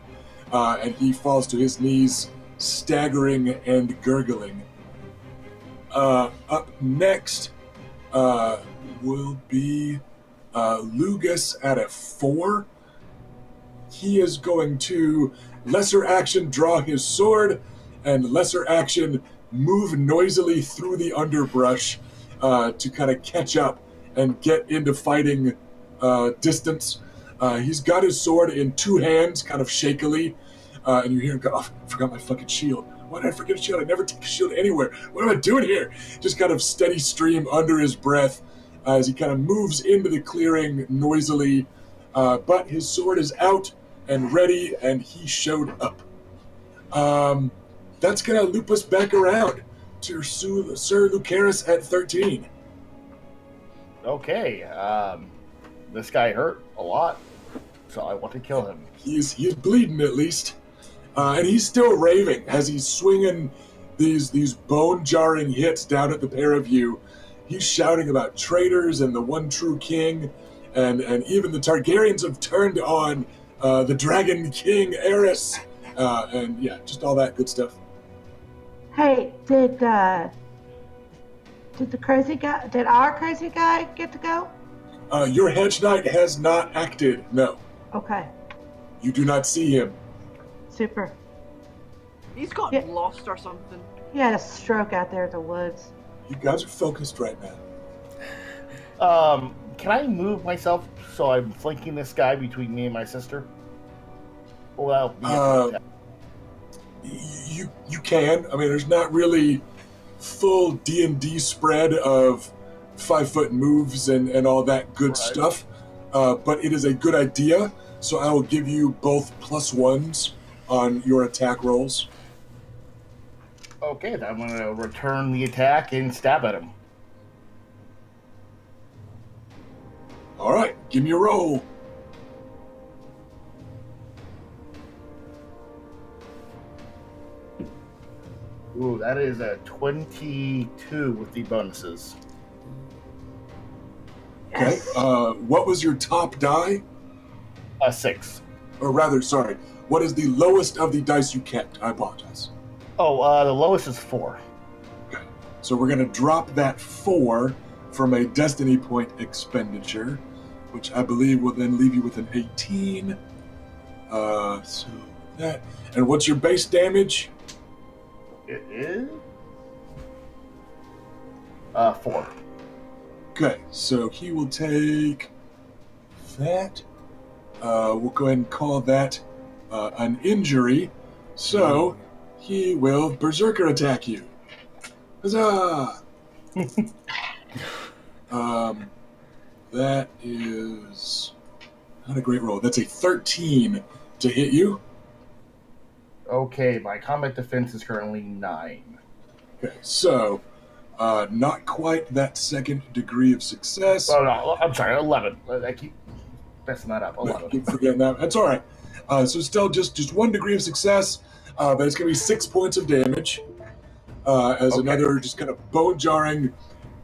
and he falls to his knees, staggering and gurgling. Up next will be Lugus at a 4. He is going to lesser action draw his sword and lesser action move noisily through the underbrush to kind of catch up and get into fighting distance. He's got his sword in 2 hands, kind of shakily, and you hear him go, "Oh, I forgot my fucking shield. Why did I forget a shield? I never take a shield anywhere. What am I doing here?" Just kind of steady stream under his breath as he kind of moves into the clearing noisily, but his sword is out and ready, and he showed up. That's going to loop us back around to Sir Lucaris at 13. Okay, this guy hurt a lot, so I want to kill him. He's bleeding at least. And he's still raving as he's swinging these bone-jarring hits down at the pair of you. He's shouting about traitors and the one true king, and even the Targaryens have turned on the Dragon King Aerys, and yeah, just all that good stuff. Hey, did our crazy guy get to go? Your hedge knight has not acted, no. Okay, You do not see him. super. He's got Yeah. lost or something. He had a stroke out there in the woods. You guys are focused right now. Can I move myself so I'm flanking this guy between me and my sister? Well, You can. I mean, there's not really full D&D spread of 5-foot moves and all that good Right. stuff, but it is a good idea. So I will give you both +1s on your attack rolls. okay, then I'm going to return the attack and stab at him. All right, give me a roll. Ooh, that is a 22 with the bonuses. Okay. What was your top die? A 6. Or rather, sorry, what is the lowest of the dice you kept? I apologize. Oh, the lowest is 4. Okay. So we're going to drop that 4 from a destiny point expenditure, which I believe will then leave you with an 18. So that. And what's your base damage? It is 4. Okay, so he will take that. We'll go ahead and call that an injury. So he will berserker attack you. Huzzah! That is not a great roll. That's a 13 to hit you. Okay, my combat defense is currently 9. Okay, so not quite that second degree of success. Oh, no, I'm sorry, 11. I keep messing that up. I 11. keep forgetting that. That's all right. So still just 1 degree of success, but it's going to be 6 points of damage. as another just kind of bone-jarring,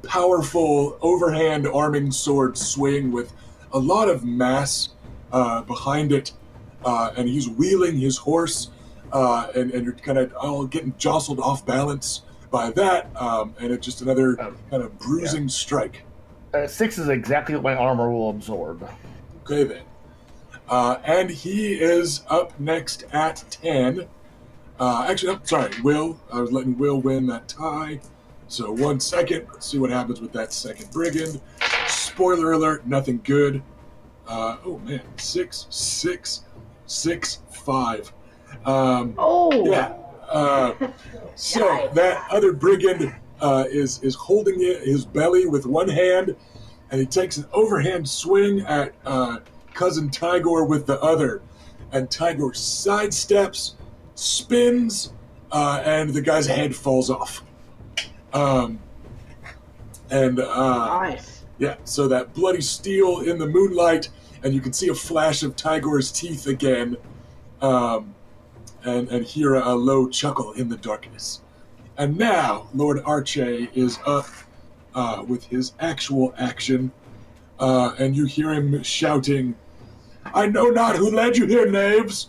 powerful, overhand arming sword swing with a lot of mass behind it. And he's wheeling his horse, and you're kind of all getting jostled off balance by that, and it's just another kind of bruising strike. 6 is exactly what my armor will absorb. Okay, then. And he is up next at 10. Will. I was letting Will win that tie. So 1 second. Let's see what happens with that second brigand. Spoiler alert, nothing good. 6, 6, 6, 5. Yeah. So that other brigand is holding his belly with one hand, and he takes an overhand swing at cousin Tigor with the other. And Tigor sidesteps, spins, and the guy's head falls off. Nice. Yeah, so that bloody steel in the moonlight, and you can see a flash of Tigor's teeth again, and hear a low chuckle in the darkness. And now Lord Arche is up with his actual action, and you hear him shouting, "I know not who led you here, knaves,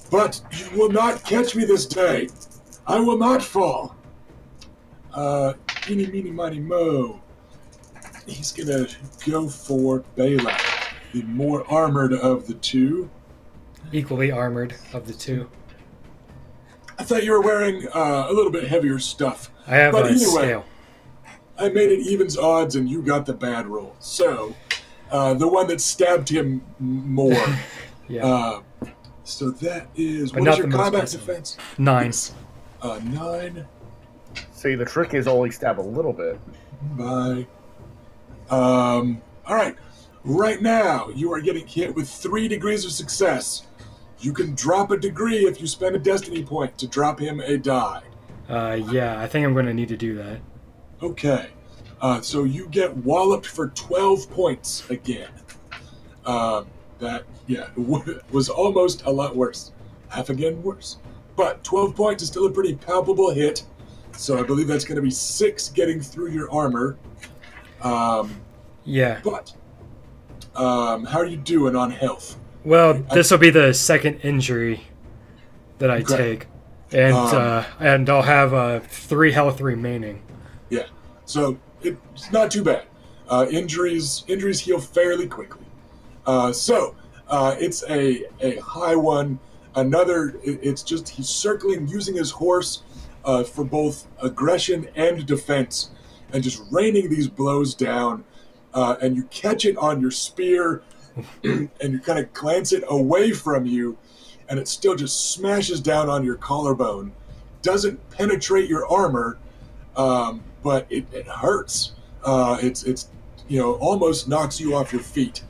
but you will not catch me this day. I will not fall." Eeny, meeny, miny, mo. He's gonna go for Bela, the more armored of the two. Equally armored of the two. I thought you were wearing a little bit heavier stuff. I have but a anyway, scale. I made it evens odds, and you got the bad roll. So, the one that stabbed him more. Yeah. So that is... But what not is your the most combat possible. defense? 9. 9 See, the trick is only stab a little bit. by... all right. Right now, you are getting hit with 3 degrees of success. You can drop a degree if you spend a destiny point to drop him a die. Yeah, I think I'm going to need to do that. Okay. So you get walloped for 12 points again. That was almost a lot worse. Half again worse. But 12 points is still a pretty palpable hit. So I believe that's going to be 6 getting through your armor. Yeah. But how are you doing on health? Well, this will be the second injury that I take. And I'll have 3 health remaining. Yeah. So it's not too bad. Injuries heal fairly quickly. So it's a high one. It's just he's circling, using his horse for both aggression and defense, and just raining these blows down. And you catch it on your spear, and you kind of glance it away from you, and it still just smashes down on your collarbone. Doesn't penetrate your armor, but it hurts. It's almost knocks you off your feet.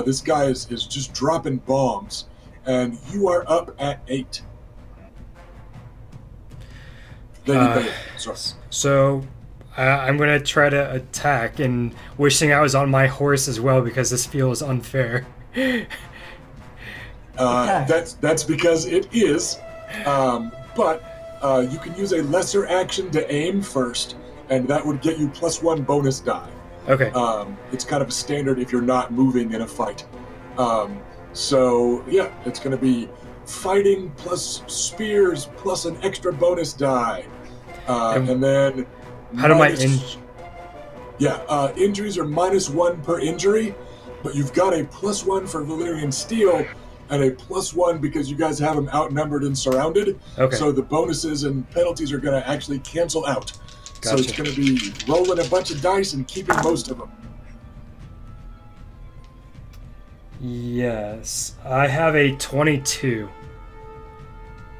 This guy is just dropping bombs, and you are up at 8. Sorry. So I'm going to try to attack, and wishing I was on my horse as well, because this feels unfair. That's because it is. But you can use a lesser action to aim first, and that would get you +1 bonus die. Okay. It's kind of a standard if you're not moving in a fight. So yeah, it's going to be fighting plus spears plus an extra bonus die. And then... How do my... injuries are -1 per injury, but you've got a +1 for Valyrian Steel, and a +1 because you guys have them outnumbered and surrounded. Okay. So the bonuses and penalties are going to actually cancel out. Gotcha. So it's going to be rolling a bunch of dice and keeping most of them. Yes. I have a 22.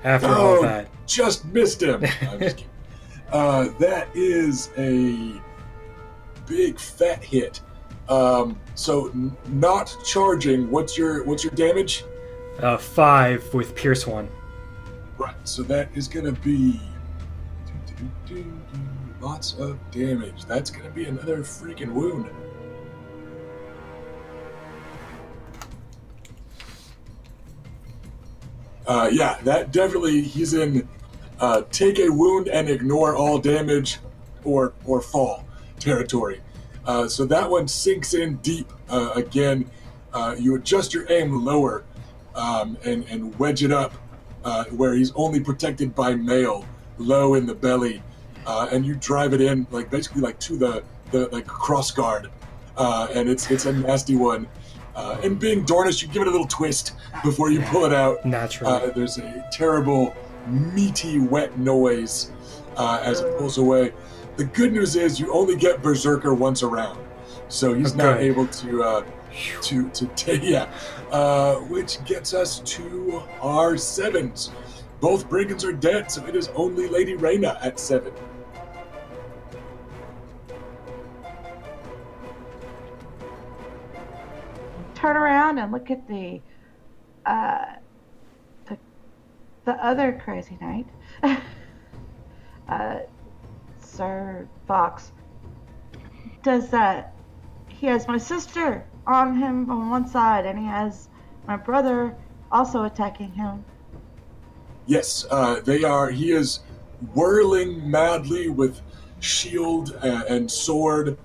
After all that. Just missed him. I'm just kidding. That is a big fat hit. So not charging. What's your damage? 5 with Pierce 1. Right. So that is going to be lots of damage. That's going to be another freaking wound. That definitely, he's in take a wound and ignore all damage or fall territory. So that one sinks in deep. Again, you adjust your aim lower and wedge it up where he's only protected by mail, low in the belly, and you drive it in basically to the cross guard, and it's a nasty one. And being Dornish, you give it a little twist before you pull it out. Naturally. There's a terrible, meaty, wet noise as it pulls away. The good news is you only get Berserker once around, so he's not able to take, which gets us to our 7s. Both brigands are dead, so it is only Lady Reyna at 7. Turn around and look at the other crazy knight, Sir Fox. He has my sister on him on one side, and he has my brother also attacking him. Yes, they are. He is whirling madly with shield and sword,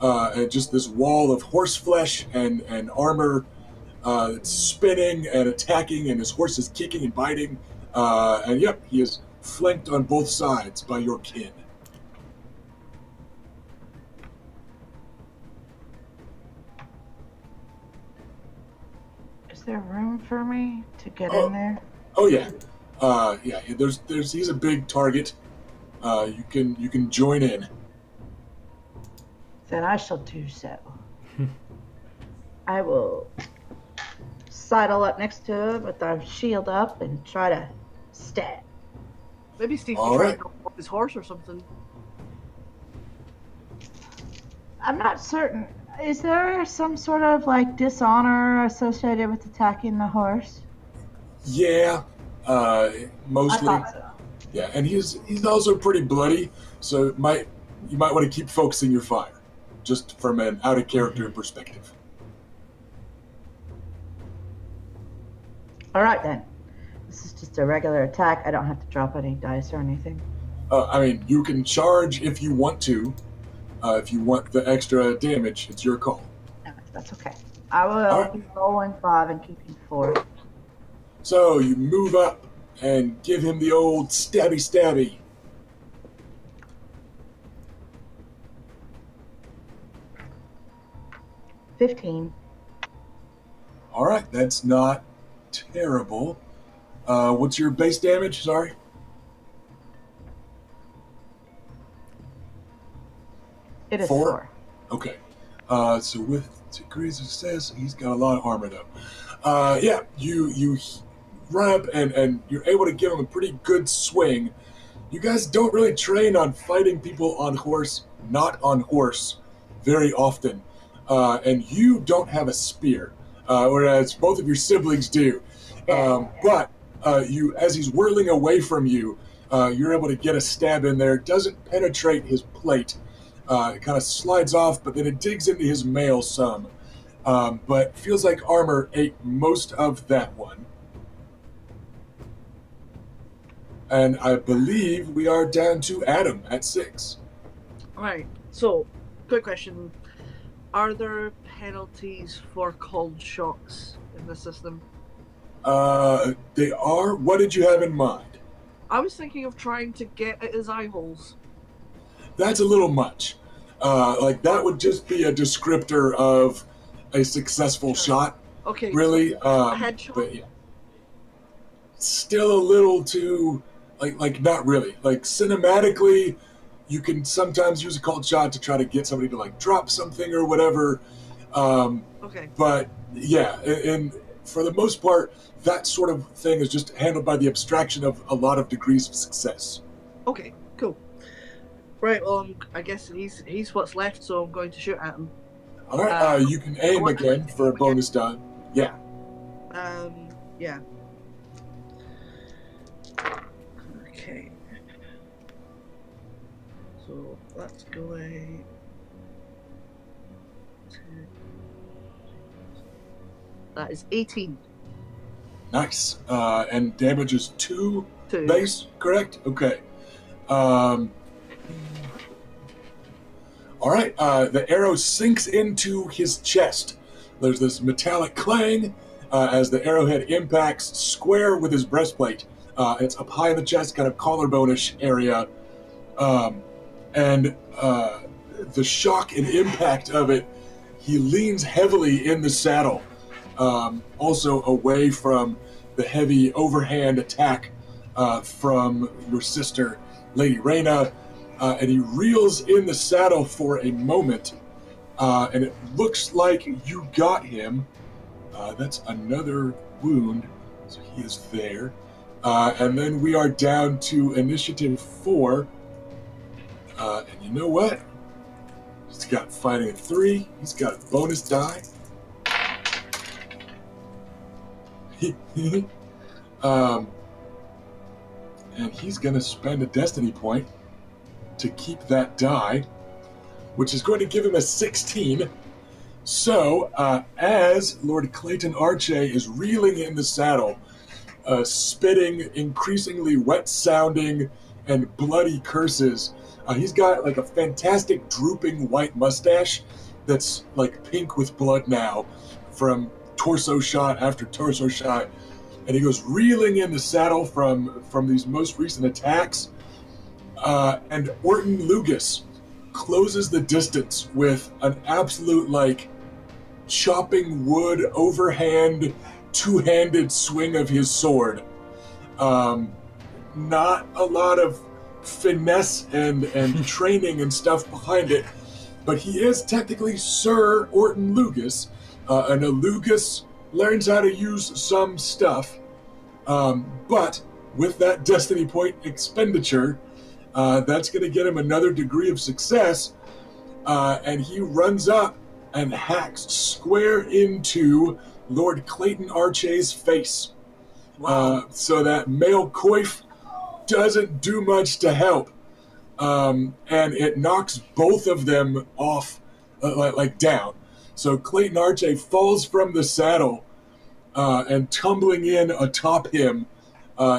and just this wall of horse flesh and armor. It's spinning and attacking, and his horse is kicking and biting. And yep, he is flanked on both sides by your kin. Is there room for me to get in there? Oh yeah, yeah. He's a big target. You can join in. Then I shall do so. I will sidle up next to him with our shield up and try to stab. Maybe Steve All can try right. to go off his horse or something. I'm not certain. Is there some sort of dishonor associated with attacking the horse? Yeah, mostly. I thought so. Yeah, and he's also pretty bloody, so you might want to keep focusing your fire, just from an out of character perspective. All right then. This is just a regular attack. I don't have to drop any dice or anything. I mean, you can charge if you want to. If you want the extra damage, it's your call. No, that's okay. I will be rolling 5 and keeping 4. So you move up and give him the old stabby. 15. All right, that's not terrible. What's your base damage? Sorry. It is 4? 4. Okay. So with degrees of success, he's got a lot of armor though. Yeah, you run up and you're able to give him a pretty good swing. You guys don't really train on fighting people on horse, not on horse, very often. And you don't have a spear, whereas both of your siblings do. But you, as he's whirling away from you, you're able to get a stab in there. It doesn't penetrate his plate. It kind of slides off, but then it digs into his mail some. But feels like armor ate most of that one. And I believe we are down to Adam at 6. Alright, so, quick question. Are there penalties for cold shocks in the system? They are. What did you have in mind? I was thinking of trying to get at his eye holes. That's a little much. That would just be a descriptor of a successful shot. Okay. Really. So a headshot? But yeah. Still a little too, not really. Cinematically, you can sometimes use a cold shot to try to get somebody to drop something or whatever. Okay. But yeah, and for the most part, that sort of thing is just handled by the abstraction of a lot of degrees of success. Okay, cool. Right, well, I guess he's what's left, so I'm going to shoot at him. All right, you can aim again for a bonus die. Yeah. Yeah. Okay. So that's going to... That is 18. Nice. And damage is 2 2. base, correct? Okay. All right. The arrow sinks into his chest. There's this metallic clang as the arrowhead impacts square with his breastplate. It's up high in the chest, kind of collarbone-ish area. And the shock and impact of it, he leans heavily in the saddle, also away from the heavy overhand attack from your sister, Lady Reyna, and he reels in the saddle for a moment, and it looks like you got him. That's another wound, so he is there. And then we are down to initiative 4. And you know what? He's got fighting at 3. He's got a bonus die. And he's going to spend a destiny point to keep that die, which is going to give him a 16. So, as Lord Clayton Arche is reeling in the saddle, spitting increasingly wet-sounding and bloody curses, he's got like a fantastic drooping white mustache that's like pink with blood now from torso shot after torso shot. And he goes reeling in the saddle from these most recent attacks. And Orton Lugas closes the distance with an absolute like chopping wood overhand two-handed swing of his sword. Not a lot of finesse and training and stuff behind it, but he is technically Sir Orton Lugas, and a Lugas learns how to use some stuff, but with that destiny point expenditure, that's going to get him another degree of success, and he runs up and hacks square into Lord Clayton Arche's face. Wow. So that male coif doesn't do much to help, and it knocks both of them off, like down. So Clayton Arche falls from the saddle, and tumbling in atop him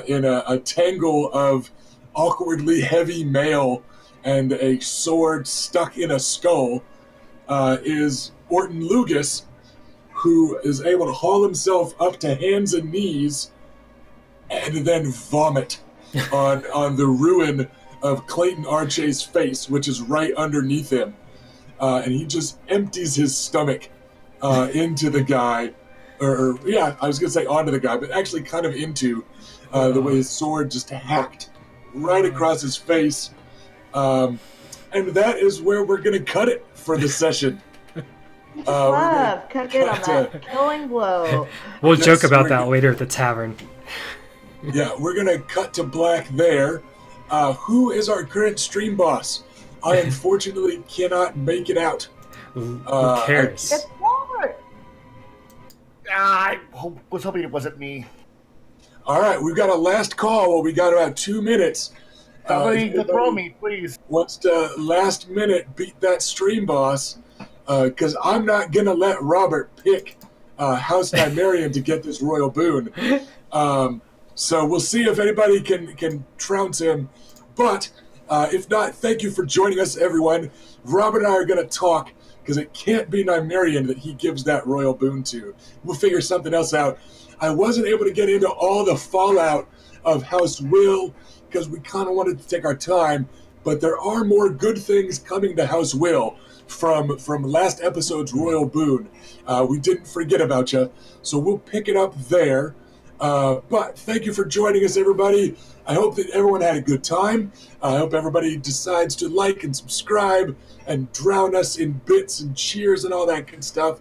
in a tangle of awkwardly heavy mail and a sword stuck in a skull, is Orton Lugas, who is able to haul himself up to hands and knees and then vomit on the ruin of Clayton Arche's face, which is right underneath him. And he just empties his stomach into the guy, or I was going to say onto the guy, but actually kind of into the way his sword just hacked right across his face. And that is where we're going to cut it for the session. Cut in on that killing blow. We'll joke about that later at the tavern. Yeah, we're going to cut to black there. Who is our current stream boss? I unfortunately cannot make it out. Who cares? It's Robert. I was hoping it wasn't me. All right, we've got a last call. Well, we got about 2 minutes. Somebody throw me, please. Wants to last minute beat that stream boss, because I'm not going to let Robert pick House Nymerian to get this royal boon. So we'll see if anybody can trounce him. But if not, thank you for joining us, everyone. Robert and I are going to talk, because it can't be Nymerian that he gives that royal boon to. We'll figure something else out. I wasn't able to get into all the fallout of House Will, because we kind of wanted to take our time, but there are more good things coming to House Will from last episode's royal boon. We didn't forget about you, so we'll pick it up there. But thank you for joining us, everybody. I hope that everyone had a good time. I hope everybody decides to like and subscribe and drown us in bits and cheers and all that good stuff.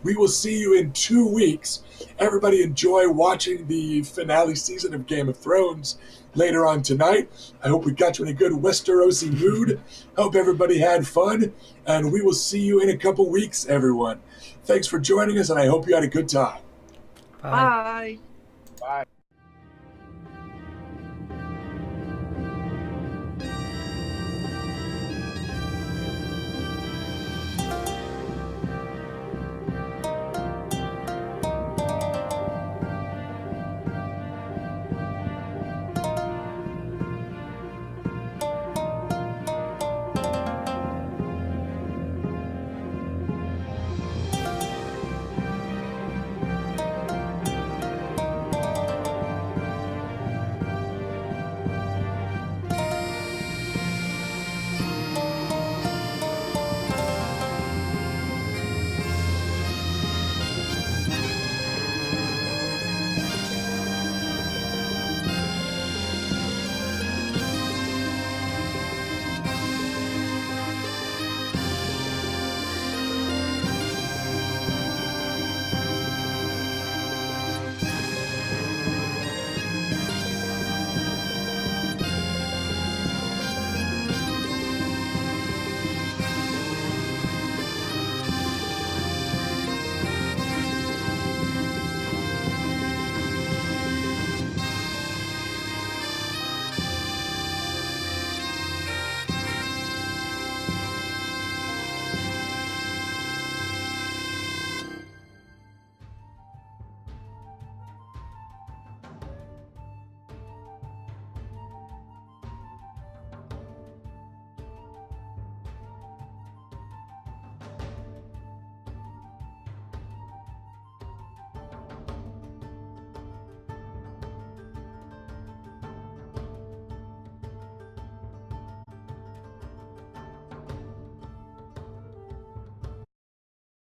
We will see you in 2 weeks. Everybody enjoy watching the finale season of Game of Thrones later on tonight. I hope we got you in a good Westerosi mood. Hope everybody had fun, and we will see you in a couple weeks, everyone. Thanks for joining us, and I hope you had a good time. Bye. Bye. Bye.